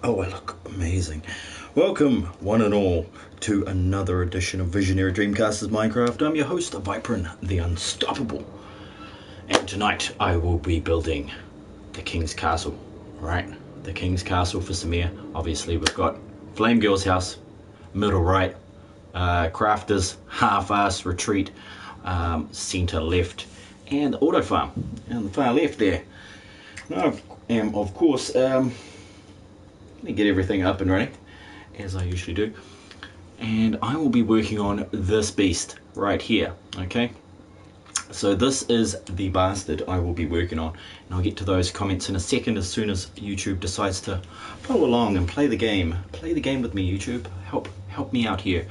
Oh, I look amazing. Welcome, one and all, to another edition of Visionary Dreamcasters Minecraft. I'm your host, Vypran, the Unstoppable. And tonight I will be building the King's Castle, right? The King's Castle for Samir. Obviously we've got Flame Girl's house, middle right, Crafters, half-ass retreat, center left, and the auto farm on the far left there. Now, of course, let me get everything up and running, as I usually do. And I will be working on this beast right here, okay? So this is the bastard I will be working on. And I'll get to those comments in a second as soon as YouTube decides to follow along and play the game. Play the game with me, YouTube. Help me out here.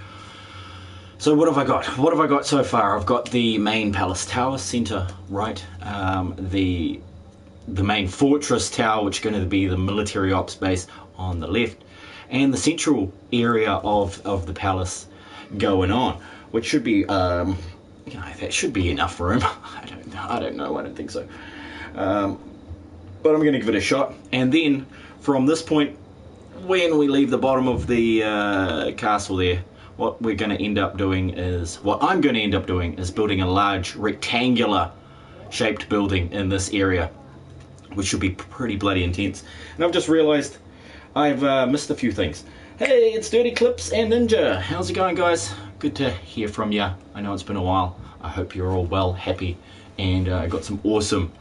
So what have I got? What have I got so far? I've got the main palace tower, center right. The main fortress tower, which is going to be the military ops base on the left, and the central area of the palace going on, which should be that should be enough room. I don't know, I don't think so, but I'm going to give it a shot. And then from this point, when we leave the bottom of the castle there, what I'm going to end up doing is building a large rectangular shaped building in this area, which should be pretty bloody intense. And I've just realized I've missed a few things. Hey, it's Dirty Clips and Ninja. How's it going, guys? Good to hear from you. I know it's been a while. I hope you're all well, happy, and got some awesome,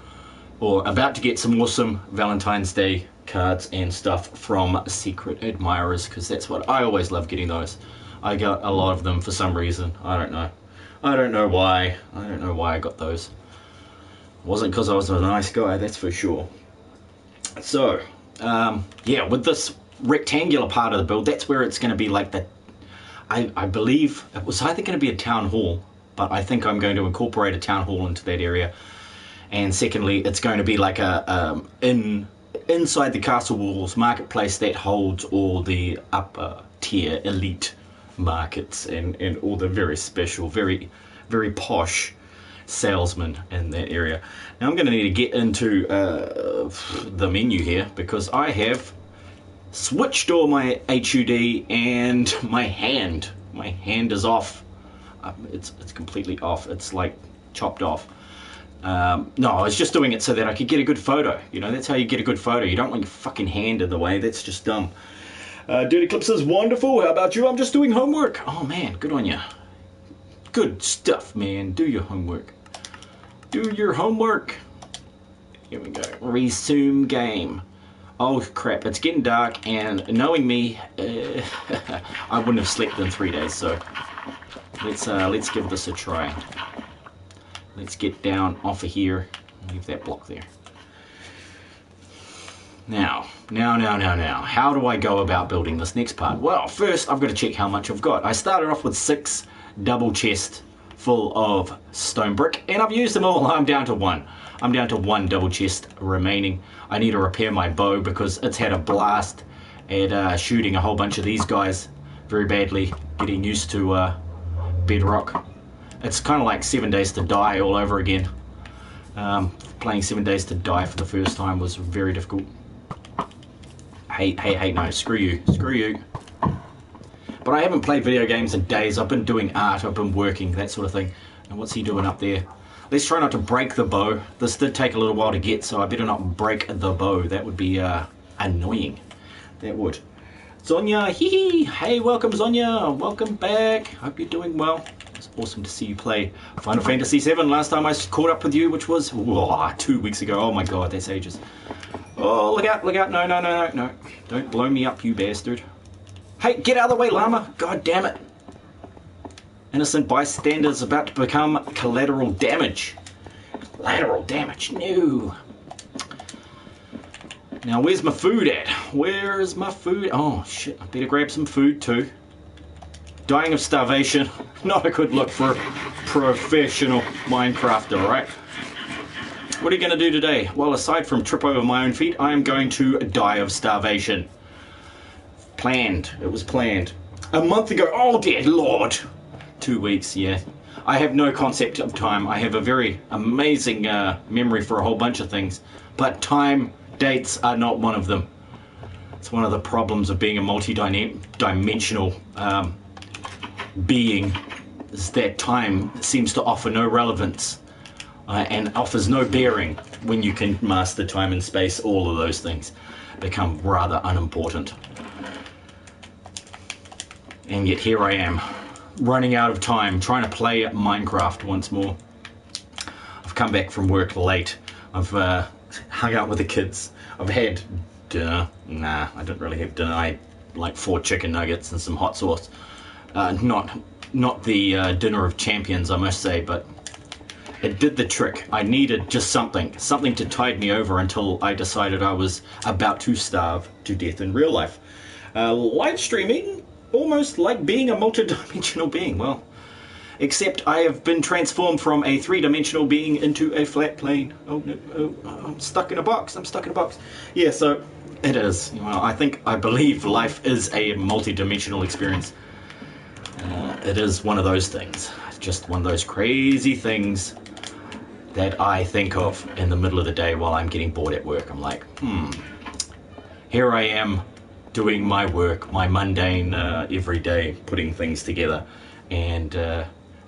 or about to get some awesome Valentine's Day cards and stuff from secret admirers, because that's what I always love, getting those. I got a lot of them for some reason. I don't know why. I don't know why I got those. It wasn't because I was a nice guy, that's for sure. So yeah, with this rectangular part of the build, that's where it's going to be like the, I believe it was either going to be a town hall, but I think I'm going to incorporate a town hall into that area. And secondly, it's going to be like a inside the castle walls marketplace that holds all the upper tier elite markets and all the very special, very posh salesman in that area. Now I'm going to need to get into the menu here, because I have switched all my HUD and my hand is off. It's completely off. It's like chopped off. No, I was just doing it so that I could get a good photo. You know, that's how you get a good photo. You don't want your fucking hand in the way. That's just dumb. Dirty Clips is wonderful. How about you? I'm just doing homework. Oh man, good on you. Good stuff, man. Do your homework. Do your homework. Here we go. Resume game. Oh crap, it's getting dark, and knowing me, I wouldn't have slept in 3 days, so let's give this a try. Let's get down off of here. Leave that block there. Now. How do I go about building this next part? Well, first I've got to check how much I've got. I started off with 6 double chests full of stone brick, and I've used them all. I'm down to 1. I'm down to 1 double chest remaining. I need to repair my bow because it's had a blast at shooting a whole bunch of these guys very badly, getting used to bedrock. It's kind of like 7 Days to Die all over again. Playing 7 Days to Die for the first time was very difficult. Hey, no, screw you. But I haven't played video games in days. I've been doing art, I've been working, that sort of thing. And what's he doing up there? Let's try not to break the bow. This did take a little while to get, so I better not break the bow. That would be annoying. That would. Zonya, hee. Hey, welcome Zonya. Welcome back. Hope you're doing well. It's awesome to see you play Final Fantasy VII. Last time I caught up with you, which was 2 weeks ago. Oh my god, that's ages. Oh, look out. No. Don't blow me up, you bastard. Hey, get out of the way, llama. God damn it. Innocent bystanders about to become collateral damage. Collateral damage, no. Now, where's my food at? Where's my food? Oh, shit, I better grab some food too. Dying of starvation. Not a good look for a professional Minecrafter, right? What are you going to do today? Well, aside from trip over my own feet, I am going to die of starvation. Planned. It was planned. A month ago. Oh, dear Lord. 2 weeks, yeah. I have no concept of time. I have a very amazing memory for a whole bunch of things, but time, dates are not one of them. It's one of the problems of being a multi-dimensional being, is that time seems to offer no relevance and offers no bearing. When you can master time and space, all of those things become rather unimportant. And yet here I am, running out of time, trying to play Minecraft once more. I've come back from work late. I've hung out with the kids. I've had dinner. Nah, I didn't really have dinner. I had like 4 chicken nuggets and some hot sauce. Not the dinner of champions, I must say, but it did the trick. I needed just something to tide me over until I decided I was about to starve to death in real life. Live streaming, almost like being a multi-dimensional being. Well, except I have been transformed from a 3-dimensional being into a flat plane. Oh no, I'm stuck in a box. Yeah, so it is. Well, I believe life is a multi-dimensional experience. It is one of those things. It's just one of those crazy things that I think of in the middle of the day while I'm getting bored at work. I'm like, here I am doing my work, my mundane everyday, putting things together, and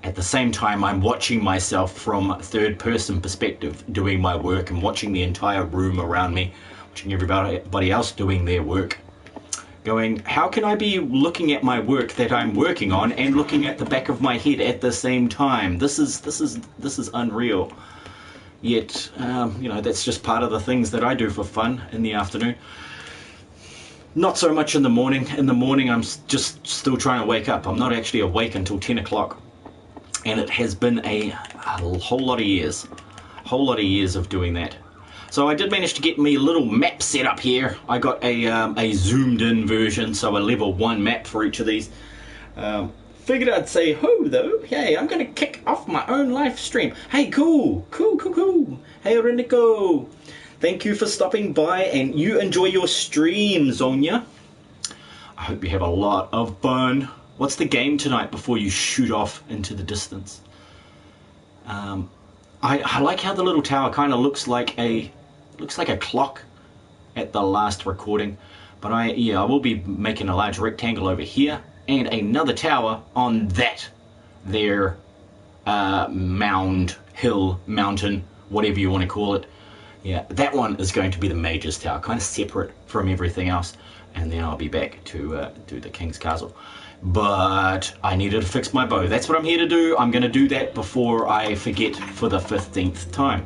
at the same time I'm watching myself from a third-person perspective doing my work and watching the entire room around me, watching everybody else doing their work, going, how can I be looking at my work that I'm working on and looking at the back of my head at the same time? This is unreal. Yet, that's just part of the things that I do for fun in the afternoon. Not so much in the morning. In the morning, I'm just still trying to wake up. I'm not actually awake until 10 o'clock. And it has been a whole lot of years of doing that. So I did manage to get me a little map set up here. I got a zoomed in version, so a level 1 map for each of these. Figured I'd say ho though. Hey, I'm gonna kick off my own live stream. Hey, cool. Hey, Renico. Thank you for stopping by, and you enjoy your stream, Zonia. I hope you have a lot of fun. What's the game tonight before you shoot off into the distance? I like how the little tower kind of looks like a clock at the last recording. But I will be making a large rectangle over here and another tower on that there mound, hill, mountain, whatever you want to call it. Yeah, that one is going to be the Mage's Tower, kind of separate from everything else, and then I'll be back to do the King's Castle. But I needed to fix my bow. That's what I'm here to do. I'm going to do that before I forget for the 15th time,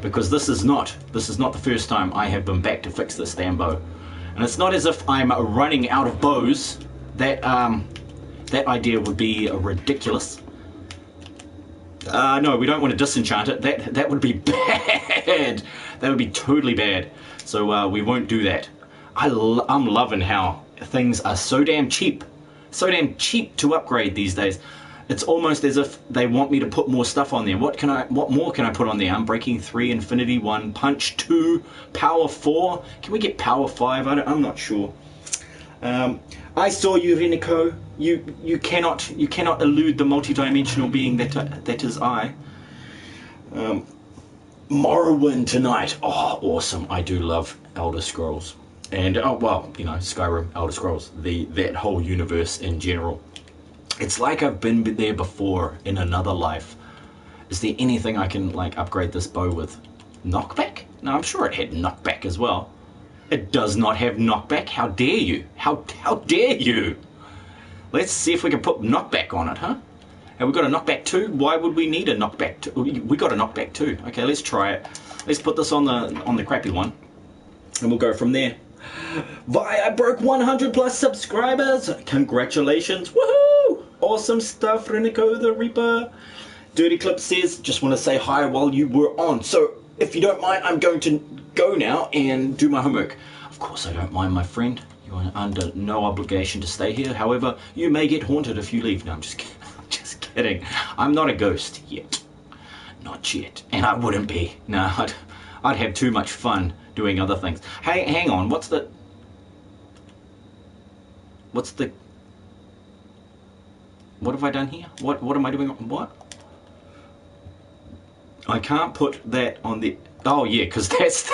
because this is not the first time I have been back to fix this damn bow, and it's not as if I'm running out of bows. That idea would be ridiculous. No, we don't want to disenchant it. That would be bad. That would be totally bad. So we won't do that. I'm loving how things are so damn cheap to upgrade these days. It's almost as if they want me to put more stuff on there. What more can I put on there? Unbreaking 3, Infinity 1, Punch 2, Power 4. Can we get Power 5? I'm not sure. I saw you, Renico. You cannot elude the multi-dimensional being that is I. Morrowind tonight. Oh, awesome! I do love Elder Scrolls, and Skyrim, Elder Scrolls, that whole universe in general. It's like I've been there before in another life. Is there anything I can upgrade this bow with? Knockback? No, I'm sure it had knockback as well. It does not have knockback. How dare you? How dare you? Let's see if we can put knockback on it, huh? Have we got a knockback 2? Why would we need a knockback 2? We got a knockback 2. Okay, let's try it. Let's put this on the crappy one, and we'll go from there. I broke 100 plus subscribers. Congratulations. Woohoo! Awesome stuff, Renico the Reaper. Dirty Clip says, just want to say hi while you were on. So, if you don't mind, I'm going to go now and do my homework. Of course I don't mind, my friend. You are under no obligation to stay here. However, you may get haunted if you leave. No, I'm just kidding. Just kidding. I'm not a ghost yet. Not yet. And I wouldn't be. No, I'd have too much fun doing other things. Hey, hang on. What have I done here? What am I doing? What? I can't put that on the... Oh, yeah, because that's...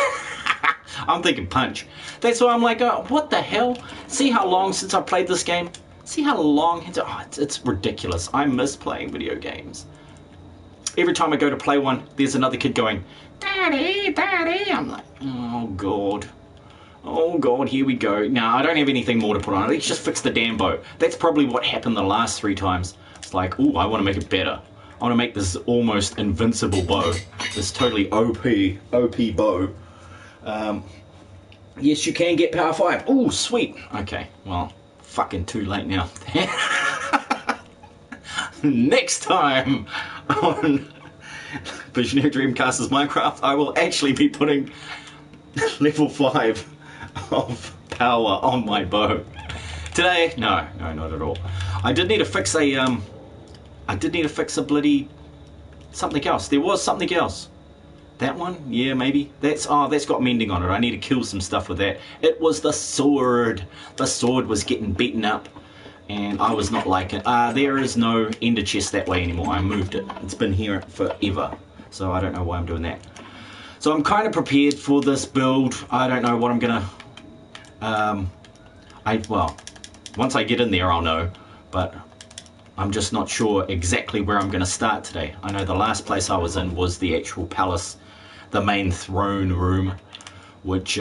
I'm thinking punch. That's why I'm like, oh, what the hell? See how long since I played this game? See how long? It's ridiculous. I miss playing video games. Every time I go to play one, there's another kid going, Daddy, Daddy. I'm like, oh God. Oh God, here we go. Now, I don't have anything more to put on it. Let's just fix the damn bow. That's probably what happened the last 3 times. It's like, ooh, I want to make it better. I want to make this almost invincible bow. This totally OP bow. Yes, you can get power 5. Ooh, sweet. Okay, well, fucking too late now. Next time on Visionary Dreamcasters Minecraft, I will actually be putting level 5 of power on my bow. Today, no, not at all. I did need to fix a bloody something else. There was something else. That one? Yeah, maybe. That's got mending on it. I need to kill some stuff with that. It was the sword. The sword was getting beaten up, and I was not liking it. There is no ender chest that way anymore. I moved it. It's been here forever, so I don't know why I'm doing that. So I'm kind of prepared for this build. I don't know what I'm gonna. Well, once I get in there, I'll know. But I'm just not sure exactly where I'm going to start today. I know the last place I was in was the actual palace, the main throne room, which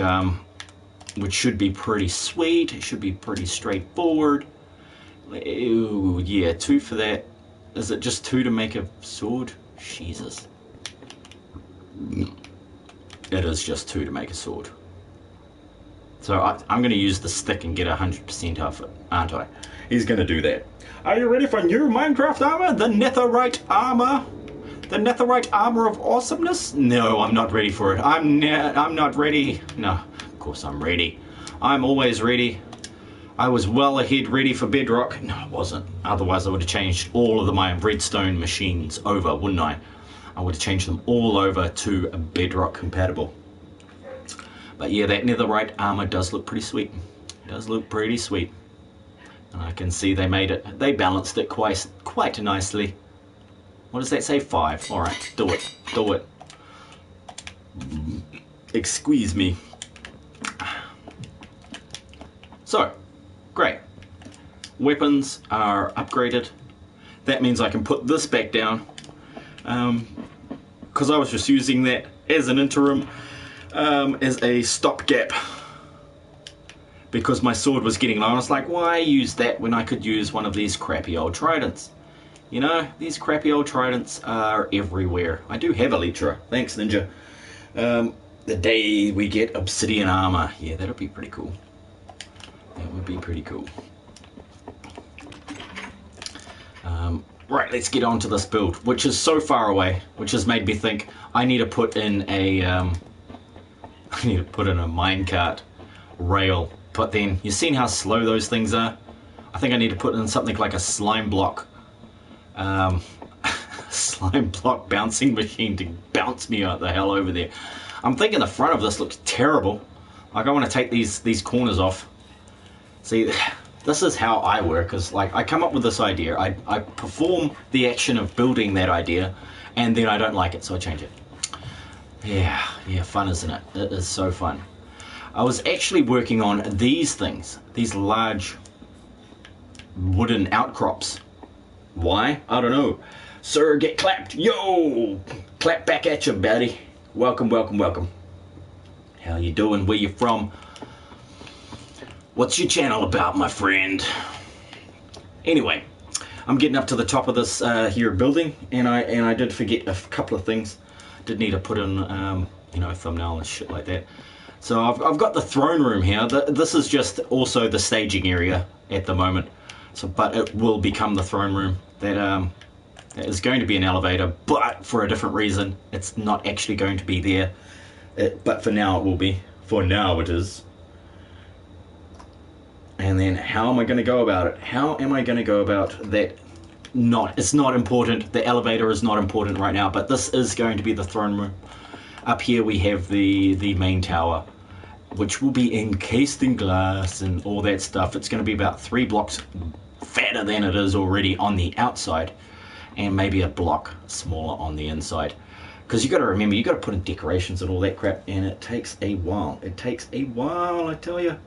should be pretty sweet. It should be pretty straightforward. Ooh, yeah, 2 for that. Is it just 2 to make a sword? Jesus. It is just 2 to make a sword. So I'm going to use the stick and get 100% off it, aren't I? He's going to do that. Are you ready for new Minecraft armor? The netherite armor? The netherite armor of awesomeness? No, I'm not ready for it. I'm not ready. No, of course I'm ready. I'm always ready. I was well ahead ready for bedrock. No, I wasn't. Otherwise I would have changed all of my redstone machines over, wouldn't I? I would have changed them all over to bedrock compatible. But yeah, that netherite armor does look pretty sweet. It does look pretty sweet. And I can see they made it, they balanced it quite nicely. What does that say? 5. Alright, do it. Do it. Excuse me. So, great. Weapons are upgraded. That means I can put this back down. Because I was just using that as an interim, as a stopgap. Because my sword was getting low, I was like, why use that when I could use one of these crappy old tridents? You know, these crappy old tridents are everywhere. I do have Elytra. Thanks, Ninja. The day we get obsidian armor. Yeah, that'll be pretty cool. That would be pretty cool. Right, let's get on to this build, which is so far away, which has made me think I need to put in a minecart rail. But then, you've seen how slow those things are? I think I need to put in something like a slime block. Slime block bouncing machine to bounce me out the hell over there. I'm thinking the front of this looks terrible. Like, I want to take these corners off. See, this is how I work. Is like, I come up with this idea. I perform the action of building that idea. And then I don't like it, so I change it. Yeah, fun, isn't it? It is so fun. I was actually working on these things, these large wooden outcrops. Why? I don't know. Sir, get clapped. Yo! Clap back at you, buddy. Welcome, welcome, welcome. How you doing? Where you from? What's your channel about, my friend? Anyway, I'm getting up to the top of this here building, and I did forget a couple of things. Did need to put in, you know, a thumbnail and shit like that. So I've got the throne room here. This is just also the staging area at the moment. So, but it will become the throne room. That is going to be an elevator, but for a different reason. It's not actually going to be there. But for now it will be. For now it is. And then how am I going to go about it? How am I going to go about that? It's not important. The elevator is not important right now, but this is going to be the throne room. Up here we have the main tower, which will be encased in glass and all that stuff. It's going to be about 3 blocks fatter than it is already on the outside, and maybe a block smaller on the inside. Because you got to remember, you got to put in decorations and all that crap, and it takes a while. It takes a while, I tell you.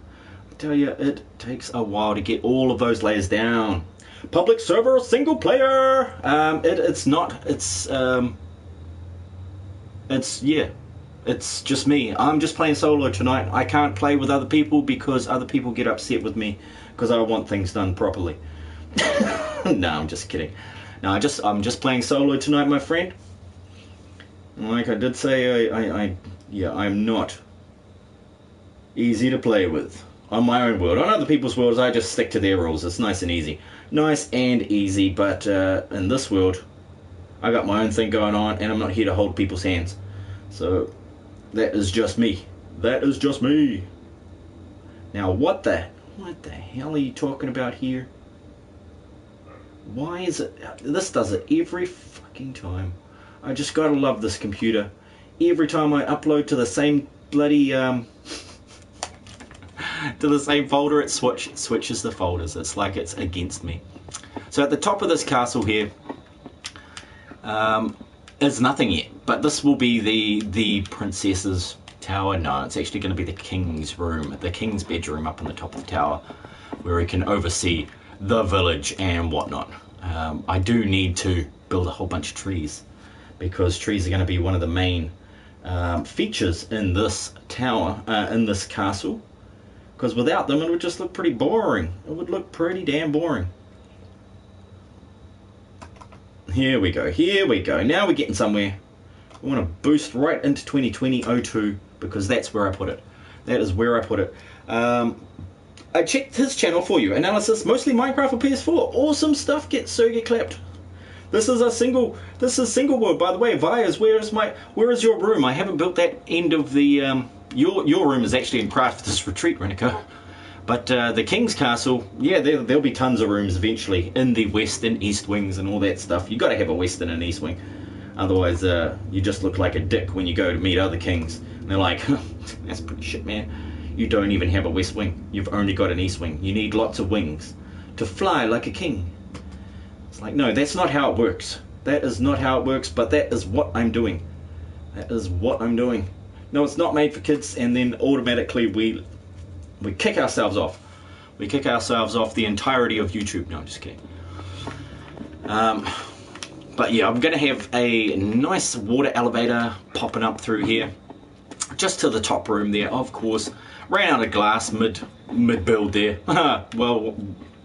It takes a while to get all of those layers down. Public server, single player. It's just me. I'm just playing solo tonight. I can't play with other people because other people get upset with me because I want things done properly. No, I'm just kidding. No, I'm just playing solo tonight, my friend. Like I did say, I'm not easy to play with on my own world. On other people's worlds, I just stick to their rules. It's nice and easy. Nice and easy, but in this world, I got my own thing going on, and I'm not here to hold people's hands. So, that is just me. That is just me. Now, what the hell are you talking about here? Why is it... This does it every fucking time. I just gotta love this computer. Every time I upload to the same bloody... to the same folder, it switches the folders. It's like it's against me. So at the top of this castle here, is nothing yet. But this will be the princess's tower. No, it's actually going to be the king's room, the king's bedroom up on the top of the tower, where he can oversee the village and whatnot. I do need to build a whole bunch of trees, because trees are going to be one of the main features in this tower, in this castle. Because without them, it would just look pretty boring. It would look pretty damn boring. Here we go. Here we go. Now we're getting somewhere. I want to boost right into 2020-02 because that's where I put it. That is where I put it. I checked his channel for you. Analysis, mostly Minecraft for PS4. Awesome stuff. Get clapped. This is single world, by the way. Vyas, where is your room? I haven't built that end of the your room is actually in Crafters Retreat, Renico. But the King's Castle, yeah, there'll be tons of rooms eventually in the west and east wings and all that stuff. You got to have a west and an east wing, otherwise you just look like a dick when you go to meet other kings. And they're like, that's pretty shit, man. You don't even have a west wing. You've only got an east wing. You need lots of wings to fly like a king. It's like, no, that's not how it works. That is not how it works, but that is what I'm doing. That is what I'm doing. No, it's not made for kids, and then automatically we kick ourselves off. We kick ourselves off the entirety of YouTube. No, I'm just kidding. But yeah, I'm going to have a nice water elevator popping up through here, just to the top room there. Of course, ran out of glass mid build there. well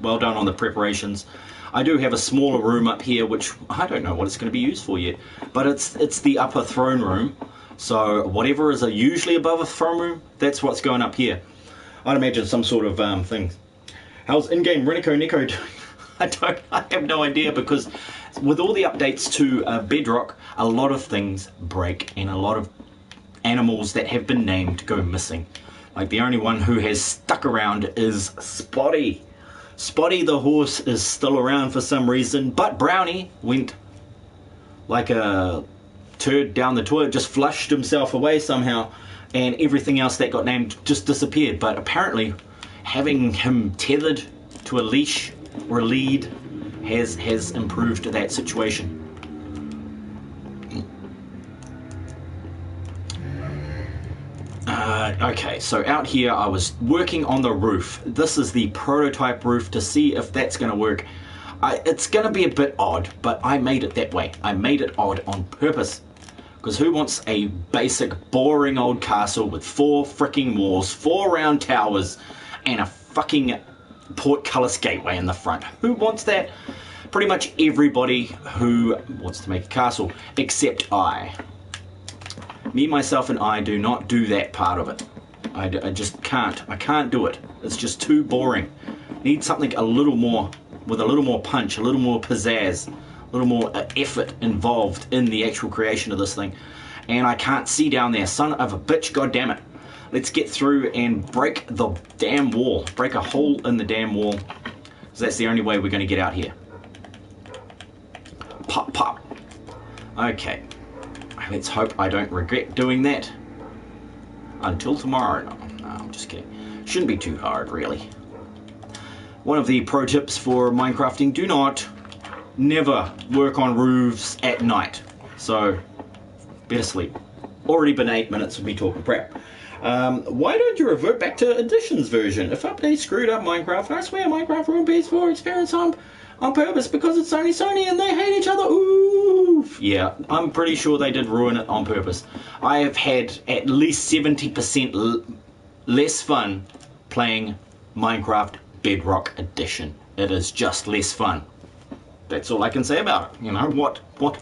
done on the preparations. I do have a smaller room up here, which I don't know what it's going to be used for yet, but it's the upper throne room. So whatever is usually above a throne room, that's what's going up here. I'd imagine some sort of thing. How's in-game Renico Nico doing? I have no idea, because with all the updates to Bedrock, a lot of things break and a lot of animals that have been named go missing. Like the only one who has stuck around is Spotty. Spotty the horse is still around for some reason, but Brownie went like a turd down the toilet, just flushed himself away somehow, and everything else that got named just disappeared. But apparently having him tethered to a leash or a lead has improved that situation. Okay, so out here I was working on the roof. This is the prototype roof to see if that's going to work. It's going to be a bit odd, but I made it that way. I made it odd on purpose. Because who wants a basic, boring old castle with 4 freaking walls, 4 round towers, and a fucking portcullis gateway in the front? Who wants that? Pretty much everybody who wants to make a castle, except I. Me, myself, and I do not do that part of it. I just can't. I can't do it. It's just too boring. Need something a little more, with a little more punch, a little more pizzazz, a little more effort involved in the actual creation of this thing. And I can't see down there. Son of a bitch, goddammit. Let's get through and break the damn wall. Break a hole in the damn wall. Because that's the only way we're going to get out here. Pop, pop. Okay. Let's hope I don't regret doing that. Until tomorrow. No, I'm just kidding. Shouldn't be too hard, really. One of the pro tips for Minecrafting, do not never work on roofs at night. So Better sleep. Already been 8 minutes of me talking crap. Why don't you revert back to Editions version? If updates screwed up Minecraft, I swear Minecraft ruined PS4 experience on purpose because it's Sony and they hate each other. Ooh. Yeah, I'm pretty sure they did ruin it on purpose. I have had at least 70% less fun playing Minecraft Bedrock Edition. It is just less fun. That's all I can say about it. You know, what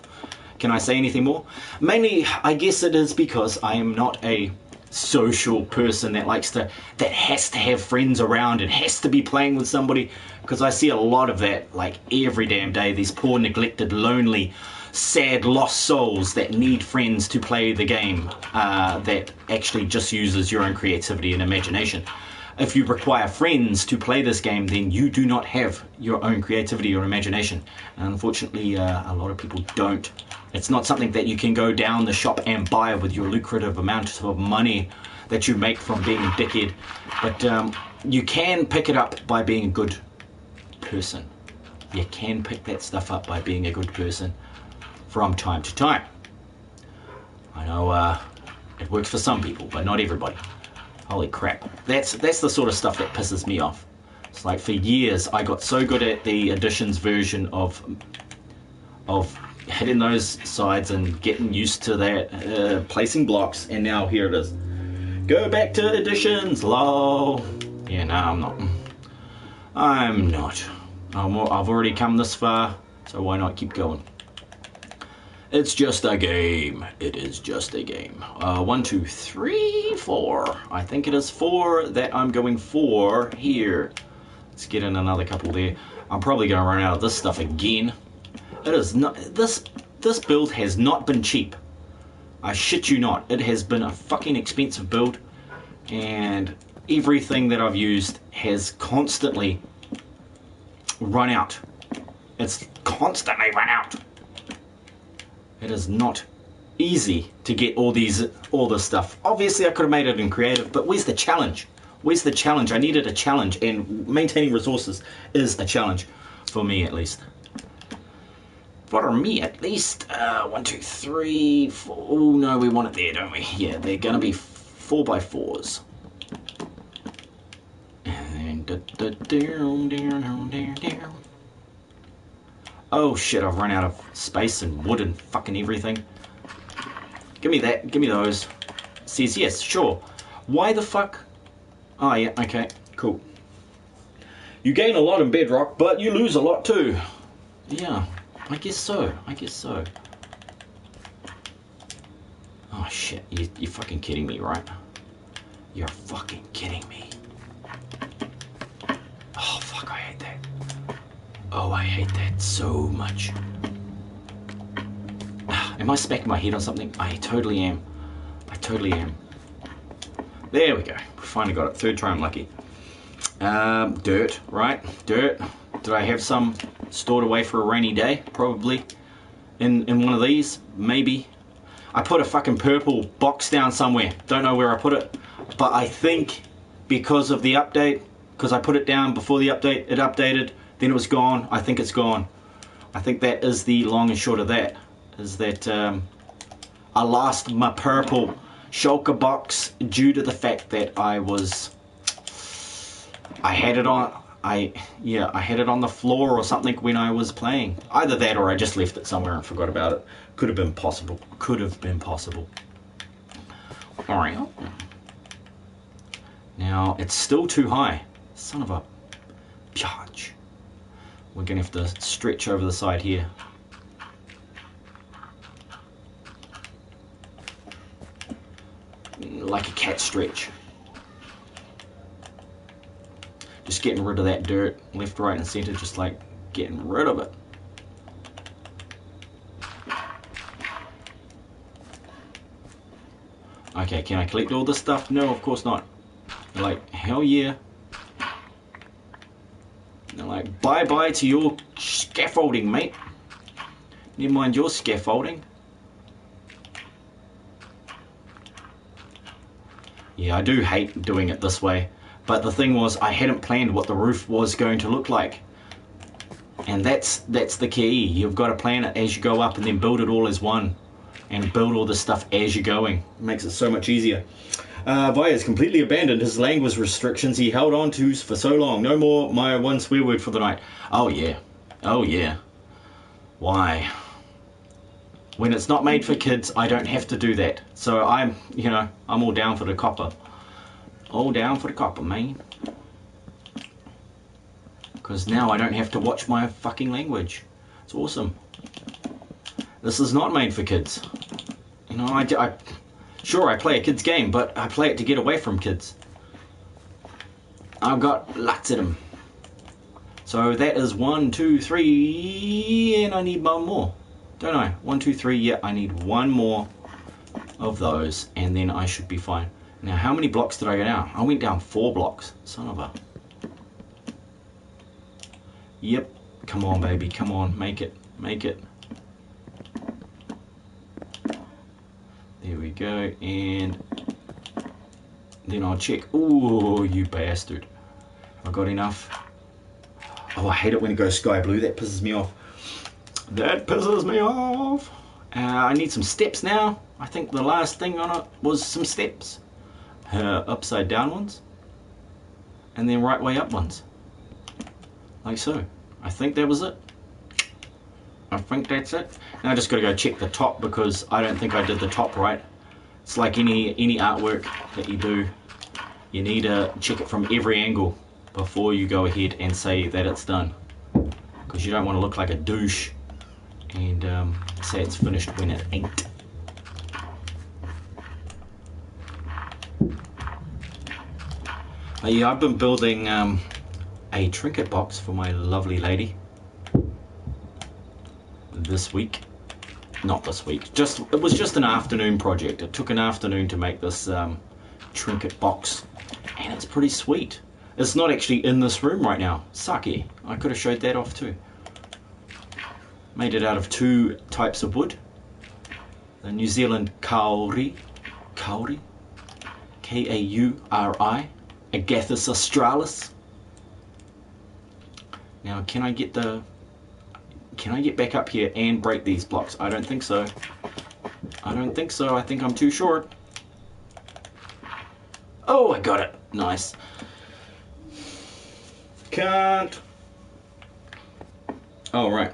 can I say anything more? Mainly, I guess it is because I am not a social person that has to have friends around and has to be playing with somebody, because I see a lot of that like every damn day. These poor, neglected, lonely, sad, lost souls that need friends to play the game, that actually just uses your own creativity and imagination. If you require friends to play this game, then you do not have your own creativity or imagination. And unfortunately, a lot of people don't. It's not something that you can go down the shop and buy with your lucrative amount of money that you make from being a dickhead. But you can pick it up by being a good person. You can pick that stuff up by being a good person from time to time. I know it works for some people, but not everybody. Holy crap. That's the sort of stuff that pisses me off. It's like for years I got so good at the Editions version of hitting those sides and getting used to that, placing blocks, and now here it is. Go back to Editions, lol. Yeah, no, I'm not. I've already come this far, so why not keep going? It's just a game. It is just a game. 1, 2, 3, 4. I think it is 4 that I'm going for here. Let's get in another couple there. I'm probably going to run out of this stuff again. It is not. This build has not been cheap. I shit you not. It has been a fucking expensive build, and everything that I've used has constantly run out. It's constantly run out. It is not easy to get all this stuff. Obviously, I could have made it in creative, but where's the challenge? Where's the challenge? I needed a challenge, and maintaining resources is a challenge for me, at least. For me, at least. 1, 2, 3, 4. Oh no, we want it there, don't we? Yeah, they're gonna be 4x4s. And oh shit, I've run out of space and wood and fucking everything. Give me that, give me those. Says yes, sure. Why the fuck? Oh yeah, okay, cool. You gain a lot in Bedrock, but you lose a lot too. Yeah, I guess so, I guess so. Oh shit, you're fucking kidding me, right? You're fucking kidding me. Oh fuck, I hate that. Oh, I hate that so much. Am I smacking my head on something? I totally am. I totally am. There we go. We finally got it. Third try, I'm lucky. Dirt, right? Dirt. Did I have some stored away for a rainy day? Probably. In one of these? Maybe. I put a fucking purple box down somewhere. Don't know where I put it. But I think because of the update, because I put it down before the update, it updated, then it was gone. I think it's gone. I think that is the long and short of that. Is that I lost my purple shulker box due to the fact that I had it on the floor or something when I was playing. Either that or I just left it somewhere and forgot about it. Could have been possible. Could have been possible. Alright. Now it's still too high. Son of a bitch. We're gonna have to stretch over the side here. Like a cat stretch. Just getting rid of that dirt, left, right, and center, just like getting rid of it. Okay, can I collect all this stuff? No, of course not. They're like, hell yeah. They're like, bye-bye to your scaffolding, mate. Never mind your scaffolding. Yeah, I do hate doing it this way. But the thing was, I hadn't planned what the roof was going to look like. And that's the key. You've got to plan it as you go up and then build it all as one. and build all this stuff as you're going. It makes it so much easier. Vyas completely abandoned his language restrictions he held on to for so long. No more my one swear word for the night. Oh yeah. Oh yeah. Why? When it's not made for kids, I don't have to do that. So I'm all down for the copper. All down for the copper, man. Because now I don't have to watch my fucking language. It's awesome. This is not made for kids. You know, sure, I play a kid's game, but I play it to get away from kids. I've got lots of them. So that is 1, 2, 3, and I need one more, don't I? 1, 2, 3, yeah, I need one more of those, and then I should be fine. Now, how many blocks did I go down? I went down 4 blocks. Son of a... Yep. Come on, baby. Come on. Make it. Make it. There we go. And then I'll check. Ooh, you bastard. Have I got enough? Oh, I hate it when it goes sky blue. That pisses me off. That pisses me off. I need some steps now. I think the last thing on it was some steps. Upside down ones. And then right way up ones. Like so. I think that was it. I think that's it. Now I just got to go check the top because I don't think I did the top right. It's like any artwork that you do. You need to check it from every angle before you go ahead and say that it's done. Because you don't want to look like a douche and say it's finished when it ain't. Yeah, I've been building a trinket box for my lovely lady this week. Not this week, it was just an afternoon project. It took an afternoon to make this trinket box, and it's pretty sweet. It's not actually in this room right now. Sake. I could have showed that off too. Made it out of 2 types of wood. The New Zealand kauri, K-A-U-R-I, Agathis australis. Now, can I get back up here and break these blocks? I don't think so. I don't think so. I think I'm too short. Oh, I got it. Nice. Can't. Oh, right.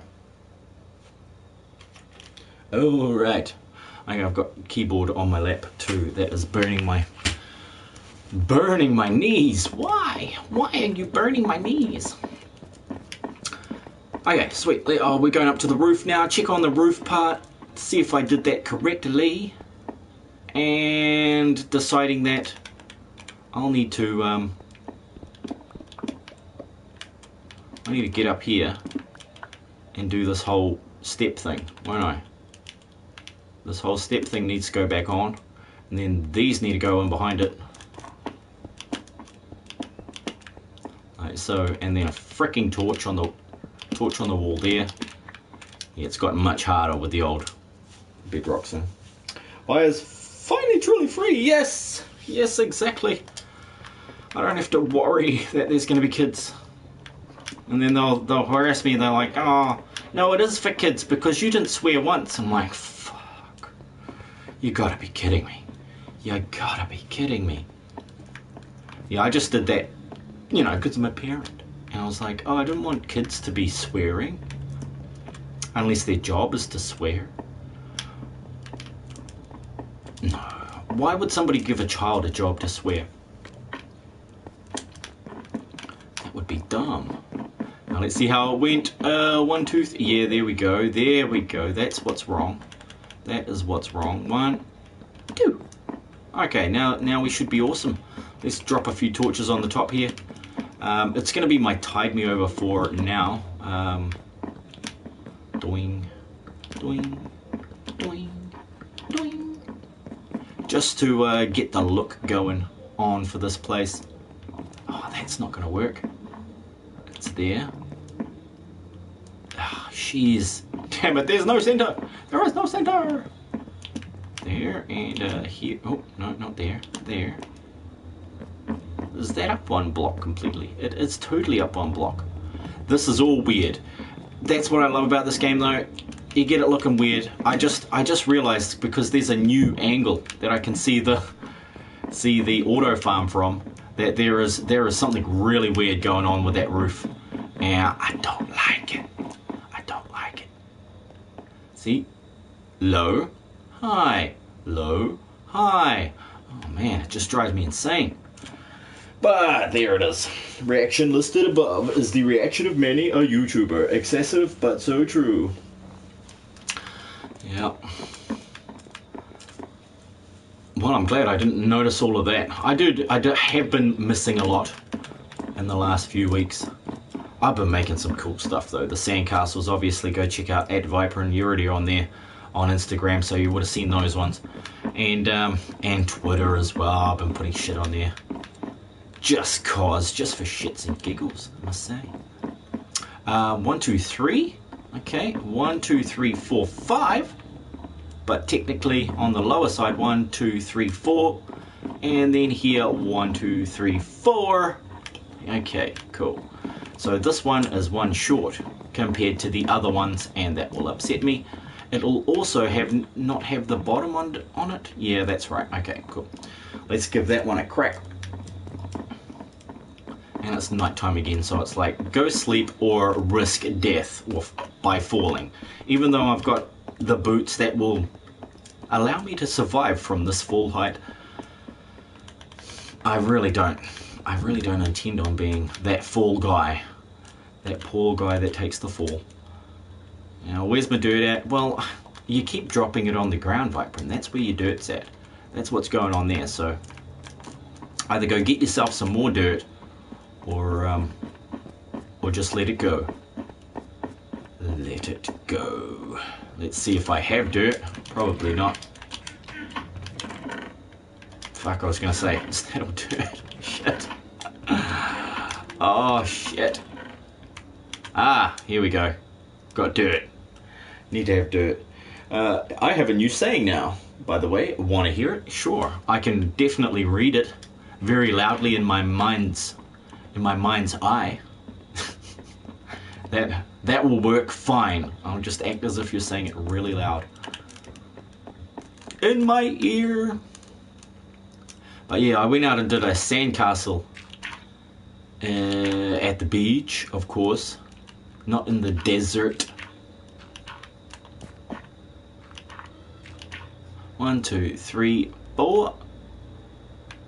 Oh, right. I've got keyboard on my lap too. That is burning my knees. Why? Why are you burning my knees? Okay, sweet. Oh, we're going up to the roof now. Check on the roof part. See if I did that correctly. And deciding that I'll need to I need to get up here and do this whole step thing, won't I? This whole step thing needs to go back on, and then these need to go in behind it. Like so, and then a freaking torch on the wall there. Yeah, it's gotten much harder with the old bedrocks in. Fire's finally truly free. Yes, yes, exactly. I don't have to worry that there's going to be kids. And then they'll harass me. They're like, oh, no, it is for kids because you didn't swear once. I'm like, fuck. You gotta be kidding me. You gotta be kidding me. Yeah, I just did that, you know, because I'm a parent. And I was like, oh, I didn't want kids to be swearing. Unless their job is to swear. No. Why would somebody give a child a job to swear? That would be dumb. Now let's see how it went. 1, 2, 3. Yeah, there we go. There we go. That's what's wrong. That is what's wrong. 1, 2. Okay, now we should be awesome. Let's drop a few torches on the top here. It's going to be my tide me over for now. Doing, doing, doing, doing. Just to get the look going on for this place. Oh, that's not going to work. It's there. Ah, jeez. Damn it, there's no center. There is no center. There and here. Oh, no, not there. There. Is that up 1 block completely? It's totally up 1 block. This is all weird. That's what I love about this game though. you get it looking weird. I just realized, because there's a new angle that I can see the auto farm from, that there is something really weird going on with that roof, and I don't like it. I don't like it. See, low, high, low, high. Oh man, it just drives me insane. But there it is. Reaction listed above is the reaction of many a YouTuber. Excessive, but so true. Yeah. Well, I'm glad I didn't notice all of that. I have been missing a lot in the last few weeks. I've been making some cool stuff though. The sandcastles, obviously, go check out at Vypran. You're already on there on Instagram, so you would have seen those ones. And Twitter as well. I've been putting shit on there. Just for shits and giggles, I must say. 1, 2, 3. Okay, 1, 2, 3, 4, 5. But technically on the lower side, 1, 2, 3, 4. And then here, 1, 2, 3, 4. Okay, cool. So this one is one short compared to the other ones, and that will upset me. It'll also not have the bottom on it. Yeah, that's right. Okay, cool. Let's give that one a crack. And it's nighttime again, so it's like go sleep or risk death by falling. Even though I've got the boots that will allow me to survive from this fall height, I really don't intend on being that fall guy, that poor guy that takes the fall. Now, where's my dirt at? Well, you keep dropping it on the ground, Vypran. That's where your dirt's at. That's what's going on there. So either go get yourself some more dirt, or just let it go. Let it go. Let's see if I have dirt. Probably not. Fuck, I was gonna say, is that all dirt? Shit. Oh, shit. Ah, here we go. Got dirt. Need to have dirt. I have a new saying now, by the way. Want to hear it? Sure. I can definitely read it very loudly in my mind's eye. That will work fine. I'll just act as if you're saying it really loud in my ear. But yeah, I went out and did a sandcastle at the beach, of course, not in the desert. 1, 2, 3, 4.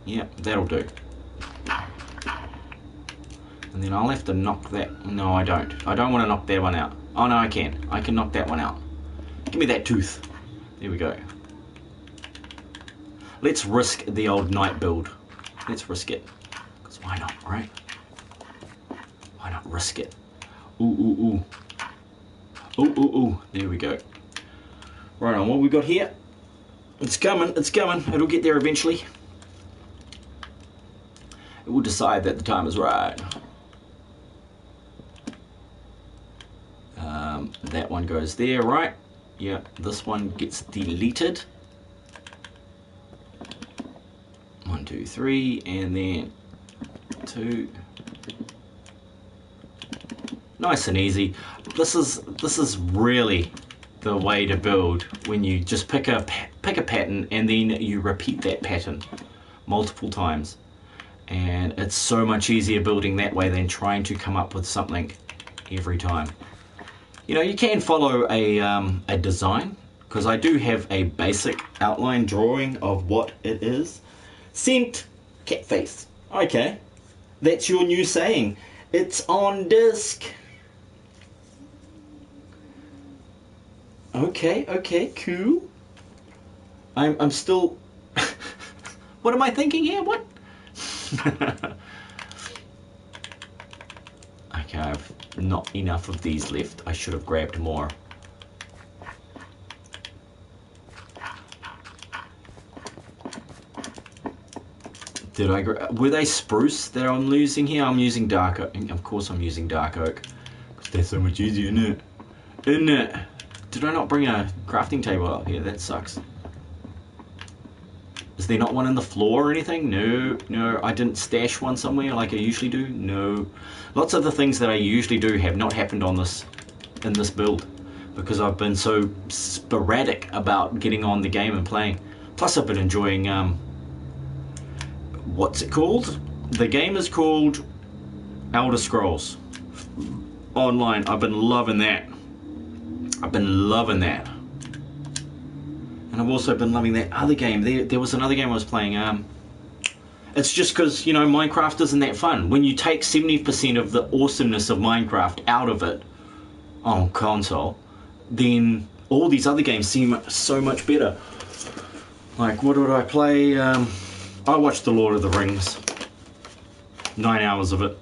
Yep, that'll do. And then I'll have to knock that. No, I don't. I don't want to knock that one out. Oh no, I can. I can knock that one out. Give me that tooth. There we go. Let's risk the old night build. Let's risk it. Because why not, right? Why not risk it? Ooh, ooh, ooh. Ooh, ooh, ooh. There we go. Right on, what we got here? It's coming, it's coming. It'll get there eventually. It will decide that the time is right. That one goes there, right? Yeah, this one gets deleted. 1, 2, 3, and then 2. Nice and easy. This is really the way to build, when you just pick a pattern and then you repeat that pattern multiple times. And it's so much easier building that way than trying to come up with something every time. You know, you can follow a design, because I do have a basic outline drawing of what it is. Sent cat face. Okay, that's your new saying. It's on disc. Okay, cool. I'm still. What am I thinking here? What? Okay, I've not enough of these left. I should have grabbed more. Did I were they spruce that I'm using here? I'm using dark oak. Of course I'm using dark oak, because that's so much easier, isn't it? Isn't it? Did I not bring a crafting table up here? That sucks. Is there not one in the floor or anything? No, I didn't stash one somewhere like I usually do. No. Lots of the things that I usually do have not happened on in this build. because I've been so sporadic about getting on the game and playing. Plus I've been enjoying, what's it called? The game is called Elder Scrolls Online. I've been loving that. And I've also been loving that other game. There was another game I was playing. It's just because, you know, Minecraft isn't that fun. When you take 70% of the awesomeness of Minecraft out of it on console, then all these other games seem so much better. Like, what did I play? I watched The Lord of the Rings. 9 hours of it.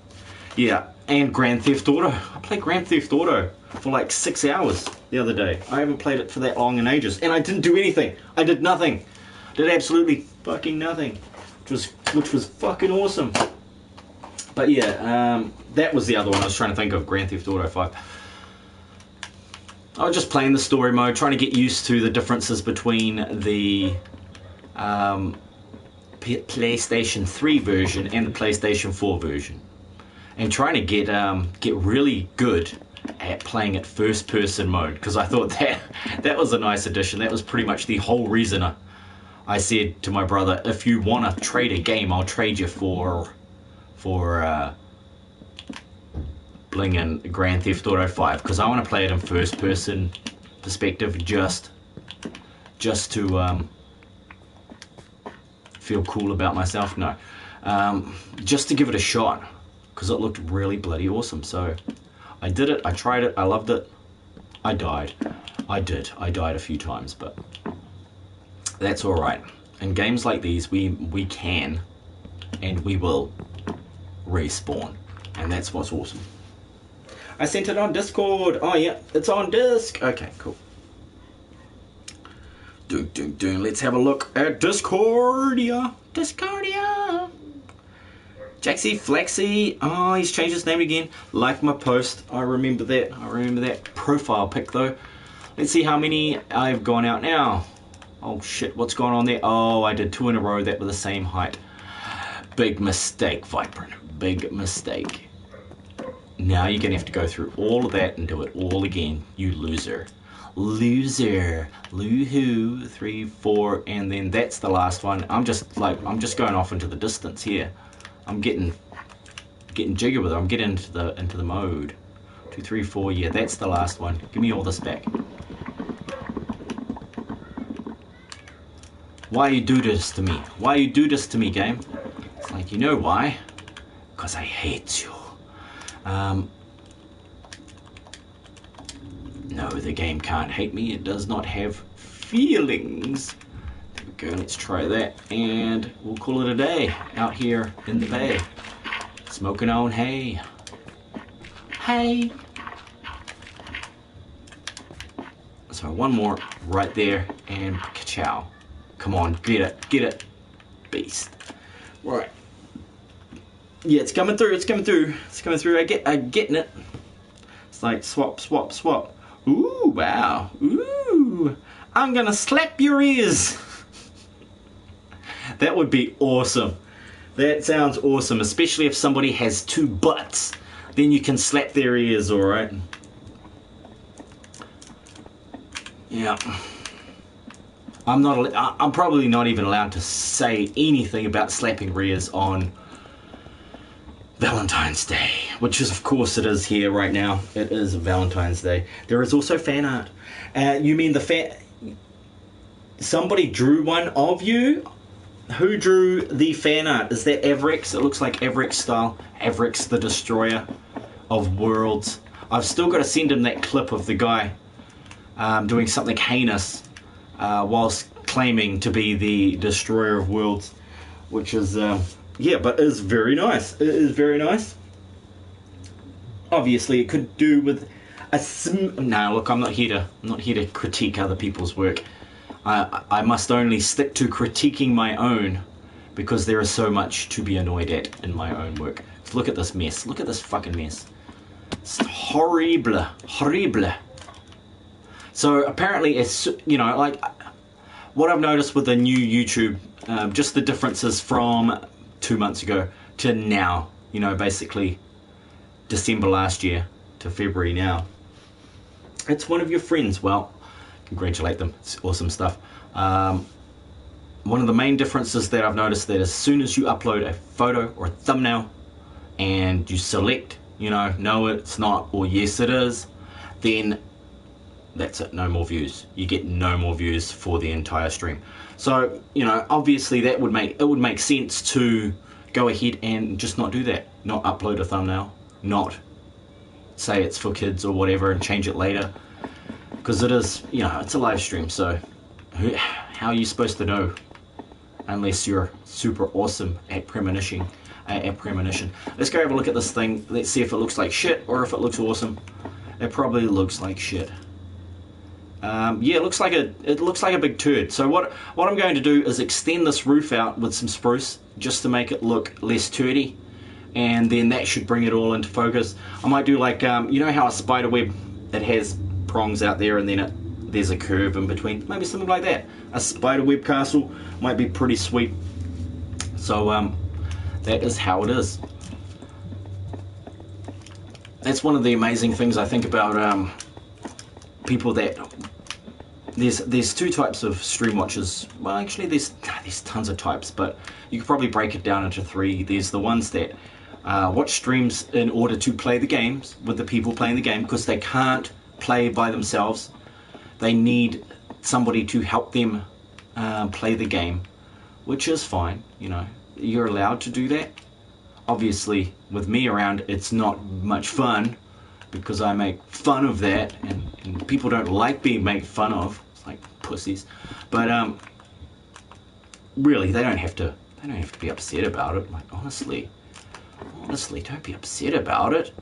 Yeah, and Grand Theft Auto. I played Grand Theft Auto for like 6 hours the other day. I haven't played it for that long in ages. And I didn't do anything. I did nothing. Did absolutely fucking nothing. Which was fucking awesome. But yeah, that was the other one I was trying to think of, Grand Theft Auto 5. I was just playing the story mode, trying to get used to the differences between the PlayStation 3 version and the PlayStation 4 version. And trying to get really good at playing it first person mode, because I thought that was a nice addition. That was pretty much the whole reason I said to my brother, if you want to trade a game, I'll trade you for blingin' Grand Theft Auto 5, because I want to play it in first person perspective, just to feel cool about myself. No, just to give it a shot, because it looked really bloody awesome. So I did it, I tried it, I loved it. I died a few times, but that's alright. In games like these, we can and we will respawn, and that's what's awesome. I sent it on Discord. Oh yeah, it's on disc. Okay, cool. Let's have a look at Discordia. Jaxie Flaxy. Oh, he's changed his name again. Like my post. I remember that profile pic though. Let's see how many I've gone out now. Oh shit, what's going on there? Oh, I did 2 in a row that were the same height. Big mistake, Vypran. Big mistake. Now you're gonna have to go through all of that and do it all again, you loser. Loo-hoo. 3, 4, and then that's the last one. I'm just going off into the distance here. I'm getting jiggy with it. I'm getting into the mode. 2, 3, 4. Yeah, that's the last one. Give me all this back. Why you do this to me? Why you do this to me, game? It's like, you know why? Because I hate you. No, the game can't hate me. It does not have feelings. There we go. Let's try that, and we'll call it a day out here in the bay, smoking on hay. Hey. So one more right there, and ka-chow. Come on, get it, beast. Right. Yeah, it's coming through. I'm getting it. It's like swap. Ooh, wow. Ooh, I'm gonna slap your ears. That would be awesome. That sounds awesome, especially if somebody has 2 butts. Then you can slap their ears, alright? Yeah. I'm probably not even allowed to say anything about slapping rears on Valentine's Day, which is, of course, it is here right now. It is Valentine's Day. There is also fan art. You mean somebody drew one of you? Who drew the fan art? Is that Avrex? It looks like Avrex style. Avrex, the destroyer of worlds. I've still got to send him that clip of the guy doing something heinous whilst claiming to be the destroyer of worlds, which is yeah, but it is very nice. It is very nice. Obviously, it could do with no, look, I'm not here to critique other people's work. I must only stick to critiquing my own, because there is so much to be annoyed at in my own work. Look at this mess. Look at this fucking mess. It's horrible. So apparently, it's, you know, like what I've noticed with the new YouTube, just the differences from 2 months ago to now, you know, basically December last year to February now. it's one of your friends, well, congratulate them. It's awesome stuff. One of the main differences that I've noticed that as soon as you upload a photo or a thumbnail and you select, you know, no it's not or yes it is, then that's it, no more views. You get no more views for the entire stream. So, you know, obviously that would make sense to go ahead and just not do that. Not upload a thumbnail, not say it's for kids or whatever and change it later. Because it is, you know, it's a live stream, so how are you supposed to know unless you're super awesome at premonition? Let's go have a look at this thing. Let's see if it looks like shit or if it looks awesome. It probably looks like shit. Yeah, it looks like a big turd. So what I'm going to do is extend this roof out with some spruce just to make it look less turdy, and then that should bring it all into focus. I might do like you know how a spider web, it has prongs out there and then there's a curve in between, maybe something like that. A spider web castle might be pretty sweet. So that is how it is. That's one of the amazing things I think about people that there's two types of stream watchers. Well, actually there's tons of types, but you could probably break it down into three. There's the ones that watch streams in order to play the games with the people playing the game, because they can't play by themselves. They need somebody to help them play the game, which is fine. You know, you're allowed to do that. Obviously with me around, it's not much fun because I make fun of that, and people don't like being made fun of. It's like pussies. But really, they don't have to be upset about it. Like honestly, don't be upset about it.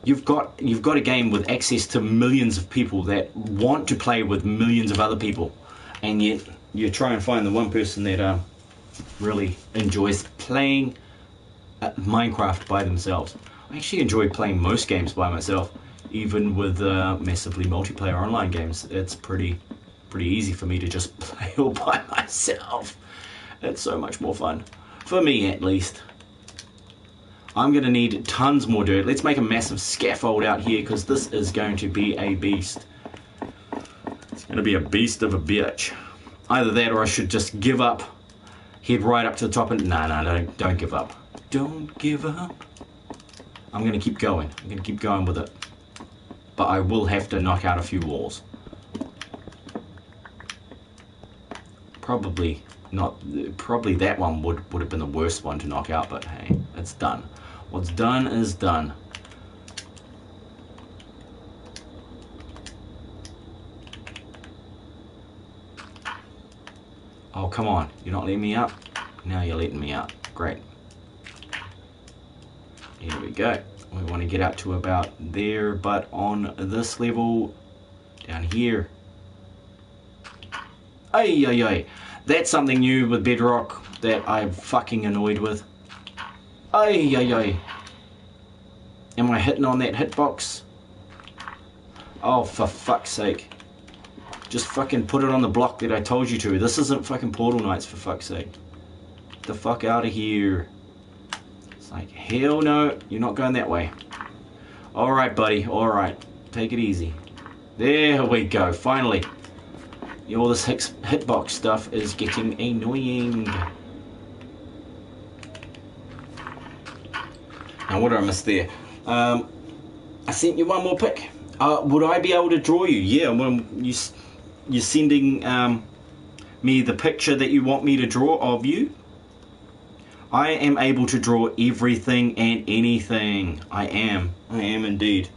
You've got a game with access to millions of people that want to play with millions of other people, and yet you try and find the one person that really enjoys playing Minecraft by themselves. I actually enjoy playing most games by myself, even with massively multiplayer online games. It's pretty easy for me to just play all by myself. It's so much more fun, for me at least. I'm going to need tons more dirt. Let's make a massive scaffold out here, because this is going to be a beast. It's going to be a beast of a bitch. Either that or I should just give up, head right up to the top and... No, don't give up. Don't give up. I'm going to keep going. I'm going to keep going with it. But I will have to knock out a few walls. Probably that one would have been the worst one to knock out, but hey, it's done. What's done is done. Oh, come on. You're not letting me up? Now you're letting me up. Great. Here we go. We want to get up to about there, but on this level, down here. Ay. That's something new with Bedrock that I'm fucking annoyed with. Ay. Am I hitting on that hitbox? Oh, for fuck's sake. Just fucking put it on the block that I told you to. This isn't fucking Portal Knights, for fuck's sake. Get the fuck out of here. It's like, hell no, you're not going that way. Alright, buddy, alright. Take it easy. There we go, finally. All this hitbox stuff is getting annoying. Now, what did I miss there? I sent you one more pic. Would I be able to draw you? Yeah, when you're sending me the picture that you want me to draw of you. I am able to draw everything and anything. I am indeed.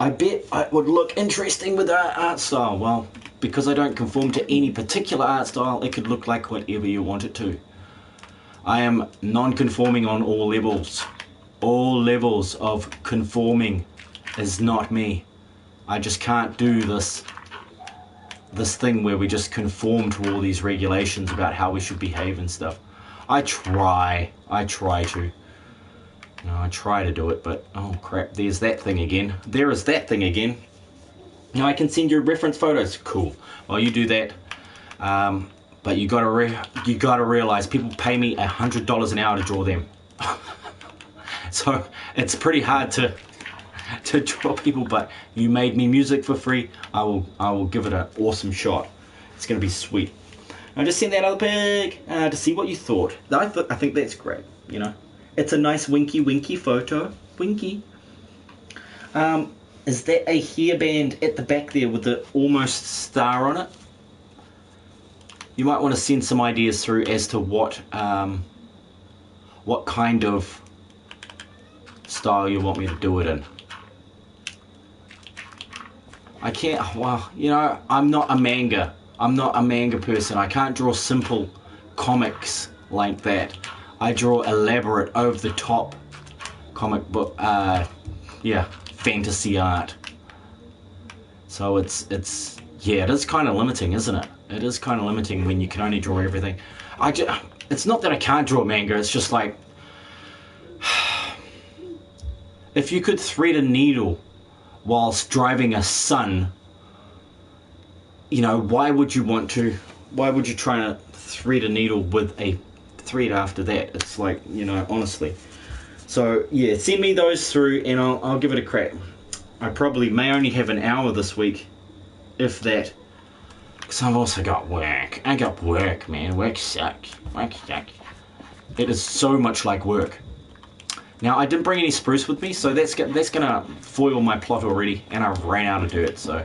I bet I would look interesting with that art style. Well, because I don't conform to any particular art style, it could look like whatever you want it to. I am non-conforming on all levels. All levels of conforming is not me. I just can't do this thing where we just conform to all these regulations about how we should behave and stuff. I try to. No, I try to do it, but oh crap, there's that thing again. There is that thing again. Now I can send you reference photos. Cool. Well, you do that. But you gotta realize people pay me $100 an hour to draw them. So it's pretty hard to to draw people, but you made me music for free. I will give it an awesome shot. It's gonna be sweet. I just sent that other pic to see what you thought. I think that's great. You know, it's a nice winky photo. Winky. Is that a hairband at the back there with the almost star on it? You might want to send some ideas through as to what kind of style you want me to do it in. I can't, well, you know, I'm not a manga person. I can't draw simple comics like that. I draw elaborate, over the top comic book, yeah, fantasy art. So it is kind of limiting, isn't it? It is kind of limiting when you can only draw everything. It's not that I can't draw manga, it's just like, if you could thread a needle whilst driving a sun, you know, why would you try to thread a needle with a thread after that? It's like, you know, honestly. So yeah, send me those through and I'll give it a crack. I probably may only have an hour this week, if that, because I've also got work. I got work, man. Work sucks. It is so much like work. Now, I didn't bring any spruce with me, so that's gonna foil my plot already, and I ran out of dirt, so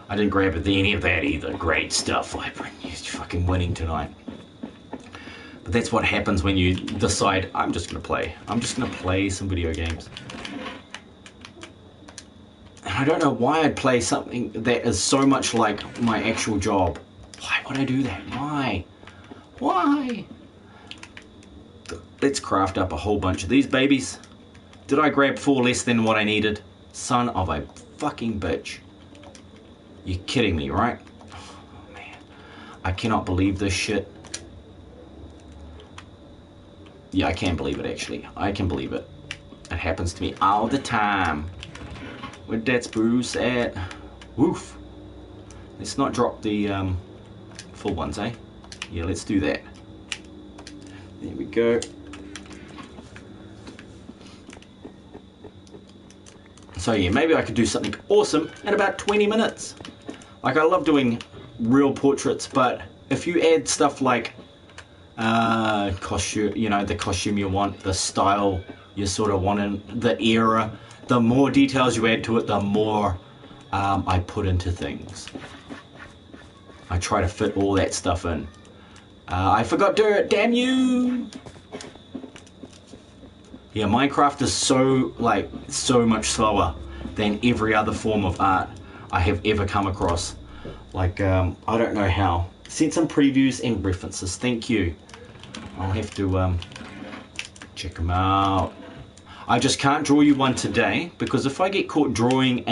I didn't grab any of that either. Great stuff, Vypran. You're fucking winning tonight. But that's what happens when you decide, I'm just gonna play some video games. And I don't know why I'd play something that is so much like my actual job. Why would I do that? Why? Let's craft up a whole bunch of these babies. Did I grab 4 less than what I needed? Son of a fucking bitch. You're kidding me, right? Oh, man. I cannot believe this shit. Yeah, I can believe it, actually. I can believe it. It happens to me all the time. Where'd that spruce at? Woof. Let's not drop the full ones, eh? Yeah, let's do that. There we go. So yeah, maybe I could do something awesome in about 20 minutes. Like, I love doing real portraits, but if you add stuff like costume, you know, the costume you want, the style you sort of want in the era, the more details you add to it, the more I put into things. I try to fit all that stuff in. I forgot dirt, damn you! Yeah, Minecraft is so much slower than every other form of art I have ever come across. Like, I don't know how. Send some previews and references, thank you. I'll have to check them out. I just can't draw you one today, because if I get caught drawing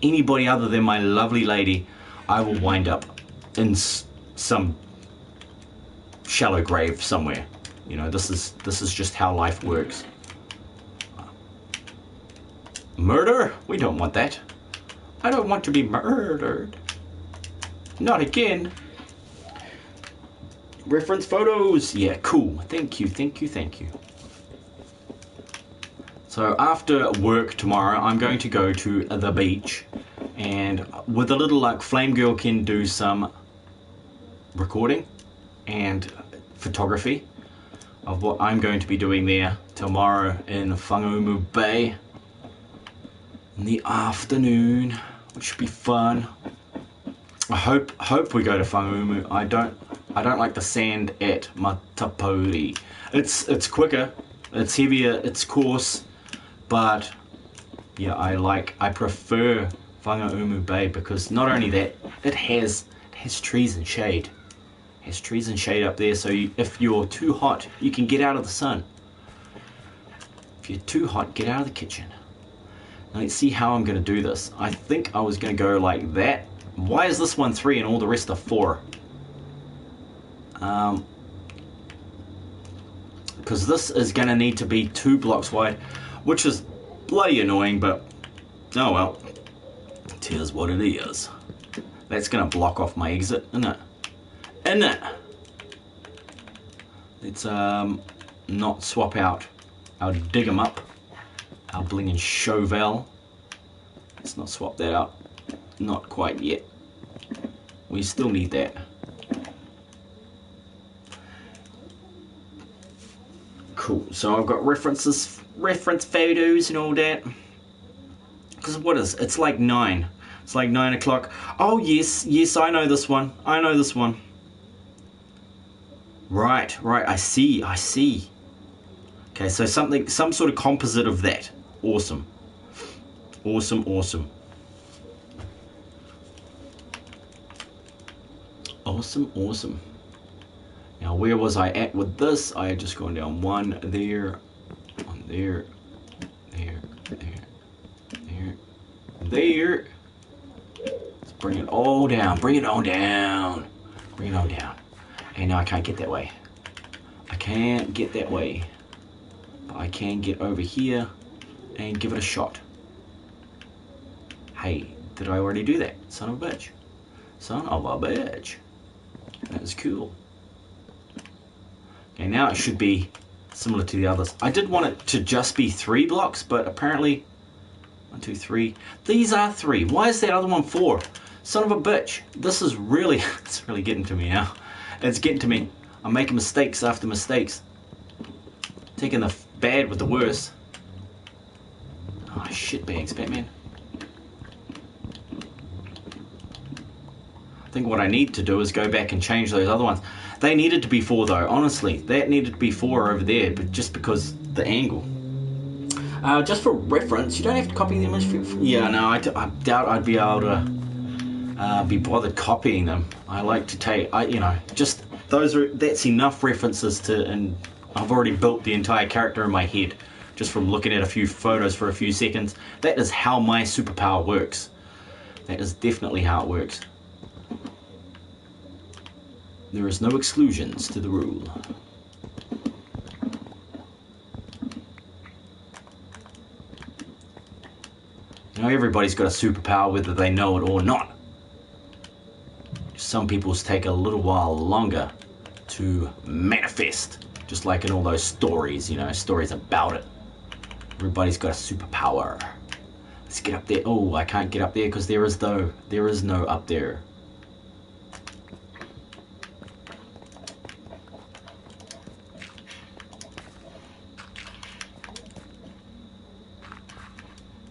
anybody other than my lovely lady, I will wind up in some shallow grave somewhere. You know, this is just how life works. Murder? We don't want that. I don't want to be murdered. Not again. Reference photos. Yeah, cool. Thank you. So after work tomorrow, I'm going to go to the beach, and with a little luck, Flame Girl can do some recording and photography of what I'm going to be doing there tomorrow in Whanganui Bay in the afternoon, which should be fun. I hope we go to Whanganui. I don't like the sand at Matapori. It's quicker, it's heavier, it's coarse, but yeah, I prefer Whanganui Bay because not only that, it has trees and shade. It has trees and shade up there, so if you're too hot, you can get out of the sun. If you're too hot, get out of the kitchen. Now let's see how I'm going to do this. I think I was going to go like that. Why is this one 3 and all the rest are 4? Because this is going to need to be 2 blocks wide, which is bloody annoying, but oh well. It is what it is. That's going to block off my exit, isn't it? Let's not swap out our dig 'em up our blingin' Chauvel. Let's not swap that out. Not quite yet. We still need that. Cool. So I've got reference photos and all that. Because what is it's like 9. It's like 9 o'clock. Oh yes, I know this one. Right, I see. Okay, so some sort of composite of that. Awesome. Awesome. Now where was I at with this? I had just gone down one there, there. Let's bring it all down. And now I can't get that way. But I can get over here and give it a shot. Hey, did I already do that? Son of a bitch. That is cool. Okay, now it should be similar to the others. I did want it to just be 3 blocks, but apparently 1, 2, 3. These are 3. Why is that other one 4? Son of a bitch. This is really, it's really getting to me now. It's getting to me. I'm making mistakes after mistakes. Taking the bad with the worst. Oh, shitbags, Batman. I think what I need to do is go back and change those other ones. They needed to be 4 though, honestly. That needed to be 4 over there, but just because the angle. Just for reference, you don't have to copy the image. Yeah, no, I doubt I'd be able to be bothered copying them. I like to take, just that's enough references to, and I've already built the entire character in my head just from looking at a few photos for a few seconds. That is how my superpower works. That is definitely how it works. There is no exclusions to the rule. You know, everybody's got a superpower whether they know it or not. Some people's take a little while longer to manifest, just like in all those stories, stories about it. Everybody's got a superpower. Let's get up there. Oh, I can't get up there because there is no up there.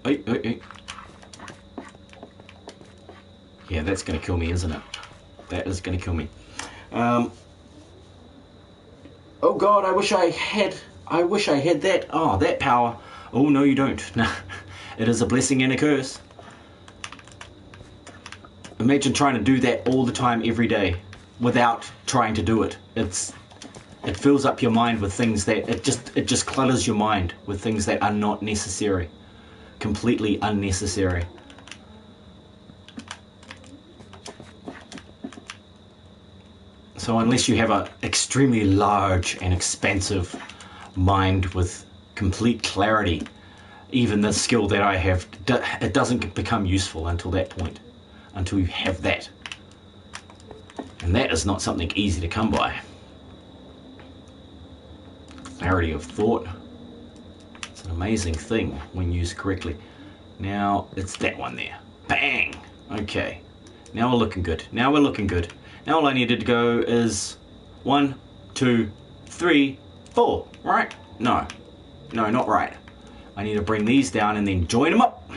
Hey. Yeah, that's gonna kill me, isn't it? That is gonna kill me. Oh God, I wish I had that. Oh, that power. Oh no, you don't. No, it is a blessing and a curse. Imagine trying to do that all the time, every day, without trying to do it. It fills up your mind with things that it just clutters your mind with things that are not necessary. Completely unnecessary. So unless you have an extremely large and expansive mind with complete clarity, even the skill that I have, it doesn't become useful until that point, until you have that. And that is not something easy to come by. Clarity of thought. It's an amazing thing when used correctly. Now it's that one there. Bang! Okay. Now we're looking good. Now all I needed to go is 1, 2, 3, 4. Right? No, not right. I need to bring these down and then join them up.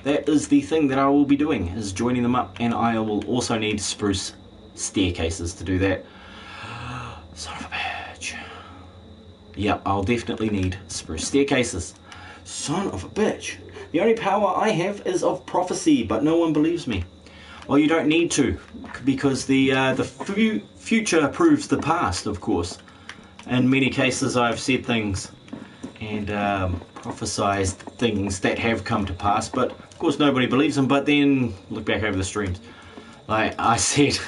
That is the thing that I will be doing, is joining them up, and I will also need spruce staircases to do that. Son of a bitch. Yep, I'll definitely need spruce staircases. Son of a bitch. The only power I have is of prophecy, but no one believes me. Well, you don't need to, because the future proves the past, of course. In many cases, I've said things and prophesized things that have come to pass, but of course nobody believes them. But then look back over the streams. Like I said,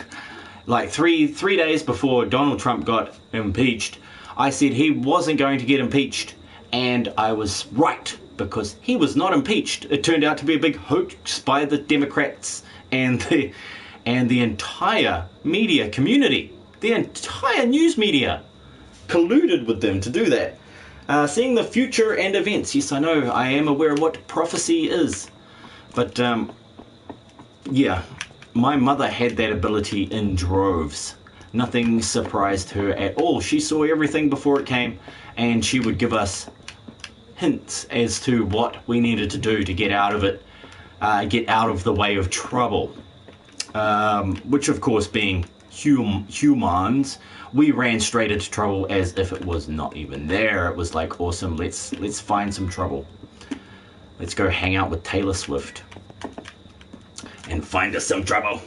like three days before Donald Trump got impeached, I said he wasn't going to get impeached, and I was right, because he was not impeached. It turned out to be a big hoax by the Democrats and the entire media community. The entire news media colluded with them to do that. Seeing the future and events. Yes, I know. I am aware of what prophecy is. But, yeah, my mother had that ability in droves. Nothing surprised her at all. She saw everything before it came, and she would give us hints as to what we needed to do to get out of it, get out of the way of trouble. Which, of course, being humans, we ran straight into trouble as if it was not even there. It was like, awesome, let's find some trouble. Let's go hang out with Taylor Swift and find us some trouble.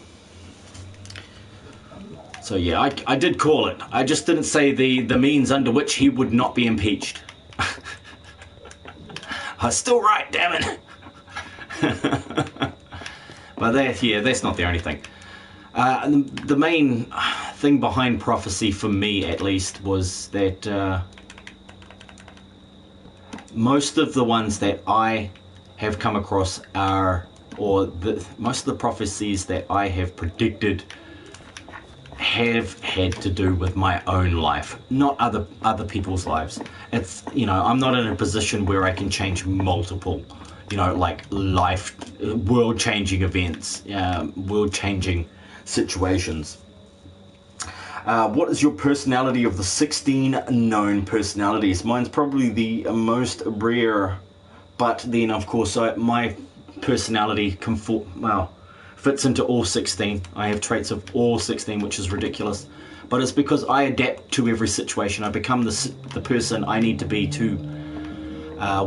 So yeah, I did call it. I just didn't say the means under which he would not be impeached. I was still right, damn it. But that's not the only thing. The main thing behind prophecy, for me at least, was that most of the ones that I have come across most of the prophecies that I have predicted have had to do with my own life, not other people's lives. It's, I'm not in a position where I can change multiple, like life, world-changing events, world-changing situations. What is your personality of the 16 known personalities? Mine's probably the most rare, but then of course my personality fits into all 16. I have traits of all 16, which is ridiculous, but it's because I adapt to every situation. I become the person I need to be to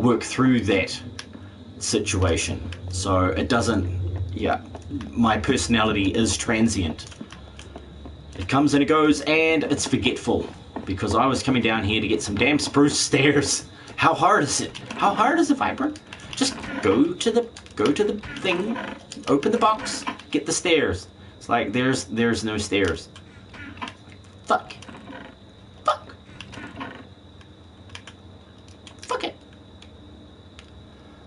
work through that situation. So it doesn't, my personality is transient. It comes and it goes, and it's forgetful, because I was coming down here to get some damn spruce stairs. How hard is it? How hard is it, Vypran? Just go to the thing, open the box, get the stairs. It's like there's no stairs. Fuck it.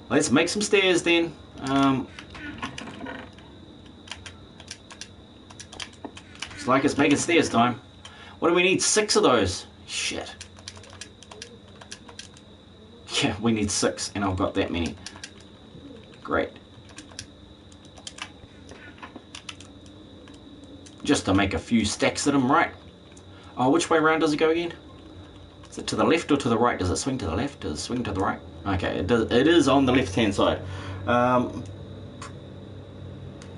Let's make some stairs then. It's like it's making stairs time. What do we need? 6 of those. Shit. Yeah, we need 6, and I've got that many. Great. Just to make a few stacks of them, right? Oh, which way around does it go again? Is it to the left or to the right? Does it swing to the left? Does it swing to the right? Okay, it does. It is on the left-hand side.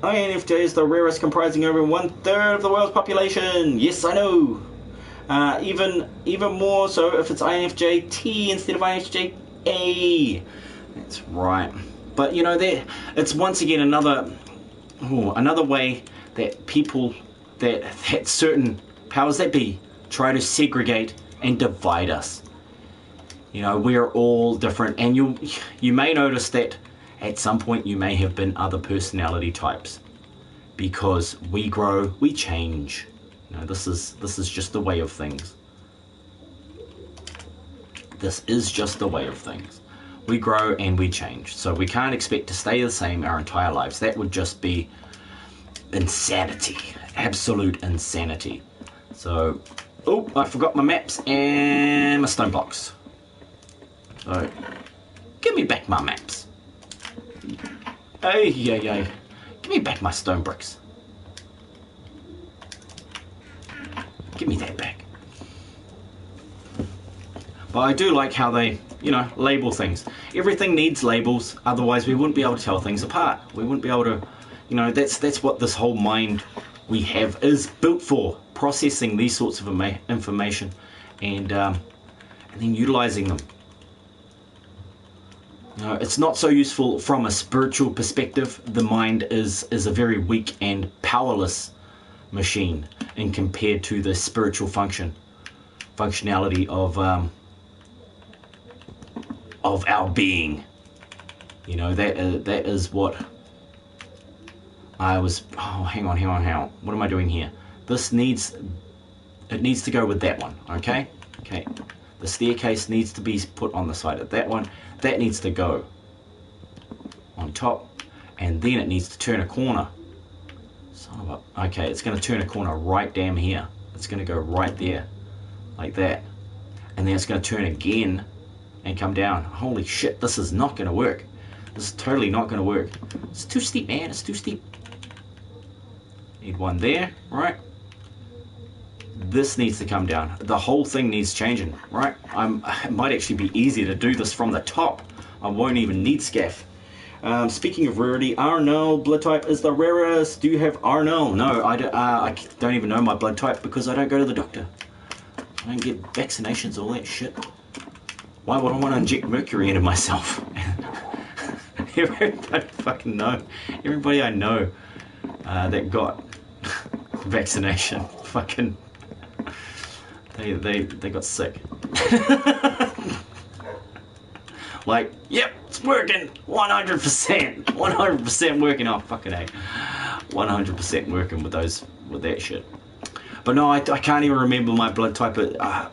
INFJ is the rarest, comprising over 1/3 of the world's population. Yes, I know. Even more so if it's INFJ-T instead of INFJ-A. That's right. But it's once again another way that people that had certain powers that be try to segregate and divide us. We're all different, and you may notice that at some point you may have been other personality types, because we grow, we change. This is just the way of things. This is just the way of things. We grow and we change, so we can't expect to stay the same our entire lives. That would just be insanity, absolute insanity. So, I forgot my maps and my stone blocks. So, give me back my maps. Hey, give me back my stone bricks. Give me that back. But I do like how they, label things. Everything needs labels, otherwise we wouldn't be able to tell things apart. We wouldn't be able to, that's what this whole mind we have is built for, processing these sorts of information and then utilizing them. It's not so useful from a spiritual perspective. The mind is a very weak and powerless machine in compared to the spiritual functionality of our being. That is what I was. Oh, hang on. What am I doing here? It needs to go with that one. Okay. The staircase needs to be put on the side of that one. That needs to go on top, and then it needs to turn a corner. Okay, it's going to turn a corner right down here. It's going to go right there, like that, and then it's going to turn again and come down. Holy shit, this is not going to work. This is totally not going to work. It's too steep, man. It's too steep. Need one there, right? This needs to come down. The whole thing needs changing, right? It might actually be easier to do this from the top. I won't even need scaff. Speaking of rarity, RNL blood type is the rarest. Do you have RNL? No, I don't even know my blood type because I don't go to the doctor. I don't get vaccinations, all that shit. Why would I want to inject mercury into myself? Everybody fucking know. Everybody I know that got vaccination, fucking, they got sick. Like, yep, it's working, 100%, 100% working. Oh, fucking A, 100% working with that shit. But no, I can't even remember my blood type.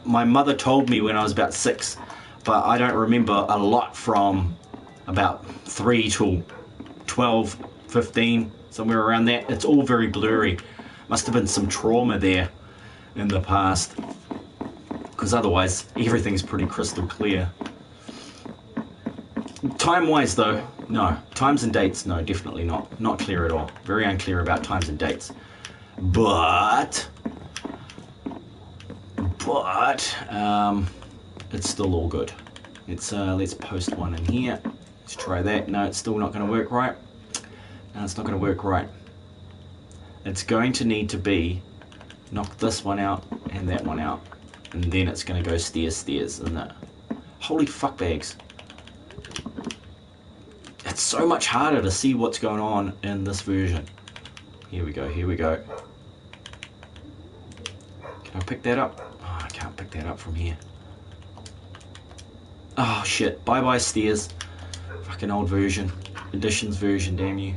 My mother told me when I was about 6, but I don't remember a lot from about 3 till 12, 15, somewhere around that. It's all very blurry. Must have been some trauma there in the past, because otherwise everything's pretty crystal clear. Time-wise though, no. Times and dates, no, definitely not. Not clear at all. Very unclear about times and dates. But it's still all good. Let's post one in here. Let's try that. No, it's still not going to work right. No, it's not going to work right. It's going to need to be knock this one out and that one out, and then it's going to go stairs, isn't it? Holy fuck bags. It's so much harder to see what's going on in this version. Here we go, here we go. Can I pick that up? Oh, I can't pick that up from here. Oh shit, bye stairs. Fucking old version. Editions version, damn you.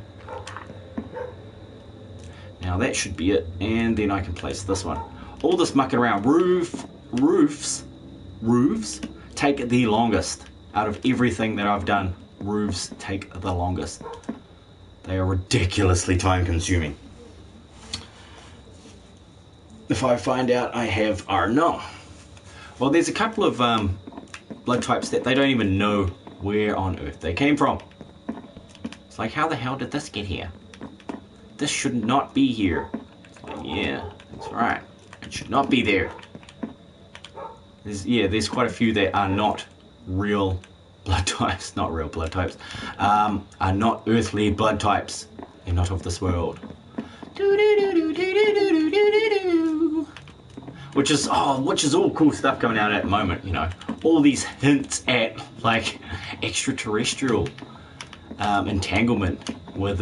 Now that should be it, and then I can place this one. All this mucking around. Roofs take the longest. Out of everything that I've done, roofs take the longest. They are ridiculously time consuming. If I find out I have RNL. Well, there's a couple of blood types that they don't even know where on earth they came from. It's like, how the hell did this get here? This should not be here. Like, yeah, that's right. It should not be there. There's quite a few that are not real blood types. Not real blood types. Are not earthly blood types. They're not of this world. Which is all cool stuff coming out at the moment, you know. All these hints at like extraterrestrial entanglement with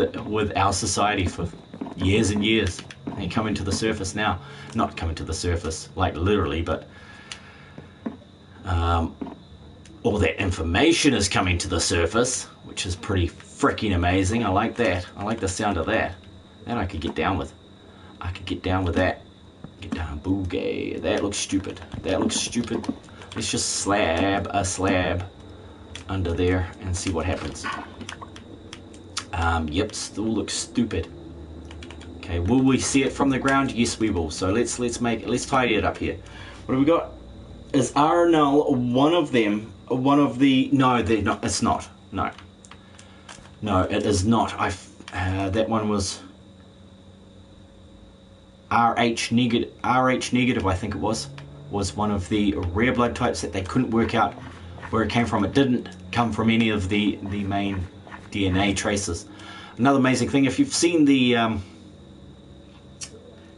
our society for years and years. They coming to the surface now. Not coming to the surface, like literally, but all that information is coming to the surface, which is pretty freaking amazing. I like that. I like the sound of that. That I could get down with. I could get down with that. Get down, boogie. That looks stupid. That looks stupid. Let's just slab a slab under there and see what happens. Yep, still looks stupid. Okay, will we see it from the ground? Yes, we will. So let's tidy it up here. What have we got? Is RNL one of them? One of the? No, they're not. It's not. No, it is not. That one was RH negative. I think it was one of the rare blood types that they couldn't work out where it came from. It didn't come from any of the main DNA traces. Another amazing thing, if you've seen the I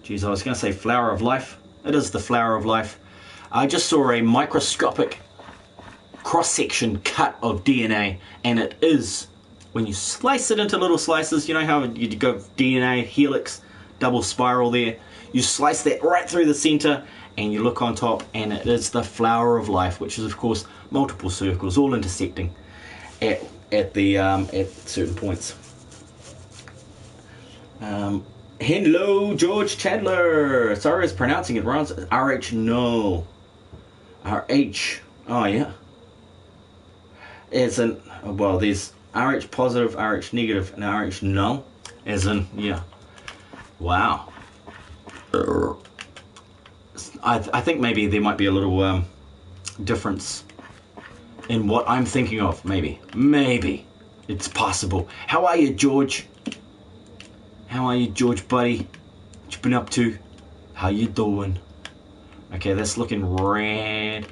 was going to say flower of life. It is the flower of life. I just saw a microscopic cross-section cut of DNA, and it is, when you slice it into little slices, you know how you go DNA helix, double spiral there, you slice that right through the center and you look on top, and it is the flower of life, which is of course multiple circles all intersecting at certain points. Hello, George Chandler. Sorry, it's pronouncing it wrong. RH no. RH. Oh yeah. As in, well, there's RH positive, RH negative, and RH null. As in, yeah. Wow. I think maybe there might be a little difference in what I'm thinking of. Maybe it's possible. How are you, George? How are you, George, buddy? What you been up to? How you doing? Okay, that's looking rad.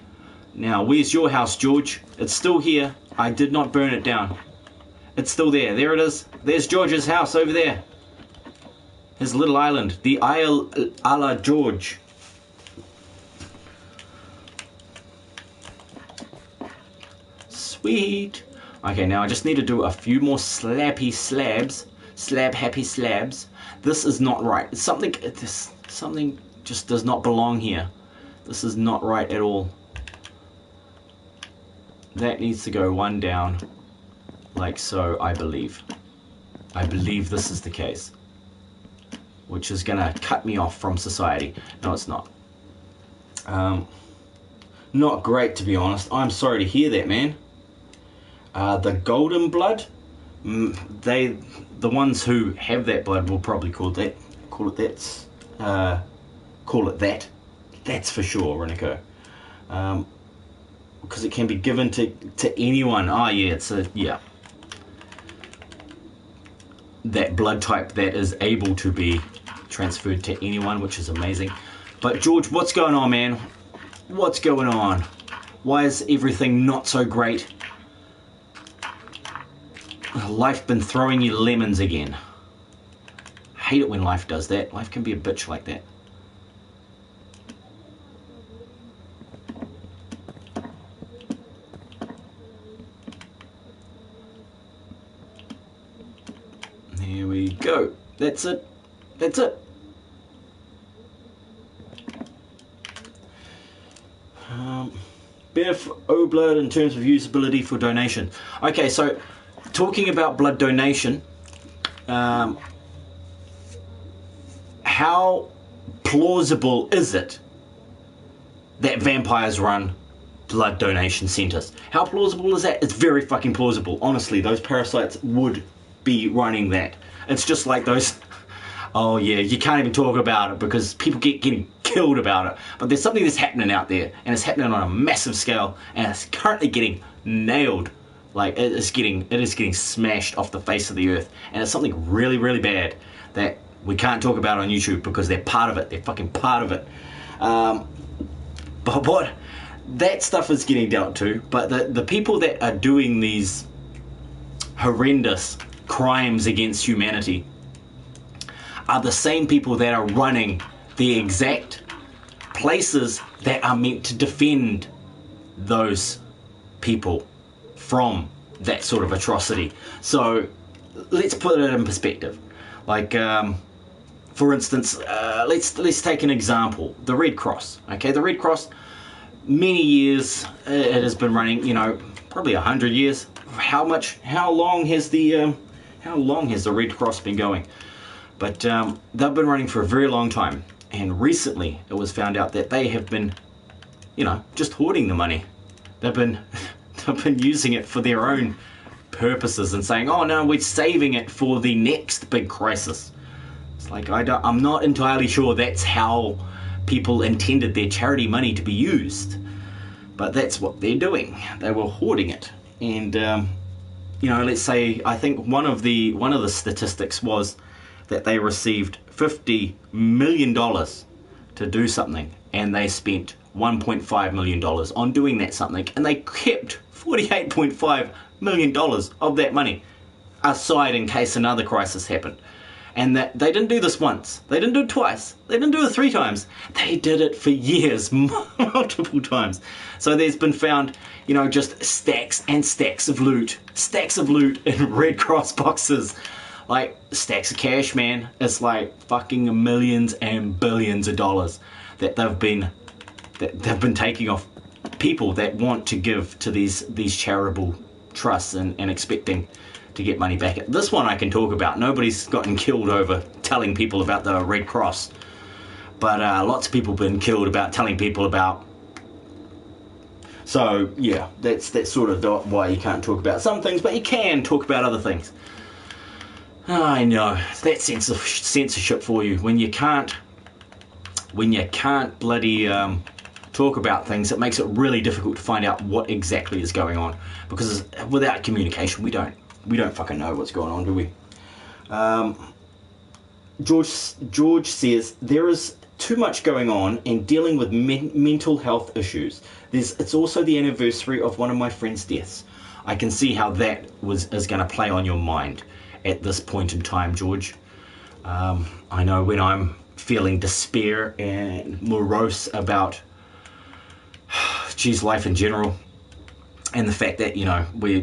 Now, where's your house, George? It's still here. I did not burn it down. It's still there. There it is. There's George's house over there. His little island. The Isle a la George. Sweet. Okay, now I just need to do a few more slappy slabs. Slab happy slabs. This is not right. It's something just does not belong here. This is not right at all. That needs to go one down. Like so, I believe. I believe this is the case. Which is gonna cut me off from society. No, it's not. Not great, to be honest. I'm sorry to hear that, man. The golden blood, the ones who have that blood will probably call it that. That's for sure, Renico. Because it can be given to anyone. Oh yeah, that blood type that is able to be transferred to anyone, which is amazing. But George, what's going on, man? What's going on? Why is everything not so great? Life been throwing you lemons again. I hate it when life does that. Life can be a bitch like that. There we go. That's it. That's it. Better for O blood in terms of usability for donation. Okay, so talking about blood donation, how plausible is it that vampires run blood donation centers? How plausible is that? It's very fucking plausible. Honestly, those parasites would be running that. It's just like those... Oh yeah, you can't even talk about it because people getting killed about it. But there's something that's happening out there, and it's happening on a massive scale, and it's currently getting nailed. Like it is getting smashed off the face of the earth, and it's something really, really bad that we can't talk about on YouTube because they're part of it. They're fucking part of it. But what that stuff is getting dealt to. But the people that are doing these horrendous crimes against humanity are the same people that are running the exact places that are meant to defend those people from that sort of atrocity. So let's put it in perspective. Like for instance, let's take an example, the Red Cross. Okay, the Red Cross, many years it has been running, you know, probably 100 years. How long has the Red Cross been going? But they've been running for a very long time, and recently it was found out that they have been, you know, just hoarding the money. They've been using it for their own purposes and saying, oh no, we're saving it for the next big crisis. It's like, I'm not entirely sure that's how people intended their charity money to be used, but that's what they're doing. They were hoarding it. And you know, let's say, I think one of the statistics was that they received $50 million to do something, and they spent $1.5 million on doing that something, and they kept $48.5 million of that money aside in case another crisis happened. And that they didn't do this once, they didn't do it twice, they didn't do it 3 times, they did it for years, multiple times. So there's been found, you know, just stacks and stacks of loot in Red Cross boxes. Like stacks of cash, man. It's like fucking millions and billions of dollars that they've been taking off people that want to give to these charitable trusts and expecting to get money back. This one I can talk about. Nobody's gotten killed over telling people about the Red Cross, but lots of people have been killed about telling people about. So yeah, that's sort of why you can't talk about some things, but you can talk about other things. I know, that's censorship for you. When you can't bloody talk about things, it makes it really difficult to find out what exactly is going on, because without communication, we don't fucking know what's going on, do we? George says there is too much going on and dealing with mental health issues. It's also the anniversary of one of my friends' deaths. I can see how that is going to play on your mind at this point in time, George. I know when I'm feeling despair and morose about life in general, and the fact that, you know, we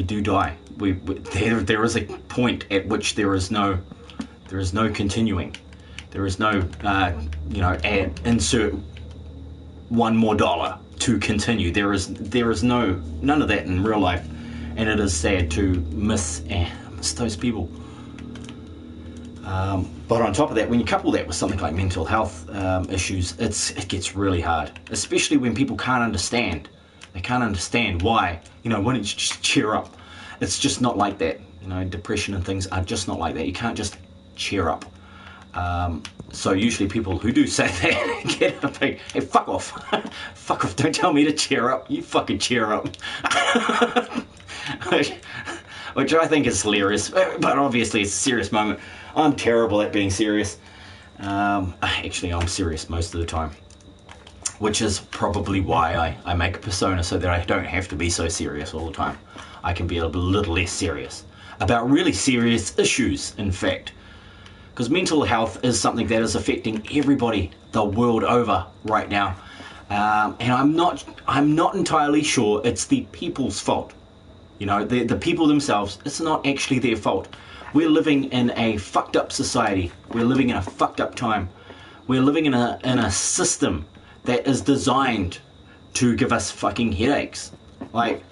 do die. There is a point at which there is no continuing. There is no insert $1 more to continue. There is none of that in real life, and it is sad to miss those people. But on top of that, when you couple that with something like mental health issues, it gets really hard, especially when people can't understand. They can't understand why. You know, why don't you just cheer up? It's just not like that. You know, depression and things are just not like that. You can't just cheer up. So usually people who do say that get up, hey, fuck off. Fuck off, don't tell me to cheer up. You fucking cheer up. Which I think is hilarious, but obviously it's a serious moment. I'm terrible at being serious. Actually, I'm serious most of the time, which is probably why I make a persona, so that I don't have to be so serious all the time. I can be a little less serious about really serious issues, in fact. Because mental health is something that is affecting everybody the world over right now, and I'm not entirely sure it's the people's fault. You know, the people themselves. It's not actually their fault. We're living in a fucked up society. We're living in a fucked up time. We're living in a system that is designed to give us fucking headaches. Like,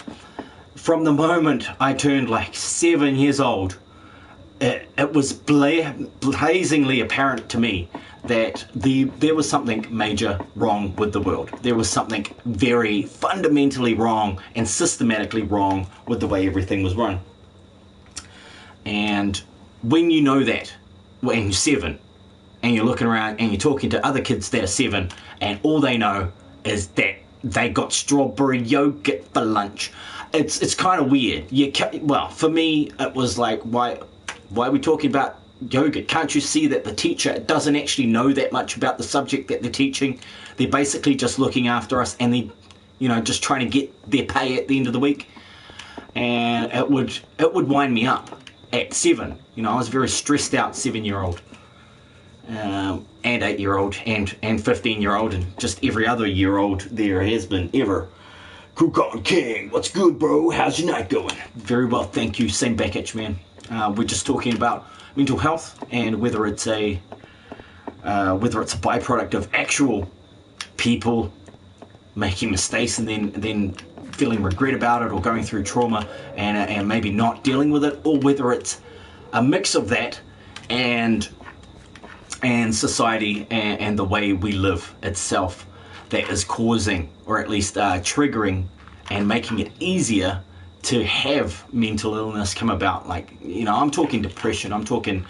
from the moment I turned like 7 years old, it was blazingly apparent to me that there was something major wrong with the world. There was something very fundamentally wrong and systematically wrong with the way everything was run. And when you know that, when you're 7, and you're looking around and you're talking to other kids that are 7, and all they know is that they got strawberry yogurt for lunch, it's kind of weird. Well, for me, it was like, why are we talking about yogurt? Can't you see that the teacher doesn't actually know that much about the subject that they're teaching? They're basically just looking after us, and they, you know, just trying to get their pay at the end of the week. And it would wind me up at 7. You know, I was a very stressed out 7-year-old, and 8-year-old, and 15-year-old, and just every other year-old there has been ever. Cook King, what's good, bro? How's your night going? Very well, thank you. Same back at you, man. We're just talking about mental health and whether it's a byproduct of actual people making mistakes and then feeling regret about it, or going through trauma and maybe not dealing with it, or whether it's a mix of that and society and the way we live itself that is causing, or at least triggering and making it easier to have mental illness come about. Like, you know, I'm talking depression, I'm talking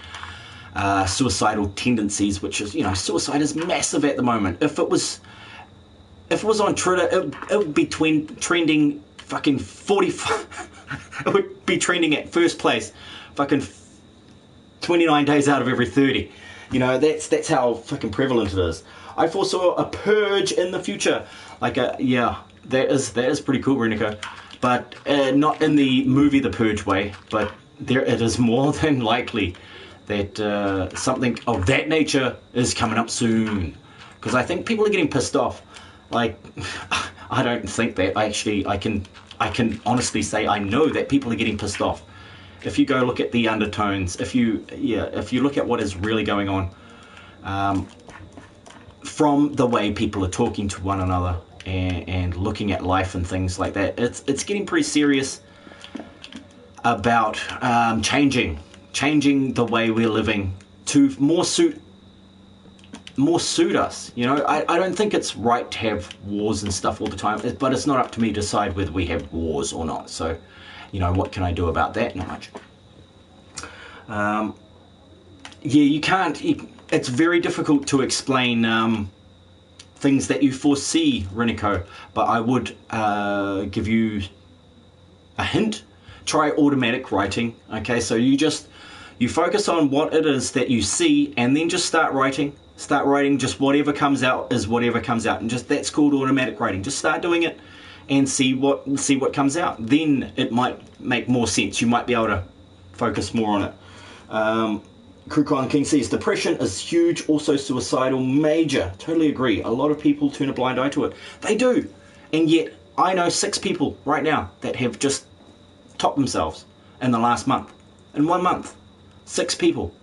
suicidal tendencies, which is, you know, suicide is massive at the moment. If it was on Twitter, it would be trending fucking 45. It would be trending at first place, fucking 29 days out of every 30. You know, that's how fucking prevalent it is. I foresaw a purge in the future. Like, yeah, that is pretty cool, Renico. But not in the movie The Purge way, but it is more than likely that something of that nature is coming up soon. Because I think people are getting pissed off. Like, I don't think that. I can honestly say I know that people are getting pissed off. If you go look at the undertones, if you look at what is really going on, from the way people are talking to one another and looking at life and things like that, it's getting pretty serious about changing the way we're living to more suit us. You know, I don't think it's right to have wars and stuff all the time, but it's not up to me to decide whether we have wars or not. So, you know, what can I do about that? Not much. Yeah, you can't. It's very difficult to explain things that you foresee, Reniko, but I would give you a hint. Try automatic writing. Okay, so you focus on what it is that you see, and then just start writing. Start writing. Just whatever comes out is whatever comes out, and just that's called automatic writing. Just start doing it and see what comes out. Then it might make more sense. You might be able to focus more on it. Krukon King says depression is huge, also suicidal, major. Totally agree. A lot of people turn a blind eye to it. They do, and yet I know 6 people right now that have just topped themselves in the last month. In 1 month, 6 people.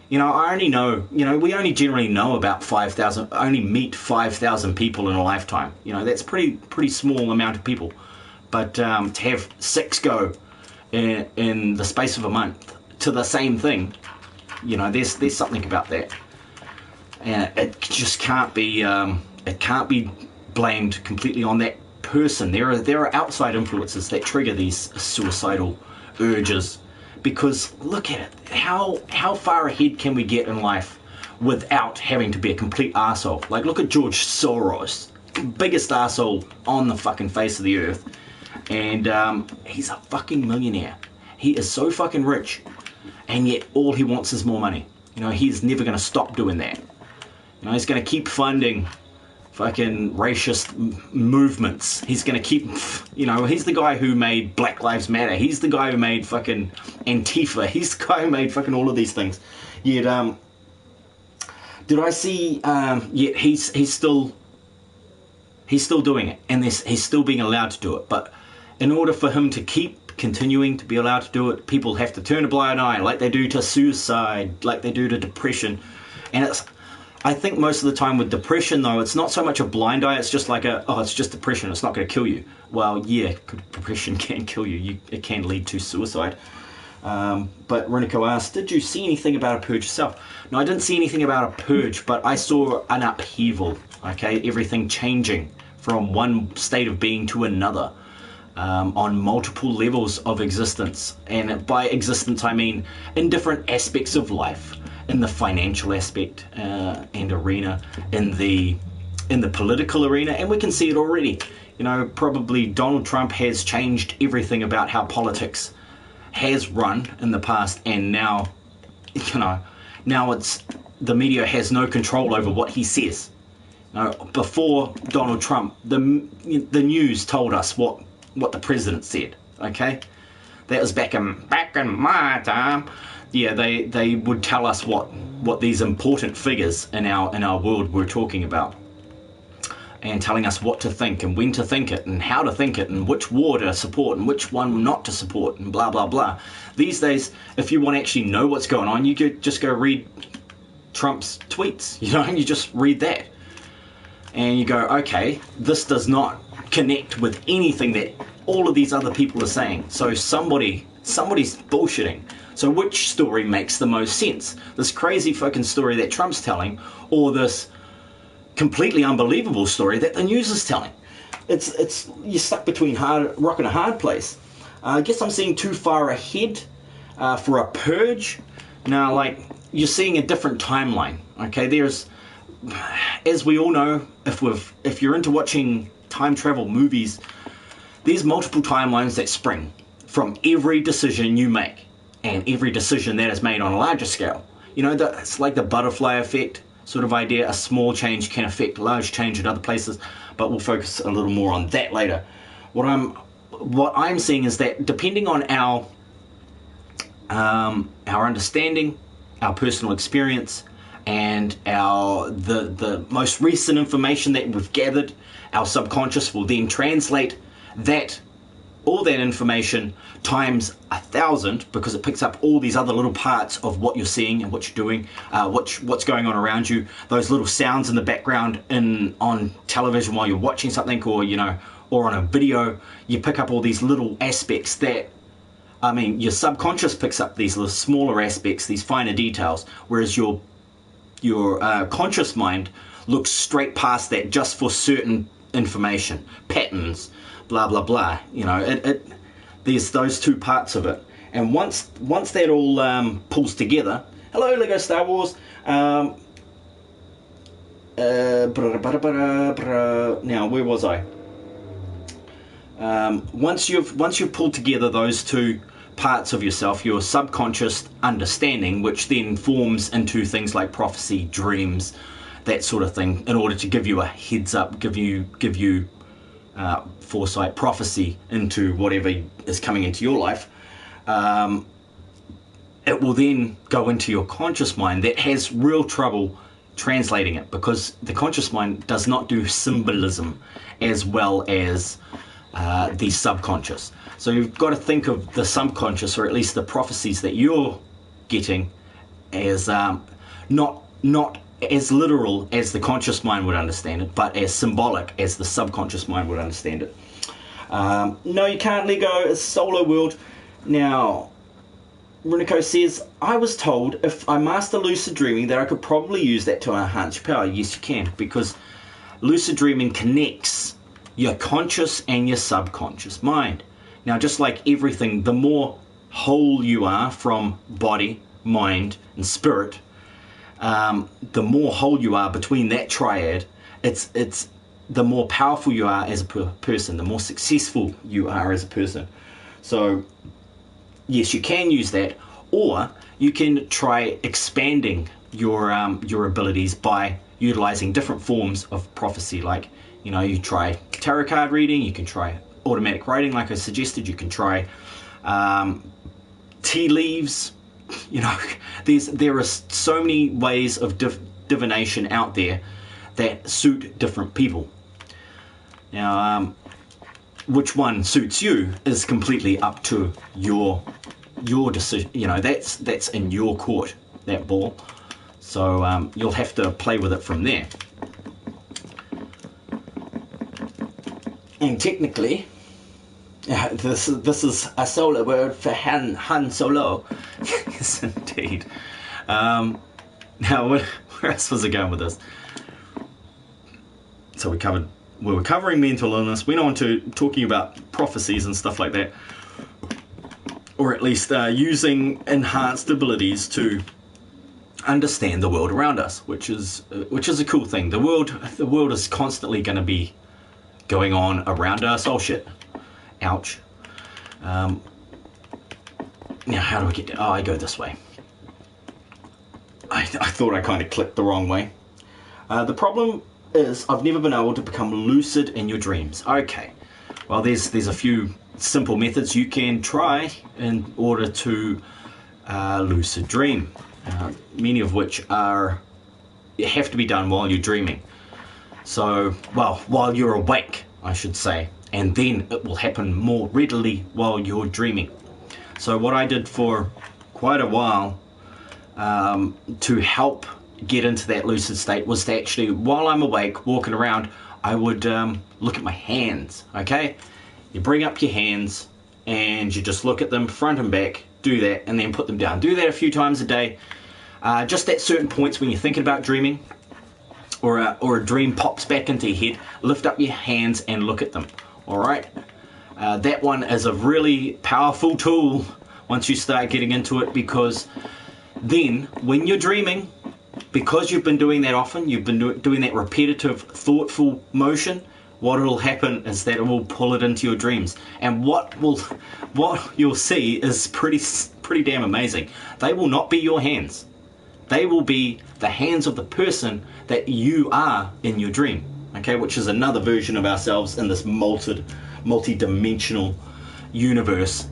You know, I only know, you know, we only generally know about 5,000, only meet 5,000 people in a lifetime. You know, that's pretty small amount of people. But to have 6 go in the space of a month to the same thing, you know, there's something about that. And it just can't be blamed completely on that person. There are outside influences that trigger these suicidal urges. Because look at it, how far ahead can we get in life without having to be a complete arsehole? Like, look at George Soros, biggest arsehole on the fucking face of the earth, and he's a fucking millionaire. He is so fucking rich, and yet all he wants is more money. You know, he's never going to stop doing that. You know, he's going to keep funding fucking racist movements. He's going to keep, you know, he's the guy who made Black Lives Matter. He's the guy who made fucking Antifa. He's the guy who made fucking all of these things. Yet, did I see, yet he's still doing it. And he's still being allowed to do it. But in order for him to keep continuing to be allowed to do it, people have to turn a blind eye, like they do to suicide, like they do to depression. And I think most of the time with depression, though, it's not so much a blind eye, it's just like it's just depression, it's not going to kill you. Well, yeah, depression can kill you. It can lead to suicide. But Reniko asked, did you see anything about a purge yourself? No, I didn't see anything about a purge, but I saw an upheaval, okay? Everything changing from one state of being to another. On multiple levels of existence. And by existence, I mean in different aspects of life. In the financial aspect and arena, in the political arena, and we can see it already. You know, probably Donald Trump has changed everything about how politics has run in the past, and now, you know, now it's the media has no control over what he says. You know, before Donald Trump, the news told us what the president said. Okay, that was back in my time. Yeah, they would tell us what these important figures in our world were talking about, and telling us what to think and when to think it and how to think it and which war to support and which one not to support and blah blah blah. These days, if you want to actually know what's going on, you could just go read Trump's tweets, you know, and you just read that and you go, okay, this does not connect with anything that all of these other people are saying, so somebody's bullshitting. So which story makes the most sense? This crazy fucking story that Trump's telling, or this completely unbelievable story that the news is telling? It's you're stuck between rock and a hard place. I guess I'm seeing too far ahead for a purge. Now, like, you're seeing a different timeline. Okay, there's, as we all know, if you're into watching time travel movies, there's multiple timelines that spring from every decision you make. And every decision that is made on a larger scale. You know, it's like the butterfly effect sort of idea. A small change can affect large change at other places, but we'll focus a little more on that later. What I'm seeing is that depending on our understanding, our personal experience, and the most recent information that we've gathered, our subconscious will then translate all that information times 1,000, because it picks up all these other little parts of what you're seeing and what you're doing, what's going on around you, those little sounds in the background on television while you're watching something, or, you know, or on a video. You pick up all these little aspects that, I mean, your subconscious picks up these little smaller aspects, these finer details, whereas your conscious mind looks straight past that just for certain information, patterns, blah blah blah. You know, there's those two parts of it, and once that all pulls together. Hello, Lego Star Wars. Now, where was I? Once you've pulled together those two parts of yourself, your subconscious understanding, which then forms into things like prophecy, dreams, that sort of thing, in order to give you a heads up, give you foresight, prophecy into whatever is coming into your life. It will then go into your conscious mind that has real trouble translating it, because the conscious mind does not do symbolism as well as the subconscious. So you've got to think of the subconscious, or at least the prophecies that you're getting, as not as literal as the conscious mind would understand it, but as symbolic as the subconscious mind would understand it. No, you can't let go. It's solo world. Now, Runico says, I was told if I master lucid dreaming that I could probably use that to enhance your power. Yes, you can, because lucid dreaming connects your conscious and your subconscious mind. Now, just like everything, the more whole you are from body, mind, and spirit, the more whole you are between that triad, it's the more powerful you are as a person, the more successful you are as a person. So, yes, you can use that, or you can try expanding your abilities by utilizing different forms of prophecy. Like, you try tarot card reading, you can try automatic writing, like I suggested, you can try tea leaves. There are so many ways of divination out there that suit different people. Now, which one suits you is completely up to your decision. That's in your court, that ball. So you'll have to play with it from there. And technically, this is a solo word for Han Solo. Yes, indeed. Now, where else was I going with this? So we were covering mental illness, went on to talking about prophecies and stuff like that, or at least using enhanced abilities to understand the world around us, which is a cool thing. The world is constantly going to be going on around us. Oh shit! Ouch. Now, how do I get? I go this way. I thought I kind of clicked the wrong way. The problem is I've never been able to become lucid in your dreams. Okay, well, there's a few simple methods you can try in order to lucid dream, many of which have to be done while you're dreaming. So, while you're awake, I should say, and then it will happen more readily while you're dreaming. So what I did for quite a while to help get into that lucid state was to actually, while I'm awake, walking around, I would look at my hands, okay? You bring up your hands and you just look at them front and back, do that, and then put them down. Do that a few times a day. Just at certain points when you're thinking about dreaming, or a dream pops back into your head, lift up your hands and look at them, all right? That one is a really powerful tool once you start getting into it, because then when you're dreaming, because you've been doing that often, you've been doing that repetitive, thoughtful motion, what will happen is that it will pull it into your dreams. And what you'll see is pretty damn amazing. They will not be your hands. They will be the hands of the person that you are in your dream, okay, which is another version of ourselves in this multi-dimensional universe.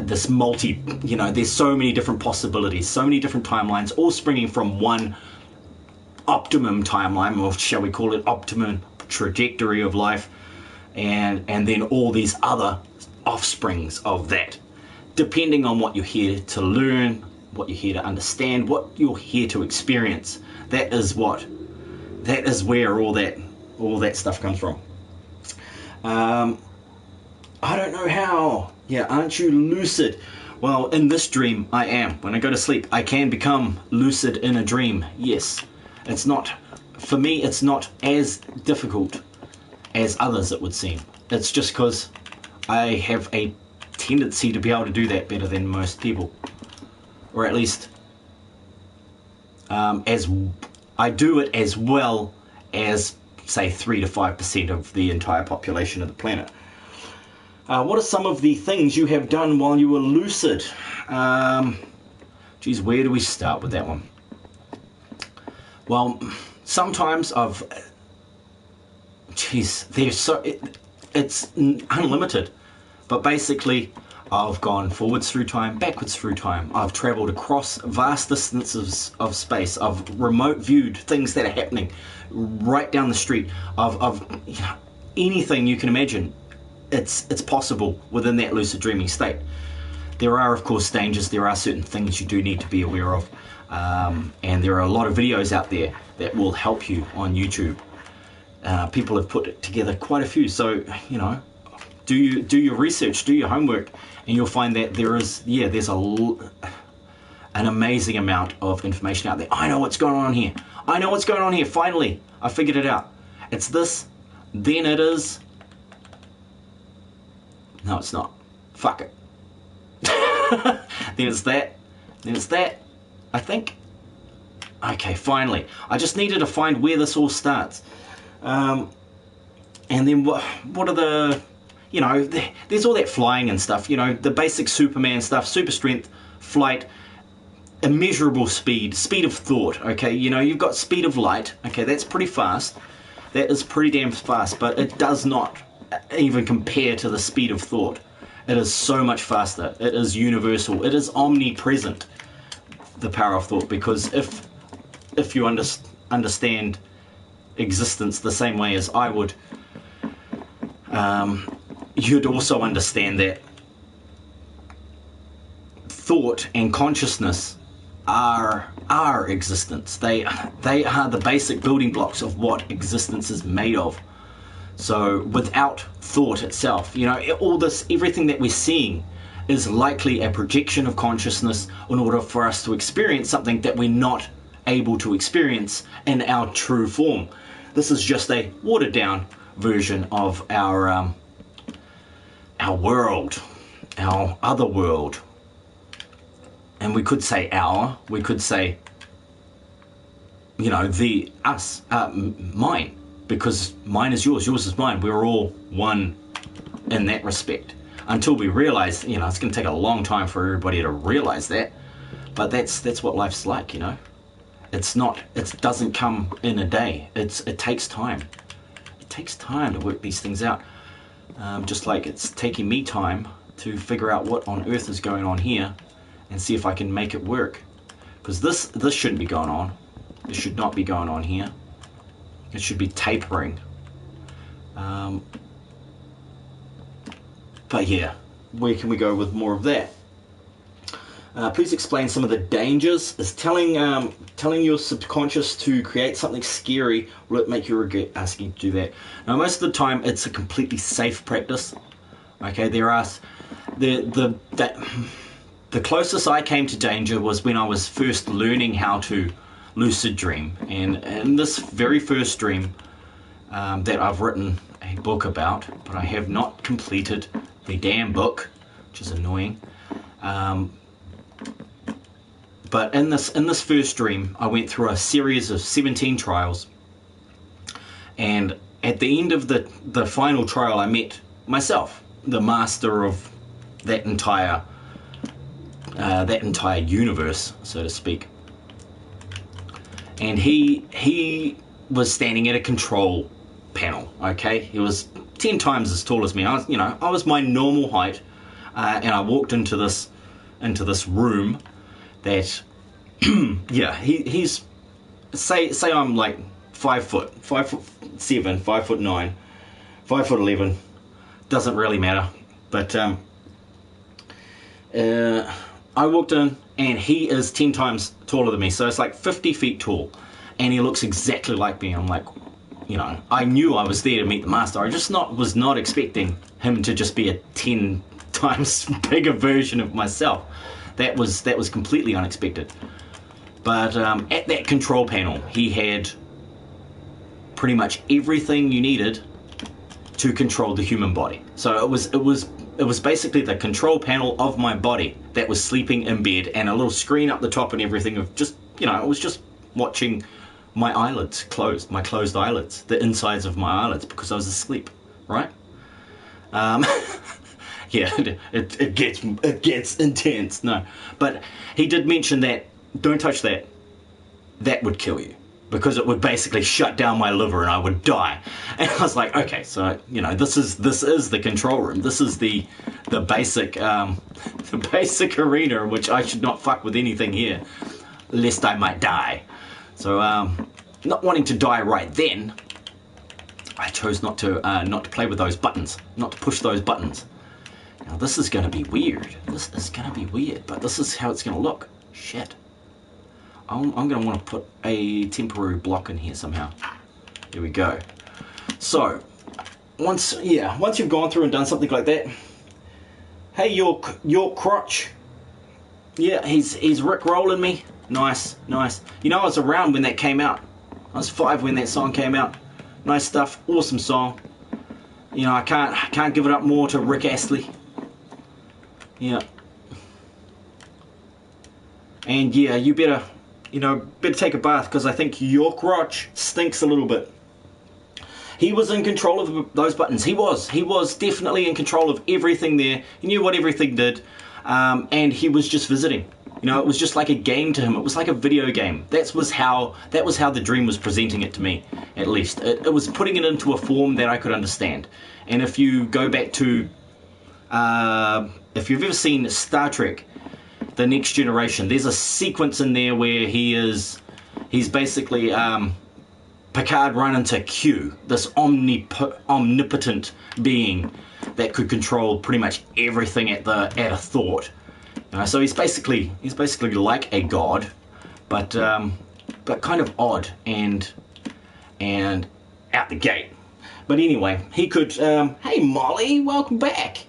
There's so many different possibilities, so many different timelines, all springing from one optimum timeline, or shall we call it optimum trajectory of life, and then all these other offsprings of that, depending on what you're here to learn, what you're here to understand, what you're here to experience. That is where all that stuff comes from. I don't know how. Yeah, aren't you lucid? Well, in this dream, I am. When I go to sleep, I can become lucid in a dream. Yes. For me, it's not as difficult as others, it would seem. It's just because I have a tendency to be able to do that better than most people. Or at least, as I do it as well as, say, 3 to 5% of the entire population of the planet. What are some of the things you have done while you were lucid? Geez, where do we start with that one? Well, sometimes it's unlimited, but basically I've gone forwards through time, backwards through time. I've traveled across vast distances of space. I've remote viewed things that are happening right down the street. I've anything you can imagine. It's possible within that lucid dreaming state. There are, of course, dangers. There are certain things you do need to be aware of, and there are a lot of videos out there that will help you on YouTube. People have put together quite a few, so do your research, do your homework, and you'll find that there's an amazing amount of information out there. I know what's going on here. I know what's going on here. Finally, I figured it out. It's this, then it is. No, it's not. Fuck it. Then it's that. Then it's that. I think. Okay, finally. I just needed to find where this all starts. And then what are the... there's all that flying and stuff, the basic Superman stuff, super strength, flight, immeasurable speed of thought, okay? You've got speed of light, okay, that's pretty fast. That is pretty damn fast, but it does not even compare to the speed of thought. It is so much faster. It is universal. It is omnipresent, the power of thought, because if you understand existence the same way as I would, you'd also understand that thought and consciousness are our existence. They are the basic building blocks of what existence is made of. So without thought itself, everything that we're seeing is likely a projection of consciousness in order for us to experience something that we're not able to experience in our true form. This is just a watered down version of our world, our other world. And we could say we could say, the us, mine, because mine is yours is mine. We're all one in that respect. Until we realize, it's going to take a long time for everybody to realize that. But that's what life's like, It doesn't come in a day. It takes time. It takes time to work these things out. Just like it's taking me time to figure out what on earth is going on here and see if I can make it work. Because this shouldn't be going on. This should not be going on here. It should be tapering. But yeah, where can we go with more of that? Please explain some of the dangers. Is telling your subconscious to create something scary, will it make you regret asking to do that? Now, most of the time, it's a completely safe practice. Okay, there are the closest I came to danger was when I was first learning how to lucid dream, and in this very first dream that I've written a book about, but I have not completed the damn book, which is annoying. But in this first dream, I went through a series of 17 trials, and at the end of the final trial, I met myself, the master of that entire universe, so to speak. And he was standing at a control panel. Okay, he was 10 times as tall as me. I was my normal height, and I walked into this room that yeah, he's say I'm like 5 foot 7, 5'9", 5'11", doesn't really matter, but I walked in and he is 10 times taller than me, so it's like 50 feet tall, and he looks exactly like me. I'm like, I knew I was there to meet the master. I just was not expecting him to just be a 10 times bigger version of myself. That was completely unexpected. But at that control panel, he had pretty much everything you needed to control the human body. So it was basically the control panel of my body that was sleeping in bed, and a little screen up the top and everything of just, it was just watching my eyelids closed, my closed eyelids, the insides of my eyelids, because I was asleep, right? Yeah, it gets intense. No, but he did mention that don't touch that. That would kill you, because it would basically shut down my liver and I would die. And I was like, okay, so you know, this is the control room. This is the basic the basic arena in which I should not fuck with anything here, lest I might die. So not wanting to die right then, I chose not to play with those buttons, not to push those buttons. Now this is going to be weird. This is going to be weird, but this is how it's going to look. Shit. I'm going to want to put a temporary block in here somehow. There we go. So, once you've gone through and done something like that, hey, your crotch. Yeah, he's rickrolling me. Nice, nice. You know, I was around when that came out. I was 5 when that song came out. Nice stuff. Awesome song. You know, I can't give it up more to Rick Astley. Yeah. And yeah, you better take a bath, because I think your crotch stinks a little bit. He was in control of those buttons. He was definitely in control of everything there. He knew what everything did, and he was just visiting. You know, it was just like a game to him. It was like a video game. That was how the dream was presenting it to me, at least. It was putting it into a form that I could understand. And if you go back to, if you've ever seen Star Trek, The Next Generation, there's a sequence in there where he's basically Picard run into Q, this omnipotent being that could control pretty much everything at a thought. You know, so he's basically like a god, but kind of odd and out the gate. But anyway, he could. Hey Molly, welcome back.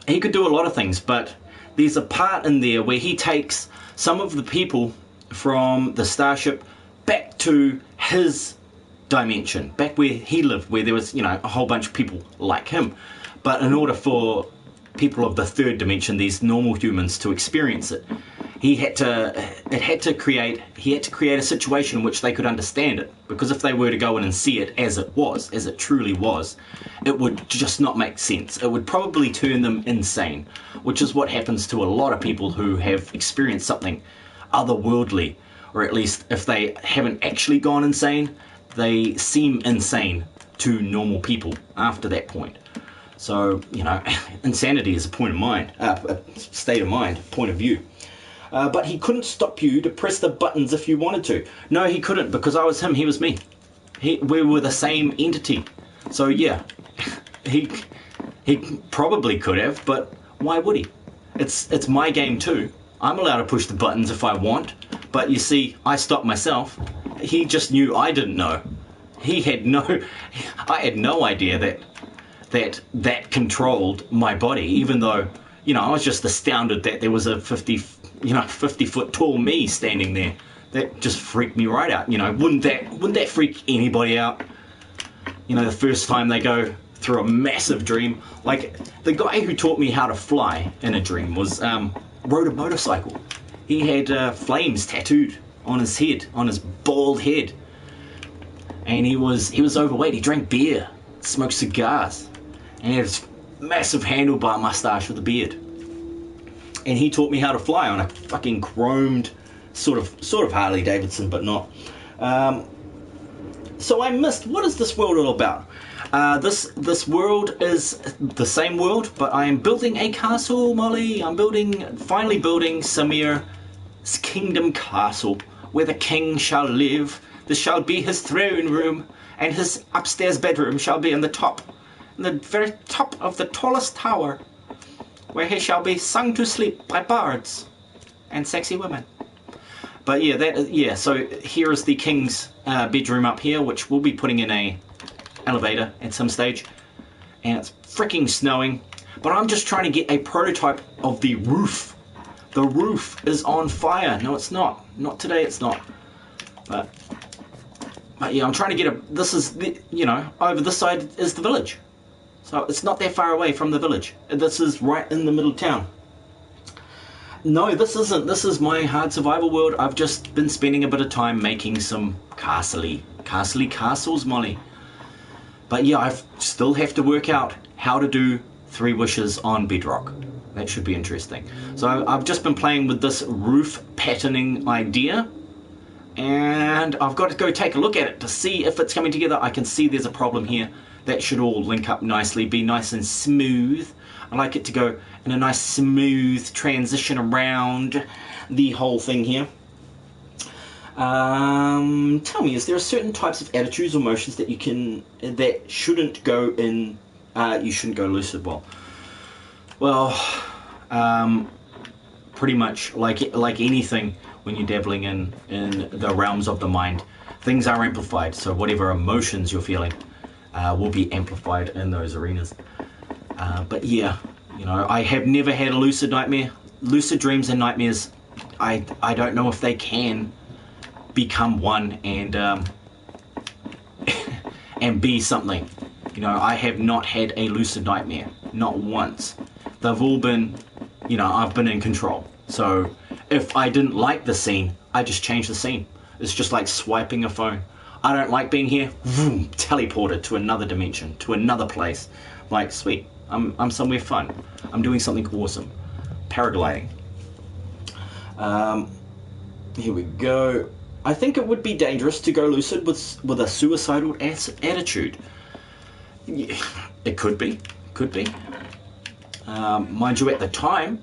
He could do a lot of things, but there's a part in there where he takes some of the people from the starship back to his dimension, back where he lived, where there was, you know, a whole bunch of people like him. But in order for people of the third dimension, these normal humans, to experience it, he had to create a situation in which they could understand it, because if they were to go in and see it as it truly was, it would just not make sense. It would probably turn them insane, which is what happens to a lot of people who have experienced something otherworldly, or at least if they haven't actually gone insane, they seem insane to normal people after that point. So, you know, insanity is a point of mind, a state of mind, point of view. But he couldn't stop you to press the buttons if you wanted to. No, he couldn't, because I was him, he was me. We were the same entity. So yeah, he probably could have, but why would he? It's my game too. I'm allowed to push the buttons if I want, but you see, I stopped myself. He just knew I didn't know. I had no idea that controlled my body, even though, you know, I was just astounded that there was a 50-foot tall me standing there. That just freaked me right out. You know, wouldn't that freak anybody out? You know, the first time they go through a massive dream. Like, the guy who taught me how to fly in a dream was rode a motorcycle. He had flames tattooed on his head, on his bald head, and he was overweight. He drank beer, smoked cigars, and he had this massive handlebar mustache with a beard. And he taught me how to fly on a fucking chromed sort of Harley Davidson, but not. So I missed. What is this world all about? This world is the same world, but I am building a castle, Molly. I'm finally building Samir's kingdom castle, where the king shall live. This shall be his throne room, and his upstairs bedroom shall be in the very top of the tallest tower, where he shall be sung to sleep by bards and sexy women. But yeah, so here is the king's bedroom up here, which we'll be putting in a elevator at some stage. And it's freaking snowing, but I'm just trying to get a prototype of the roof. The roof is on fire. No, it's not. Not today, it's not. But yeah, I'm trying to get this is, over this side is the village. So it's not that far away from the village. This is right in the middle of town. No, this isn't. This is my hard survival world. I've just been spending a bit of time making some castle-y castles, Molly. But yeah, I still have to work out how to do 3 wishes on bedrock. That should be interesting. So I've just been playing with this roof patterning idea, and I've got to go take a look at it to see if it's coming together. I can see there's a problem here. That should all link up nicely, be nice and smooth. I like it to go in a nice smooth transition around the whole thing here. Tell me, is there certain types of attitudes or motions that that shouldn't go in, you shouldn't go lucid while? Well, pretty much like anything when you're dabbling in the realms of the mind, things are amplified. So whatever emotions you're feeling will be amplified in those arenas. But yeah, you know, I have never had a lucid nightmare. Lucid dreams and nightmares, I don't know if they can become one and and be something. You know, I have not had a lucid nightmare, not once. They've all been, you know, I've been in control. So if I didn't like the scene, I just change the scene. It's just like swiping a phone. I don't like being here, vroom, teleported to another dimension, to another place. Like, sweet, I'm somewhere fun. I'm doing something awesome. Paragliding. Here we go. I think it would be dangerous to go lucid with a suicidal attitude. Yeah, it could be. Mind you, at the time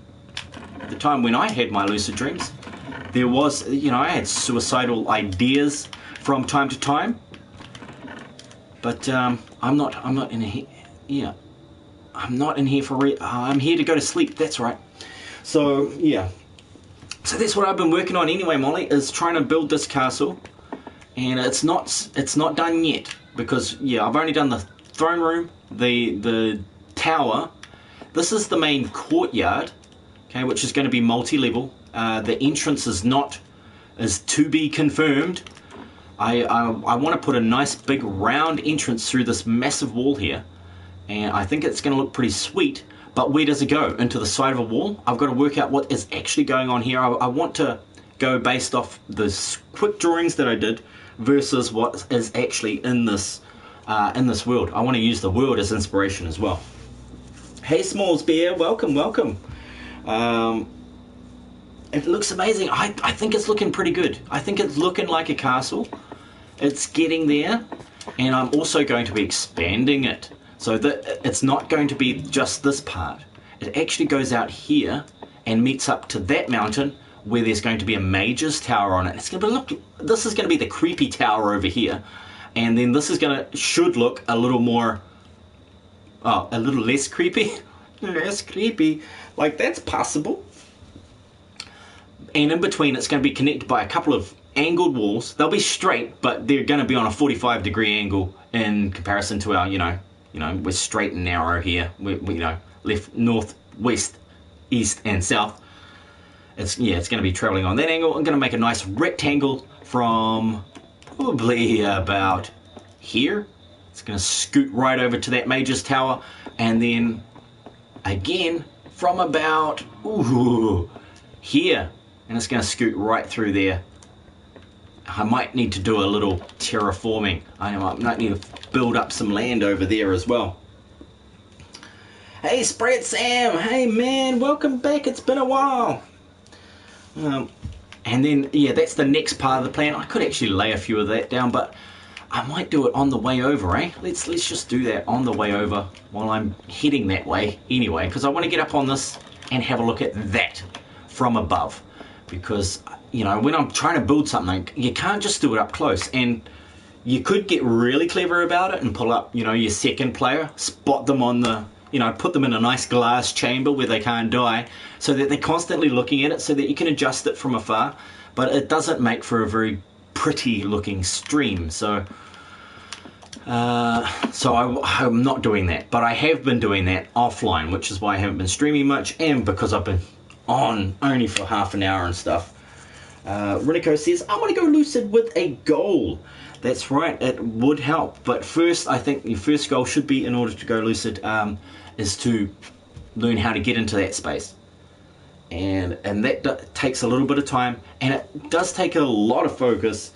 when I had my lucid dreams, there was, you know, I had suicidal ideas from time to time. But I'm not in here. Yeah, I'm not in here for I'm here to go to sleep. That's right. So yeah. So that's what I've been working on anyway, Molly, is trying to build this castle, and it's not done yet because yeah, I've only done the throne room, the tower. This is the main courtyard, okay, which is going to be multi-level. The entrance is to be confirmed. I want to put a nice big round entrance through this massive wall here, and I think it's going to look pretty sweet. But where does it go? Into the side of a wall? I've got to work out what is actually going on here. I want to go based off the quick drawings that I did versus what is actually in this world. I want to use the world as inspiration as well. Hey Smalls Bear, welcome. It looks amazing. I think it's looking pretty good. I think it's looking like a castle. It's getting there, and I'm also going to be expanding it. So that it's not going to be just this part. It actually goes out here and meets up to that mountain where there's going to be a mage's tower on it. It's going to be, this is going to be the creepy tower over here. And then this is should look a little more, a little less creepy. Less creepy. Like, that's possible. And in between, it's going to be connected by a couple of angled walls. They'll be straight, but they're going to be on a 45-degree angle in comparison to our, you know, we're straight and narrow here. We you know, left, north, west, east, and south. It's going to be traveling on that angle. I'm going to make a nice rectangle from probably about here. It's going to scoot right over to that mage's tower, and then again from about here, and it's going to scoot right through there. I might need to do a little terraforming. I might need to build up some land over there as well. Hey Spread Sam, hey man, welcome back, it's been a while. And then yeah, that's the next part of the plan. I could actually lay a few of that down, but I might do it on the way over, eh? Let's just do that on the way over while I'm heading that way anyway, because I want to get up on this and have a look at that from above. Because, you know, when I'm trying to build something, you can't just do it up close. And you could get really clever about it and pull up, you know, your second player, spot them on the, you know, put them in a nice glass chamber where they can't die, so that they're constantly looking at it, so that you can adjust it from afar. But it doesn't make for a very pretty looking stream. So I'm not doing that. But I have been doing that offline, which is why I haven't been streaming much, and because I've been on only for half an hour and stuff. Rinico says, I want to go lucid with a goal. That's right, it would help. But first, I think your first goal should be, in order to go lucid, is to learn how to get into that space. and that takes a little bit of time, and it does take a lot of focus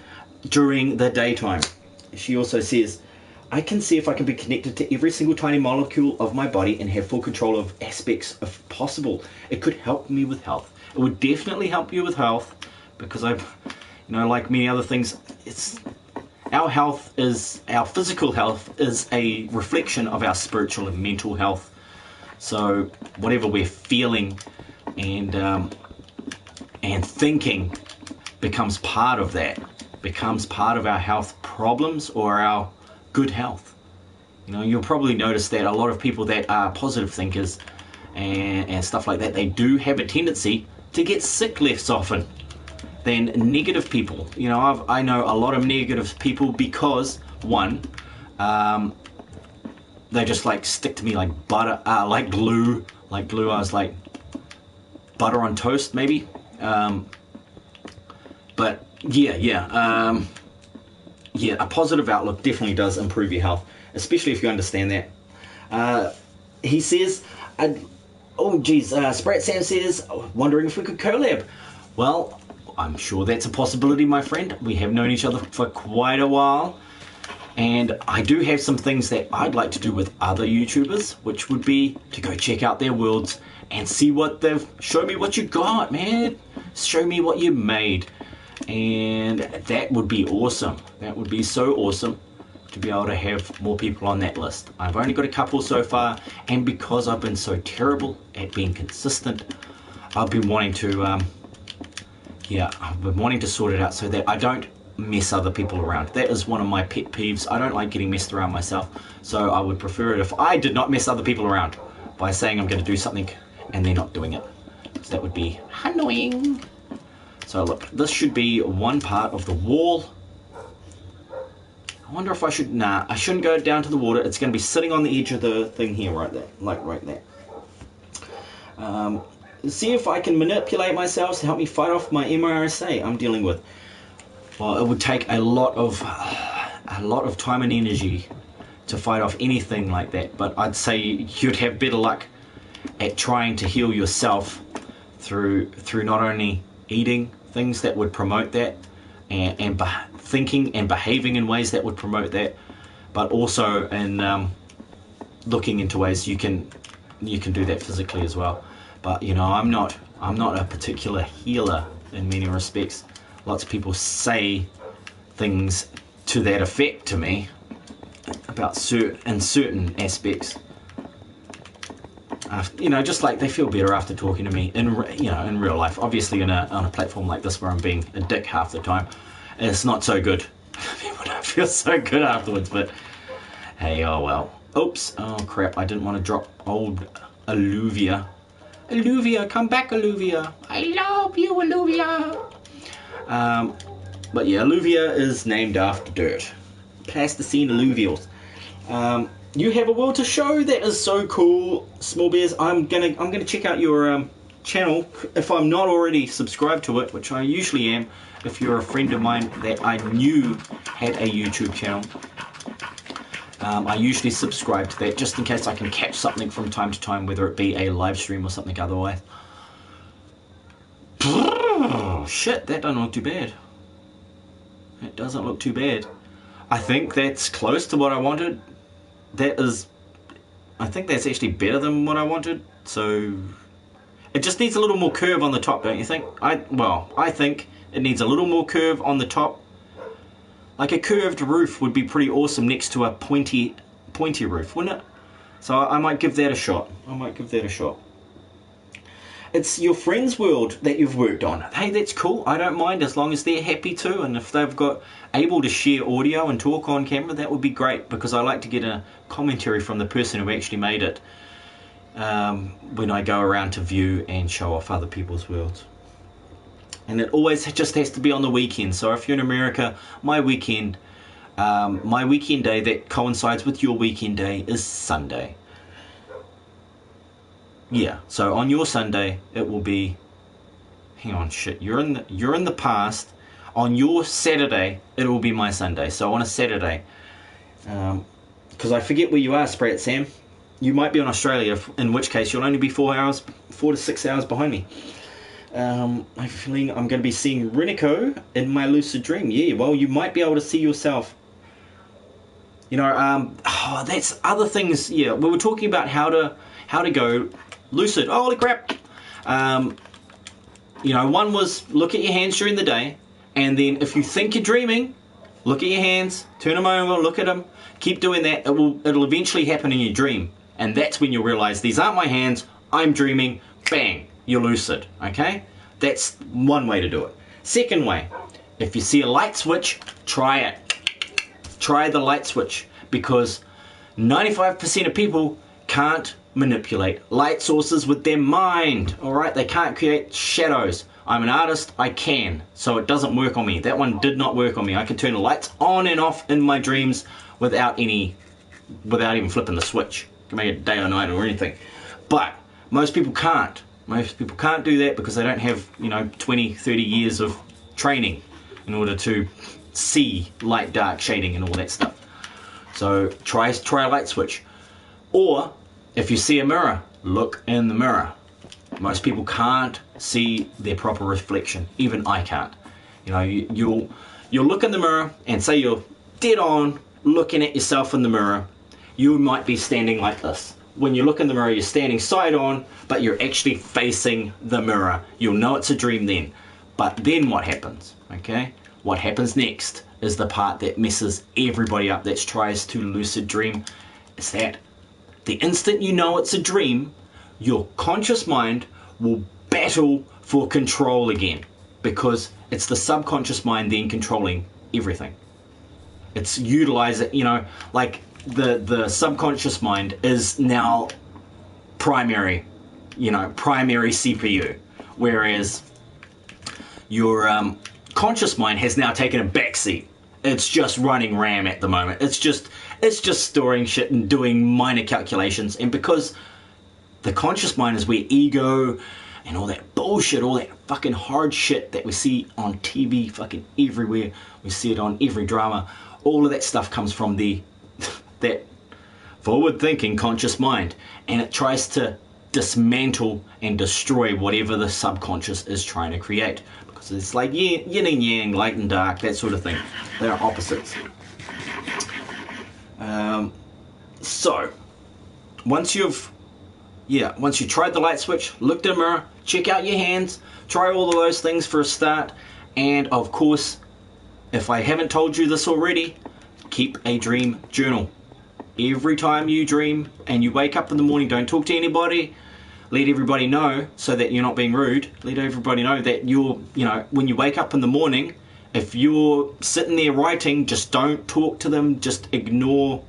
during the daytime. She also says, I can see if I can be connected to every single tiny molecule of my body and have full control of aspects if possible. It could help me with health. It would definitely help you with health, because like many other things, our health is, our physical health is a reflection of our spiritual and mental health. So whatever we're feeling and thinking becomes part of that, becomes part of our health problems or our good health. You'll probably notice that a lot of people that are positive thinkers and stuff like that, they do have a tendency to get sick less often than negative people. I know a lot of negative people because, one, they just like stick to me like butter, like glue. I was like butter on toast, maybe. But yeah, a positive outlook definitely does improve your health, especially if you understand that. He says, Sprat Sam says, wondering if we could collab. Well, I'm sure that's a possibility, my friend. We have known each other for quite a while, and I do have some things that I'd like to do with other YouTubers, which would be to go check out their worlds and see what show me what you got, man. Show me what you made. And that would be awesome. That would be so awesome to be able to have more people on that list. I've only got a couple so far, and because I've been so terrible at being consistent, I've been wanting to sort it out so that I don't mess other people around. That is one of my pet peeves. I don't like getting messed around myself, so I would prefer it if I did not mess other people around by saying I'm going to do something and they're not doing it. So that would be annoying. So look, this should be one part of the wall. I wonder if I should... Nah, I shouldn't go down to the water. It's going to be sitting on the edge of the thing here, right there. Like right there. See if I can manipulate myself to help me fight off my MRSA I'm dealing with. Well, it would take a lot of time and energy to fight off anything like that. But I'd say you'd have better luck at trying to heal yourself through not only eating things that would promote that, and thinking and behaving in ways that would promote that, but also in looking into ways you can do that physically as well. But I'm not a particular healer in many respects. Lots of people say things to that effect to me about certain aspects. Just like they feel better after talking to me in real life. Obviously on a platform like this where I'm being a dick half the time, it's not so good. People don't feel so good afterwards, but hey, oh well. Oops, oh crap, I didn't want to drop old Alluvia. Alluvia, come back, Alluvia. I love you, Alluvia. But yeah, Alluvia is named after dirt. Plasticine alluvials. You have a world to show. That is so cool, Small Bears. I'm gonna check out your channel if I'm not already subscribed to it, which I usually am. If you're a friend of mine that I knew had a YouTube channel, I usually subscribe to that just in case I can catch something from time to time, whether it be a live stream or something otherwise. Oh, shit, that doesn't look too bad. It doesn't look too bad. I think that's close to what I wanted. I think that's actually better than what I wanted. So it just needs a little more curve on the top, don't you think? I think it needs a little more curve on the top. Like a curved roof would be pretty awesome next to a pointy roof, wouldn't it? So I might give that a shot. It's your friend's world that you've worked on. Hey, that's cool. I don't mind as long as they're happy too, and if they've got able to share audio and talk on camera, that would be great, because I like to get a commentary from the person who actually made it when I go around to view and show off other people's worlds. And it always just has to be on the weekend. So if you're in America, my weekend day that coincides with your weekend day is Sunday. Yeah, so on your Sunday it will be, hang on, shit, you're in the past. On your Saturday it will be my Sunday. So on a Saturday, because I forget where you are, Sprat Sam. You might be in Australia, in which case you'll only be 4 to 6 hours behind me. I'm feeling I'm going to be seeing Reniko in my lucid dream. Yeah, well, you might be able to see yourself. That's other things. Yeah, we were talking about how to go lucid. Oh, holy crap! One was look at your hands during the day, and then if you think you're dreaming, look at your hands, turn them over, look at them. Keep doing that. It'll eventually happen in your dream, and that's when you'll realize these aren't my hands. I'm dreaming. Bang, you're lucid. Okay, that's one way to do it. Second way, if you see a light switch, try it. Try the light switch, because 95% of people can't manipulate light sources with their mind. Alright, they can't create shadows. I'm an artist, I can, so it doesn't work on me. That one did not work on me. I can turn the lights on and off in my dreams without even flipping the switch. You can make it day or night or anything. But most people can't. Most people can't do that because they don't have 20, 30 years of training in order to see light dark shading and all that stuff. So try a light switch. Or if you see a mirror, look in the mirror. Most people can't see their proper reflection. Even I can't. You'll look in the mirror and say you're dead on looking at yourself in the mirror. You might be standing like this. When you look in the mirror, you're standing side on, but you're actually facing the mirror. You'll know it's a dream then. But then what happens? Okay? What happens next is the part that messes everybody up that tries to lucid dream. Is that the instant you know it's a dream, your conscious mind will battle for control again, because it's the subconscious mind then controlling everything. It's utilizing, like the subconscious mind is now primary CPU, whereas your conscious mind has now taken a backseat. It's just running RAM at the moment. It's just storing shit and doing minor calculations. And because the conscious mind is where ego and all that bullshit, all that fucking hard shit that we see on TV fucking everywhere, we see it on every drama, all of that stuff comes from that forward-thinking conscious mind, and it tries to dismantle and destroy whatever the subconscious is trying to create. Because it's like yin and yang, light and dark, that sort of thing. They are opposites. So once you've tried the light switch, looked in the mirror, check out your hands, try all of those things for a start, and of course, if I haven't told you this already, keep a dream journal. Every time you dream and you wake up in the morning, don't talk to anybody. Let everybody know, so that you're not being rude. Let everybody know that when you wake up in the morning, if you're sitting there writing, just don't talk to them. Just ignore,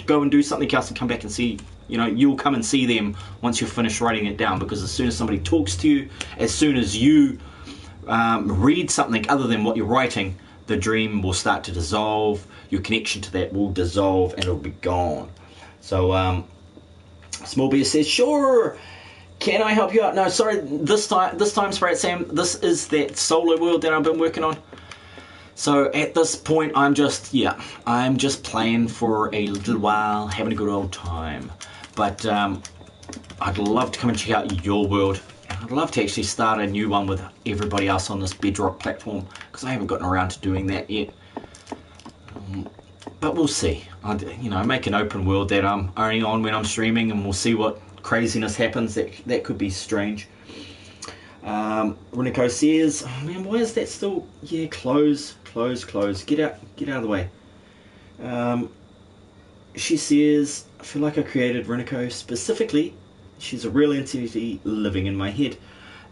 go and do something else and come back and see. You'll come and see them once you've finished writing it down, because as soon as somebody talks to you, as soon as you read something other than what you're writing, the dream will start to dissolve. Your connection to that will dissolve and it'll be gone. So Small Bear says, sure, can I help you out? No, sorry, this time, Sprite Sam, this is that solo world that I've been working on. So at this point, I'm just playing for a little while, having a good old time. But I'd love to come and check out your world. I'd love to actually start a new one with everybody else on this Bedrock platform, because I haven't gotten around to doing that yet. But we'll see. Make an open world that I'm only on when I'm streaming, and we'll see what craziness happens. That could be strange. Reniko says, oh man, why is that still? Yeah, close. Get out of the way. She says, I feel like I created Reniko specifically. She's a real entity living in my head.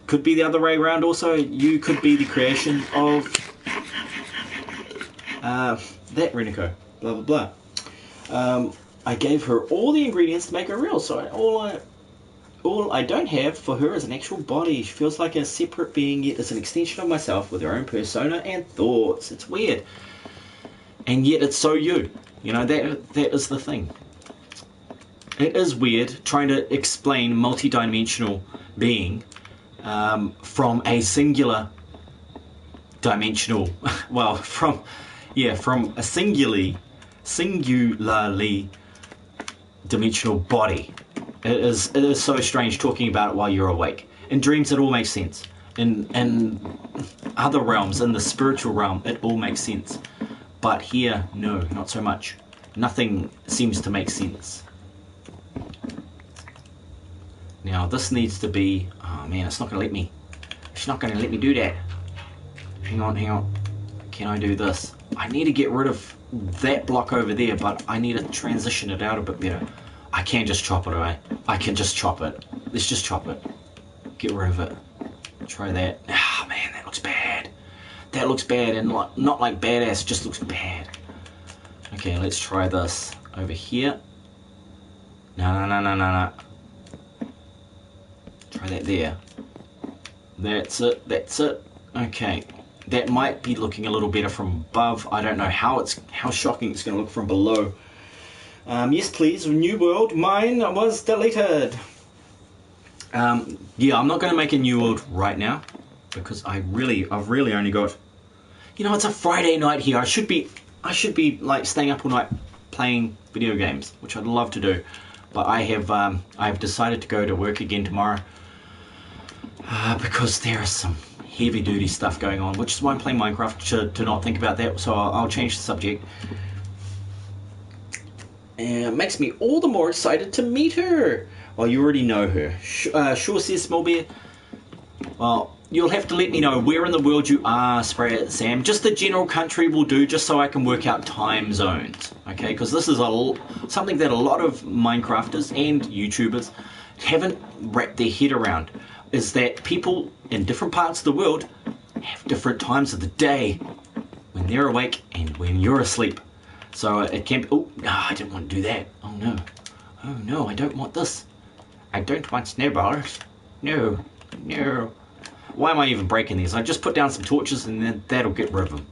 Could be the other way around also. You could be the creation of that Reniko. Blah, blah, blah. I gave her all the ingredients to make her real, so all I don't have for her is an actual body. She feels like a separate being, yet it's an extension of myself with her own persona and thoughts. It's weird. And yet it's so you. That is the thing. It is weird trying to explain multi-dimensional being from a singular dimensional, from a singularly dimensional body. It is so strange talking about it while you're awake. In dreams it all makes sense. In other realms, in the spiritual realm, it all makes sense. But here, no, not so much. Nothing seems to make sense. Now this needs to be, oh man, it's not going to let me. It's not going to let me do that. Hang on. Can I do this? I need to get rid of that block over there, but I need to transition it out a bit better. I can just chop it away. I can just chop it. Let's just chop it. Get rid of it. Try that. Ah, man, that looks bad. That looks bad, and not like badass, it just looks bad. Okay, let's try this over here. No. Try that there. That's it. Okay. That might be looking a little better from above. I don't know how shocking it's going to look from below. Yes, please. New world. Mine was deleted. Yeah, I'm not going to make a new world right now because I've really only got. You know, it's a Friday night here. I should be like staying up all night playing video games, which I'd love to do, but I've decided to go to work again tomorrow because there is some heavy duty stuff going on, which is why I'm playing Minecraft, to not think about that. So I'll change the subject. And it makes me all the more excited to meet her. Well, you already know her. Sure, says Small Bear. Well, you'll have to let me know where in the world you are, Sam. Just the general country will do, just so I can work out time zones. Okay, because this is something that a lot of Minecrafters and YouTubers haven't wrapped their head around. Is that people in different parts of the world have different times of the day when they're awake and when you're asleep. So it can be, oh, no, I didn't want to do that. Oh no, I don't want this. I don't want snowballs. No. Why am I even breaking these? I just put down some torches and then that'll get rid of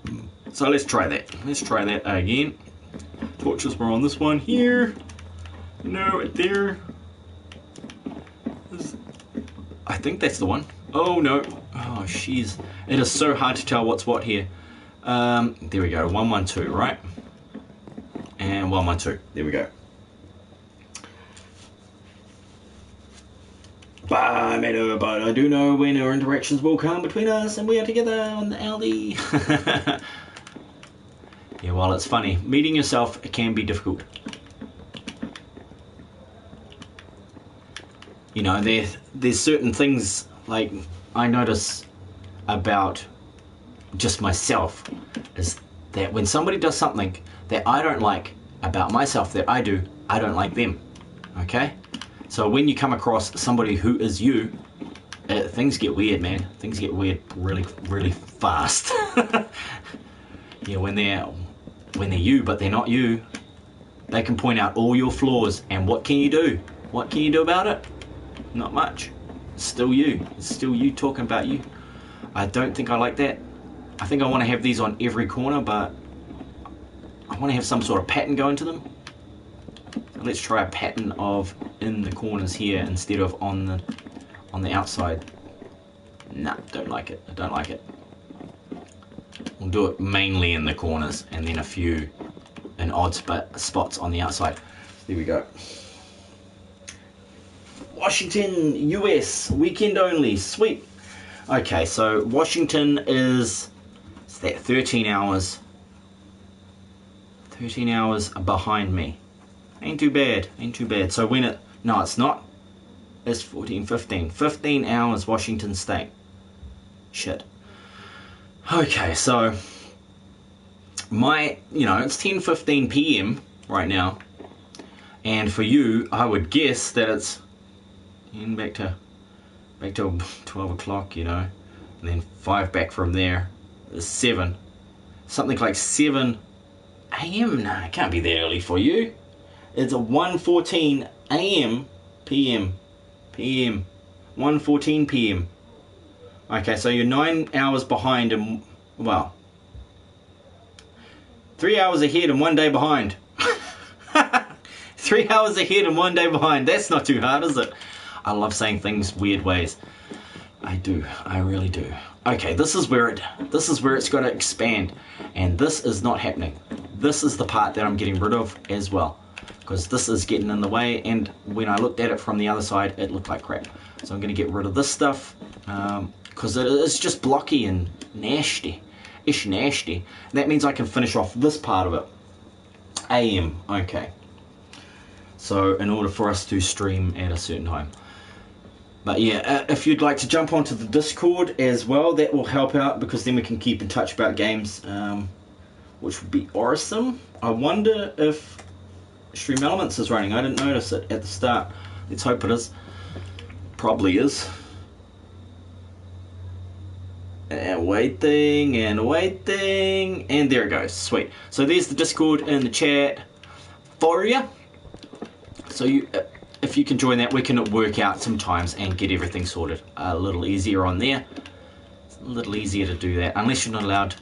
them. So let's try that. Let's try that again. Torches were on this one here. No, right there. I think that's the one. Oh no. Oh, jeez. It is so hard to tell what's what here. There we go. 112, right? And 112. There we go. But I do know when our interactions will come between us and we are together on the LD. Yeah, well, it's funny. Meeting yourself can be difficult. You know, there's certain things like I notice about just myself is that when somebody does something that I don't like about myself that I do, I don't like them. Okay? So when you come across somebody who is you, things get weird, man. Things get weird really, really fast. Yeah, when they're you, but they're not you, they can point out all your flaws, and what can you do? What can you do about it? Not much. It's still you. It's still you talking about you. I don't think I like that. I think I want to have these on every corner, but I want to have some sort of pattern going to them. So let's try a pattern of in the corners here instead of on the outside. Nah, don't like it. I don't like it. We'll do it mainly in the corners and then a few in odd spots on the outside. There we go. Washington, US, weekend only, sweet. Okay, so Washington is that 13 hours behind me. Ain't too bad. So when no, it's not. It's 15 hours Washington State. Shit. Okay, so it's 10:15 p.m. right now, and for you, I would guess that it's back to 12 o'clock, and then 5 back from there is 7, something like 7 a.m. No, it can't be that early for you. It's a 1:14 a.m. p.m. 1:14 p.m. Okay, so you're 9 hours behind and, well, 3 hours ahead and 1 day behind. 3 hours ahead and 1 day behind. That's not too hard, is it? I love saying things weird ways. I do. I really do. Okay, this is where it's got to expand, and this is not happening. This is the part that I'm getting rid of as well. because this is getting in the way, and when I looked at it from the other side, it looked like crap. So I'm going to get rid of this stuff, because it is just blocky and nasty. That means I can finish off this part of it. AM, okay. So in order for us to stream at a certain time. But yeah, if you'd like to jump onto the Discord as well, that will help out, because then we can keep in touch about games, which would be awesome. I wonder if Stream Elements is running. I didn't notice it at the start. Let's hope it is. Probably is. And waiting, and there it goes. Sweet. So there's the Discord in the chat for you. So if you can join that, we can work out sometimes and get everything sorted a little easier on there. It's a little easier to do that, unless you're not allowed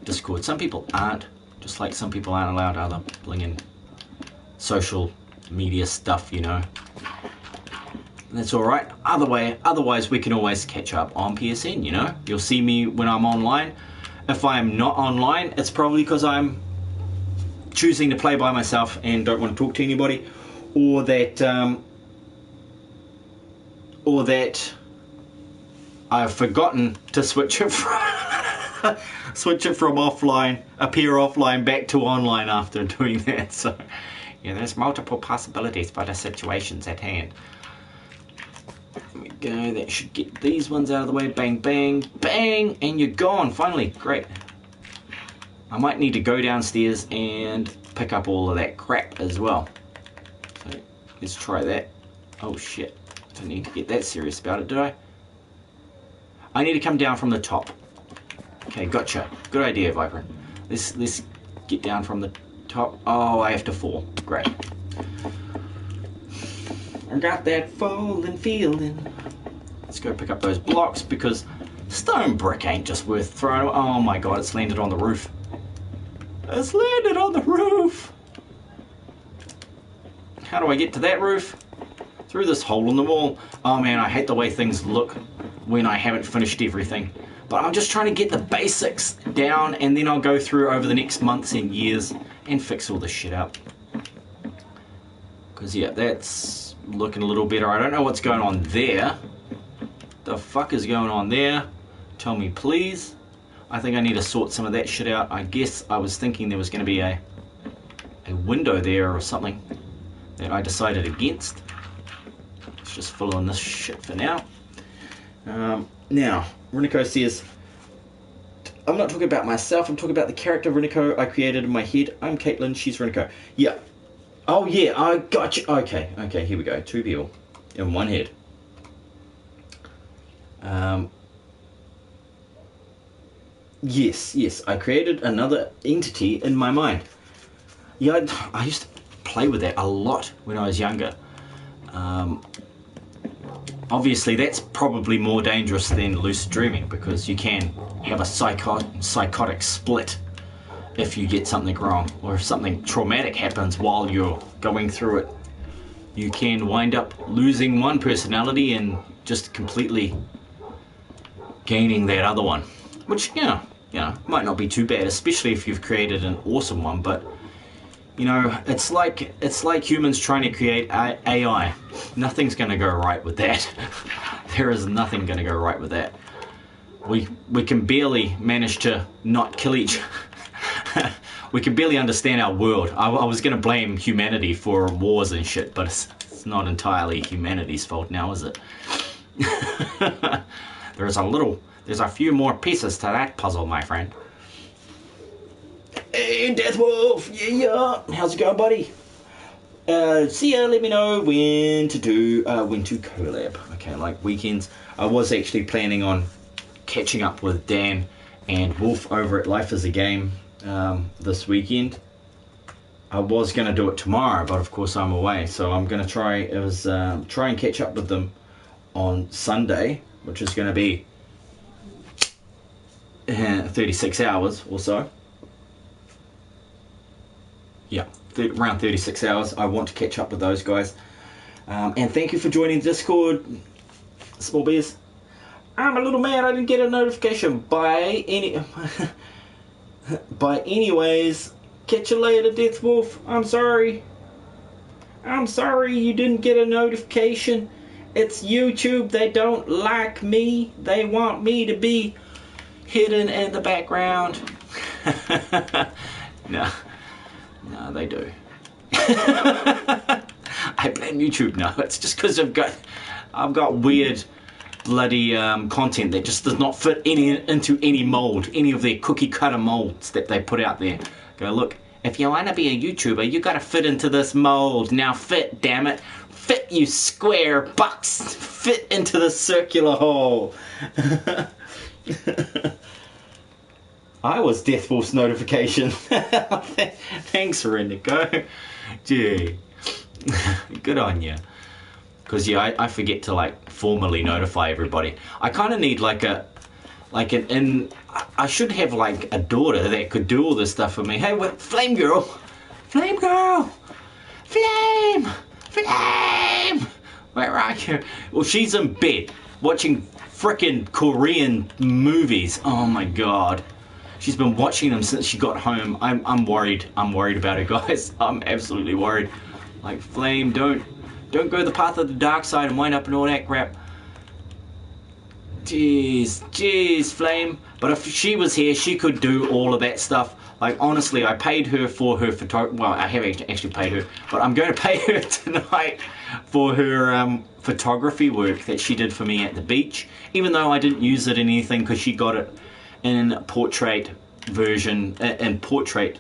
Discord. Some people aren't, just like some people aren't allowed other blinging social media stuff, you know. That's alright. Otherwise we can always catch up on PSN, you know. You'll see me when I'm online. If I'm not online, it's probably because I'm choosing to play by myself and don't want to talk to anybody, or that I've forgotten to switch it from offline, appear offline, back to online after doing that. So yeah, there's multiple possibilities by the situations at hand. There we go, that should get these ones out of the way. Bang, bang, bang, and you're gone, finally. Great. I might need to go downstairs and pick up all of that crap as well. So let's try that. Oh shit, don't need to get that serious about it, do I? I need to come down from the top. Okay, gotcha. Good idea, Vypran. Let's get down from the top. Oh, I have to fall. Great. I got that falling feeling. Let's go pick up those blocks, because stone brick ain't just worth throwing. Oh my god, it's landed on the roof. It's landed on the roof. How do I get to that roof? Through this hole in the wall. Oh man, I hate the way things look when I haven't finished everything. But I'm just trying to get the basics down, and then I'll go through over the next months and years and fix all this shit up. Because yeah, that's looking a little better. I don't know what's going on there. The fuck is going on there? Tell me please. I think I need to sort some of that shit out. I guess I was thinking there was going to be a window there or something that I decided against. Let's just fill in this shit for now. Now, Riniko says, I'm not talking about myself, I'm talking about the character Riniko I created in my head. I'm Caitlin, she's Riniko. Yeah. Oh yeah, I got you. Okay, here we go. Two people in one head. Yes, I created another entity in my mind. Yeah, I used to play with that a lot when I was younger. Obviously that's probably more dangerous than lucid dreaming, because you can have a psychotic split if you get something wrong, or if something traumatic happens while you're going through it. You can wind up losing one personality and just completely gaining that other one, which you know might not be too bad, especially if you've created an awesome one. But you know, it's like humans trying to create AI. Nothing's going to go right with that. There is nothing going to go right with that. We can barely manage to not kill each. We can barely understand our world. I was going to blame humanity for wars and shit, but it's not entirely humanity's fault now, is it? There's a few more pieces to that puzzle, my friend. Hey, Deathwolf, yeah. How's it going, buddy? See ya. Let me know when to collab. Okay, like weekends. I was actually planning on catching up with Dan and Wolf over at Life is a Game this weekend. I was going to do it tomorrow, but of course I'm away, so I'm going to try and catch up with them on Sunday, which is going to be 36 hours or so. Yeah, around 36 hours. I want to catch up with those guys. And thank you for joining Discord, Small Bears. I'm a little mad I didn't get a notification by anyways, catch you later, Deathwolf. I'm sorry. I'm sorry you didn't get a notification. It's YouTube. They don't like me. They want me to be hidden in the background. No, they do. I blame YouTube. No, it's just because I've got weird bloody content that just does not fit into any mold, any of their cookie cutter molds that they put out there. Go, look, if you want to be a YouTuber, you got to fit into this mold. Now fit, damn it. Fit, you square bucks. Fit into the circular hole. I was Death Force notification. Thanks, Rendico. Gee. Good on you. Because yeah, I forget to like formally notify everybody. I kind of need I should have like a daughter that could do all this stuff for me. Hey, Flame Girl, Flame Girl, Flame, where are you? Well, she's in bed watching frickin' Korean movies. Oh my god, she's been watching them since she got home. I'm worried. I'm worried about her, guys. I'm absolutely worried. Like, Flame, don't go the path of the dark side and wind up in all that crap. Jeez, Flame. But if she was here, she could do all of that stuff. Like, honestly, I paid her for her photography. Well, I haven't actually paid her, but I'm going to pay her tonight for her photography work that she did for me at the beach. Even though I didn't use it in anything, because she got it in portrait version, in portrait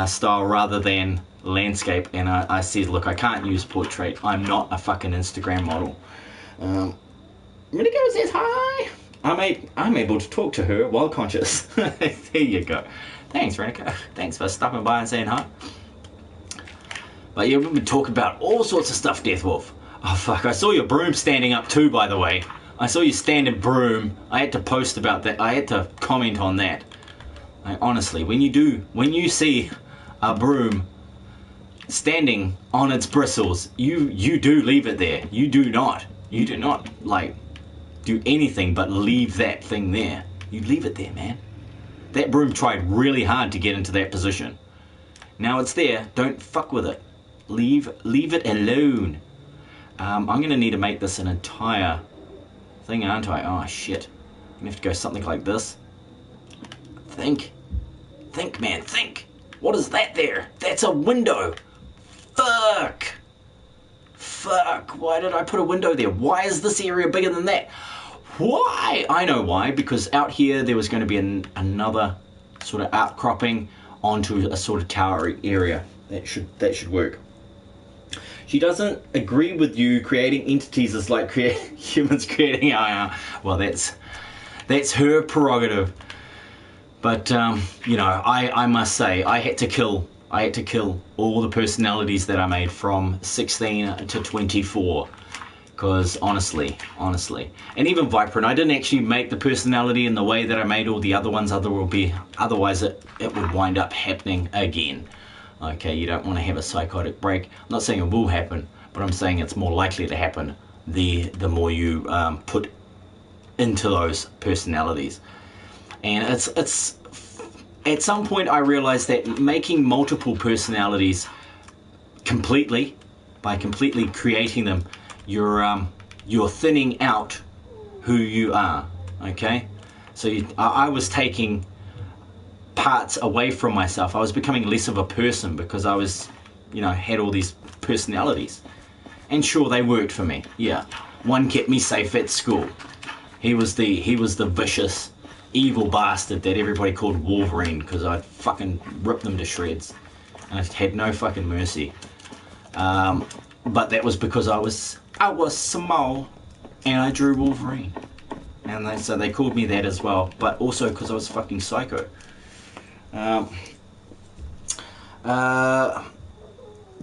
style rather than landscape. And I said, look, I can't use portrait. I'm not a fucking Instagram model. Rendico says hi. I'm able to talk to her while conscious. There you go. Thanks, Rendico. Thanks for stopping by and saying hi. But yeah, we've been talking about all sorts of stuff, Deathwolf. Oh fuck, I saw your broom standing up too, by the way. I saw you standing broom. I had to post about that. I had to comment on that. Like, honestly, when you see a broom standing on its bristles, you do leave it there. You do not like do anything but leave that thing there. You leave it there, man. That broom tried really hard to get into that position. Now it's there. Don't fuck with it. Leave it alone. I'm gonna need to make this an entire thing, aren't I? Oh shit. I'm gonna have to go something like this. Think, man, think. What is that there? That's a window. Fuck, why did I put a window there? Why is this area bigger than that? Why? I know why, because out here there was going to be another sort of outcropping onto a sort of tower area. That should work. She doesn't agree with you creating entities as like humans creating our... Well, that's her prerogative. But, you know, I must say, I had to kill all the personalities that I made from 16 to 24. Because honestly, and even Vypran, I didn't actually make the personality in the way that I made all the other ones. Otherwise it would wind up happening again. Okay, you don't want to have a psychotic break. I'm not saying it will happen, but I'm saying it's more likely to happen the more you put into those personalities. And it's at some point I realized that making multiple personalities by completely creating them, you're thinning out who you are. Okay, so I was taking parts away from myself. I was becoming less of a person because I was, you know, had all these personalities. And sure, they worked for me. Yeah, one kept me safe at school. He was the vicious, evil bastard that everybody called Wolverine because I fucking ripped them to shreds. And I had no fucking mercy. But that was because I was small and I drew Wolverine. And so they called me that as well. But also because I was fucking psycho.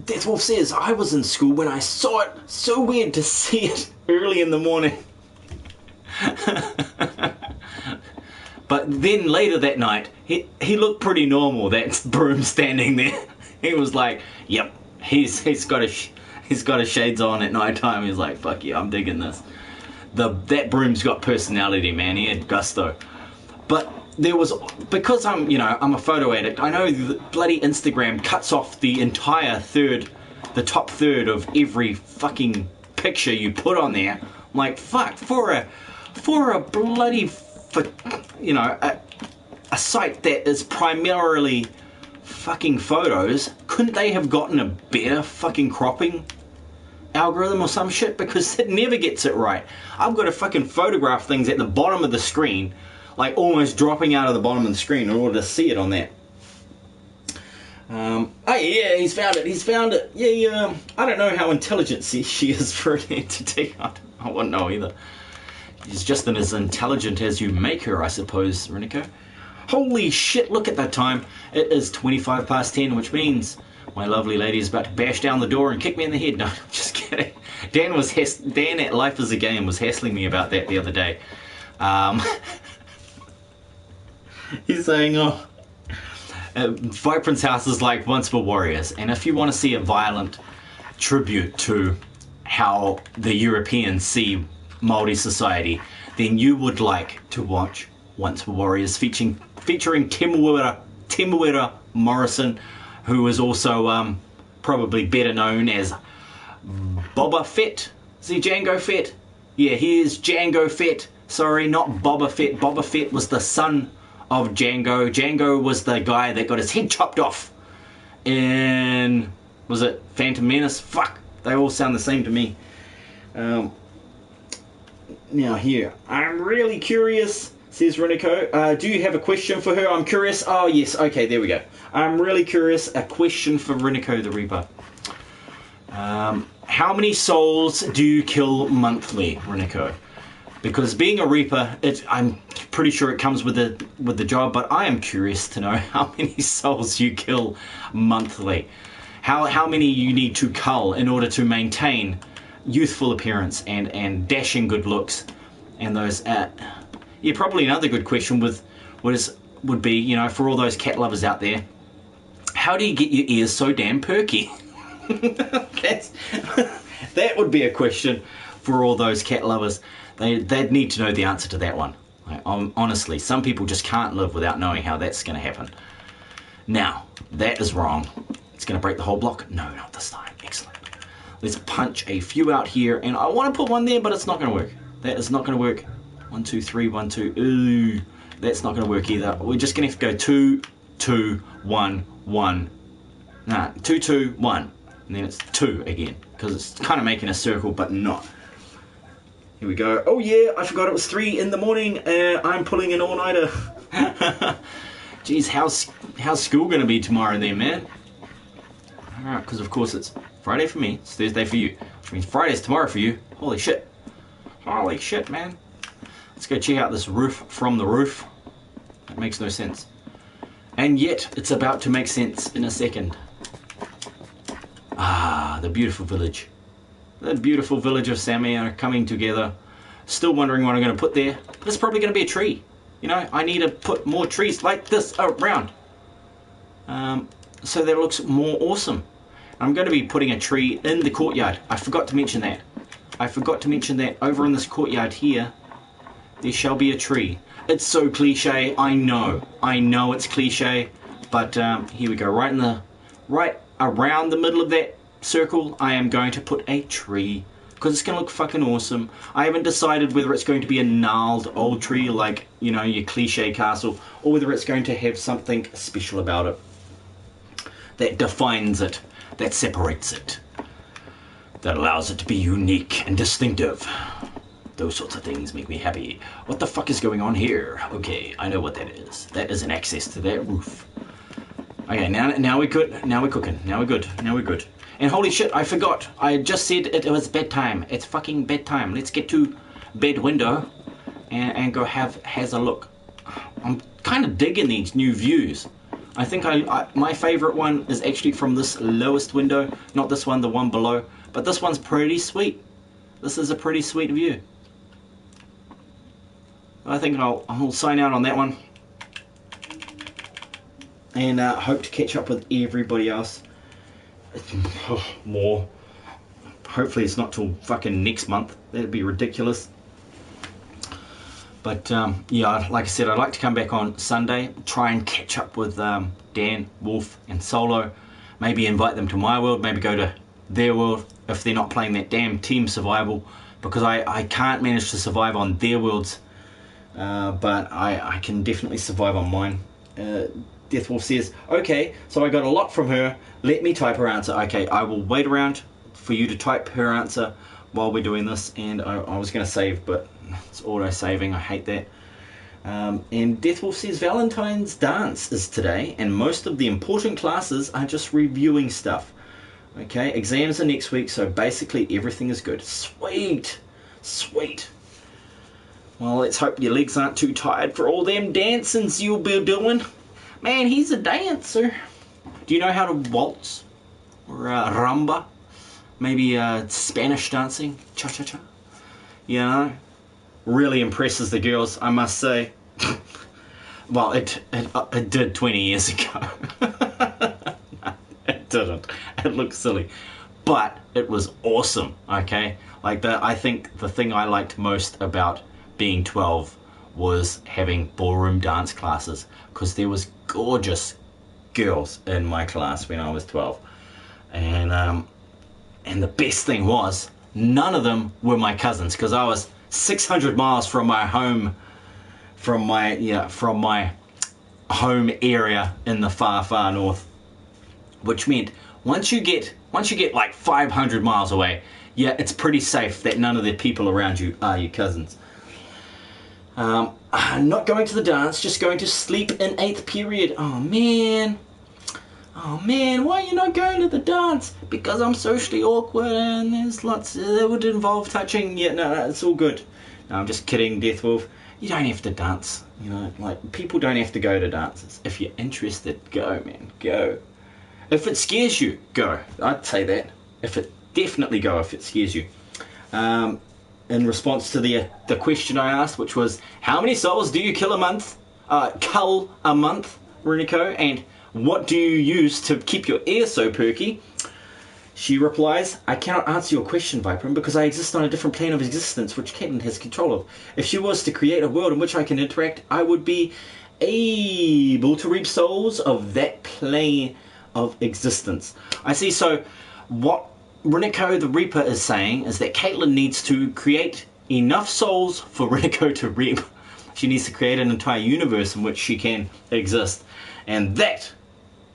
Deathwolf says, I was in school when I saw it. So weird to see it early in the morning. But then later that night, he looked pretty normal, that broom standing there. He was like, yep, he's got his shades on at night time. He's like, fuck yeah, I'm digging this. That broom's got personality, man. He had gusto. But there was, because I'm a photo addict, I know that bloody Instagram cuts off the entire third the top third of every fucking picture you put on there. I'm like, fuck, for a bloody, you know, a site that is primarily fucking photos, couldn't they have gotten a better fucking cropping algorithm or some shit? Because it never gets it right. I've got to fucking photograph things at the bottom of the screen, like almost dropping out of the bottom of the screen in order to see it on that. Oh yeah, he's found it. Yeah, I don't know how intelligent she is for an entity. I wouldn't know either. She's just as intelligent as you make her, I suppose, Reniko. Holy shit, look at that time. It is 25 past 10, which means my lovely lady is about to bash down the door and kick me in the head. No, I'm just kidding. Dan at Life is a Game was hassling me about that the other day. He's saying, Vypran's house is like once for warriors, and if you want to see a violent tribute to how the Europeans see Māori society, then you would like to watch Once for Warriors, featuring Temuera Morrison, who is also probably better known as Boba Fett. Is he Jango Fett? Yeah, he is Jango Fett. Sorry, not Boba Fett. Boba Fett was the son of Jango. Jango was the guy that got his head chopped off in, was it Phantom Menace? Fuck, they all sound the same to me. Now here, I'm really curious, says Reniko. Do you have a question for her? I'm curious. Oh yes, okay, there we go. I'm really curious. A question for Reniko the Reaper. How many souls do you kill monthly, Reniko? Because being a Reaper, I'm pretty sure it comes with the job, but I am curious to know how many souls you kill monthly. How many you need to cull in order to maintain youthful appearance and dashing good looks, and those. Yeah, probably another good question would be, you know, for all those cat lovers out there, how do you get your ears so damn perky? That would be a question for all those cat lovers. They'd need to know the answer to that one. Like, honestly, some people just can't live without knowing how that's going to happen. Now, that is wrong. It's going to break the whole block. No, not this time. Excellent. Let's punch a few out here, and I want to put one there, but it's not going to work. That is not going to work. 1, 2, 3, 1, 2. Ooh, that's not going to work either. We're just going to have to go 2, 2, 1, 1. Nah, 2, 2, 1. And then it's 2 again, because it's kind of making a circle, but not. Here we go. Oh yeah, I forgot it was 3 in the morning. I'm pulling an all-nighter. Jeez, how's school going to be tomorrow then, man? Alright, because of course it's Friday for me, it's Thursday for you. Which means Friday's tomorrow for you. Holy shit. Holy shit, man. Let's go check out this roof from the roof. That makes no sense. And yet, it's about to make sense in a second. Ah, the beautiful village. The beautiful village of Samir coming together. Still wondering what I'm going to put there. But it's probably going to be a tree. You know, I need to put more trees like this around. So that it looks more awesome. I'm going to be putting a tree in the courtyard. I forgot to mention that. I forgot to mention that over in this courtyard here, there shall be a tree. It's so cliche, I know it's cliche, but here we go, right around the middle of that circle, I am going to put a tree, because it's going to look fucking awesome. I haven't decided whether it's going to be a gnarled old tree, like, you know, your cliche castle, or whether it's going to have something special about it, that defines it, that separates it, that allows it to be unique and distinctive. Those sorts of things make me happy. What the fuck is going on here? Okay, I know what that is. That is an access to that roof. Okay, now we're good. Now we're cooking. Now we're good. Now we're good. And holy shit, I forgot. I just said it was bedtime. It's fucking bedtime. Let's get to bed window and go has a look. I'm kind of digging these new views. I think my favorite one is actually from this lowest window. Not this one, the one below. But this one's pretty sweet. This is a pretty sweet view. I think I'll sign out on that one, and hope to catch up with everybody else more. Hopefully it's not till fucking next month. That'd be ridiculous. But yeah, like I said, I'd like to come back on Sunday, try and catch up with Dan, Wolf and Solo, maybe invite them to my world, maybe go to their world if they're not playing that damn team survival, because I can't manage to survive on their worlds, but I can definitely survive on mine. Deathwolf says, okay, so I got a lot from her. Let me type her answer. Okay, I will wait around for you to type her answer while we're doing this. And I was going to save, but it's auto-saving. I hate that. And Deathwolf says, Valentine's dance is today, and most of the important classes are just reviewing stuff. Okay, exams are next week, so basically everything is good. Sweet, sweet. Well, let's hope your legs aren't too tired for all them dancings you'll be doing. Man, he's a dancer. Do you know how to waltz? Or rumba? Maybe Spanish dancing? Cha-cha-cha? You know? Really impresses the girls, I must say. Well, it did 20 years ago. No, it didn't. It looked silly. But it was awesome, okay? Like, I think the thing I liked most about being 12 was having ballroom dance classes, because there was gorgeous girls in my class when I was 12. And the best thing was, none of them were my cousins, because I was 600 miles from my home, from my home area in the far, far north, which meant once you get like 500 miles away, yeah, it's pretty safe that none of the people around you are your cousins. Not going to the dance, just going to sleep in 8th period. Oh man, why are you not going to the dance? Because I'm socially awkward and there's lots that would involve touching. Yeah, no, it's all good. No, I'm just kidding, Deathwolf. You don't have to dance, you know, like, people don't have to go to dances. If you're interested, go, man, go. If it scares you, go. I'd say that. Definitely go if it scares you. In response to the question I asked, which was, how many souls do you kill a month? Reniko, and what do you use to keep your ear so perky? She replies, I cannot answer your question, Vypran, because I exist on a different plane of existence which Caitlin has control of. If she was to create a world in which I can interact, I would be able to reap souls of that plane of existence. I see, so what Reniko the Reaper is saying is that Caitlin needs to create enough souls for Reniko to reap. She needs to create an entire universe in which she can exist. And that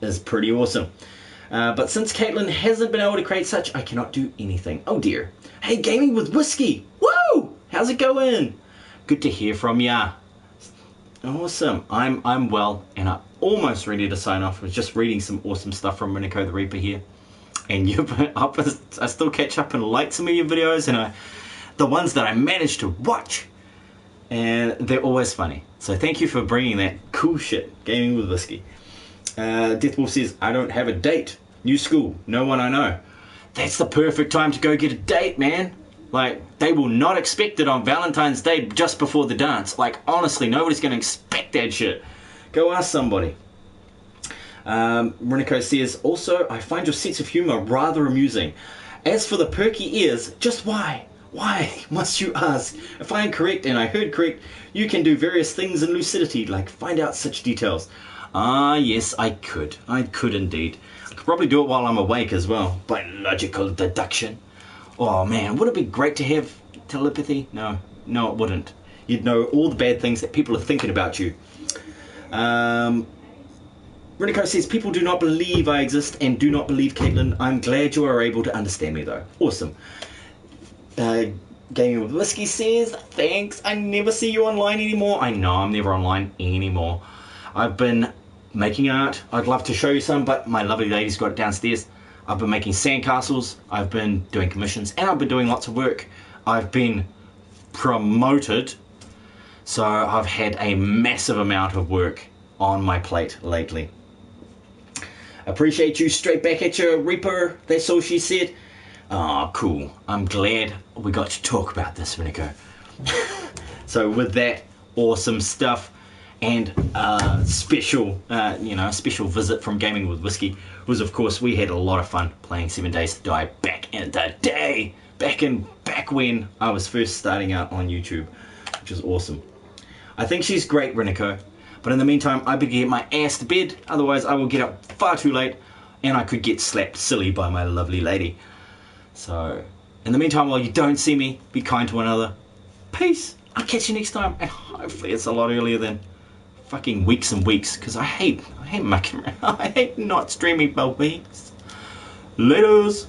is pretty awesome. But since Caitlin hasn't been able to create such, I cannot do anything. Oh dear. Hey, Gaming with Whiskey! Woo! How's it going? Good to hear from ya. Awesome. I'm well, and I'm almost ready to sign off. I was just reading some awesome stuff from Reniko the Reaper here. And I still catch up and like some of your videos, and the ones that I managed to watch. And they're always funny. So thank you for bringing that cool shit, Gaming with Whiskey. Deathwolf says, I don't have a date. New school, no one I know. That's the perfect time to go get a date, man. Like, they will not expect it on Valentine's Day just before the dance. Like, honestly, nobody's going to expect that shit. Go ask somebody. Reniko says, also, I find your sense of humour rather amusing. As for the perky ears, just why? Why must you ask? If I am correct, and I heard correct, you can do various things in lucidity, like find out such details. Ah, yes, I could. I could indeed. I could probably do it while I'm awake as well, by logical deduction. Oh man, would it be great to have telepathy? No, it wouldn't. You'd know all the bad things that people are thinking about you. Reniko says, people do not believe I exist and do not believe Caitlin. I'm glad you are able to understand me though. Awesome. Gaming with Whiskey says, thanks, I never see you online anymore. I know, I'm never online anymore. I've been making art. I'd love to show you some, but my lovely lady's got it downstairs. I've been making sandcastles, I've been doing commissions, and I've been doing lots of work. I've been promoted, so I've had a massive amount of work on my plate lately. Appreciate you, straight back at you, Reaper. That's all she said. Oh, cool. I'm glad we got to talk about this, Reniko. So with that awesome stuff, and special visit from Gaming with Whiskey was, of course, we had a lot of fun playing 7 Days to Die back in the day, back when I was first starting out on YouTube, which is awesome. I think she's great, Reniko, but in the meantime, I better get my ass to bed, otherwise I will get up far too late, and I could get slapped silly by my lovely lady. So, in the meantime, while you don't see me, be kind to one another. Peace. I'll catch you next time, and hopefully it's a lot earlier than fucking weeks and weeks, because I hate mucking around. I hate not streaming Bell Beats. Laters.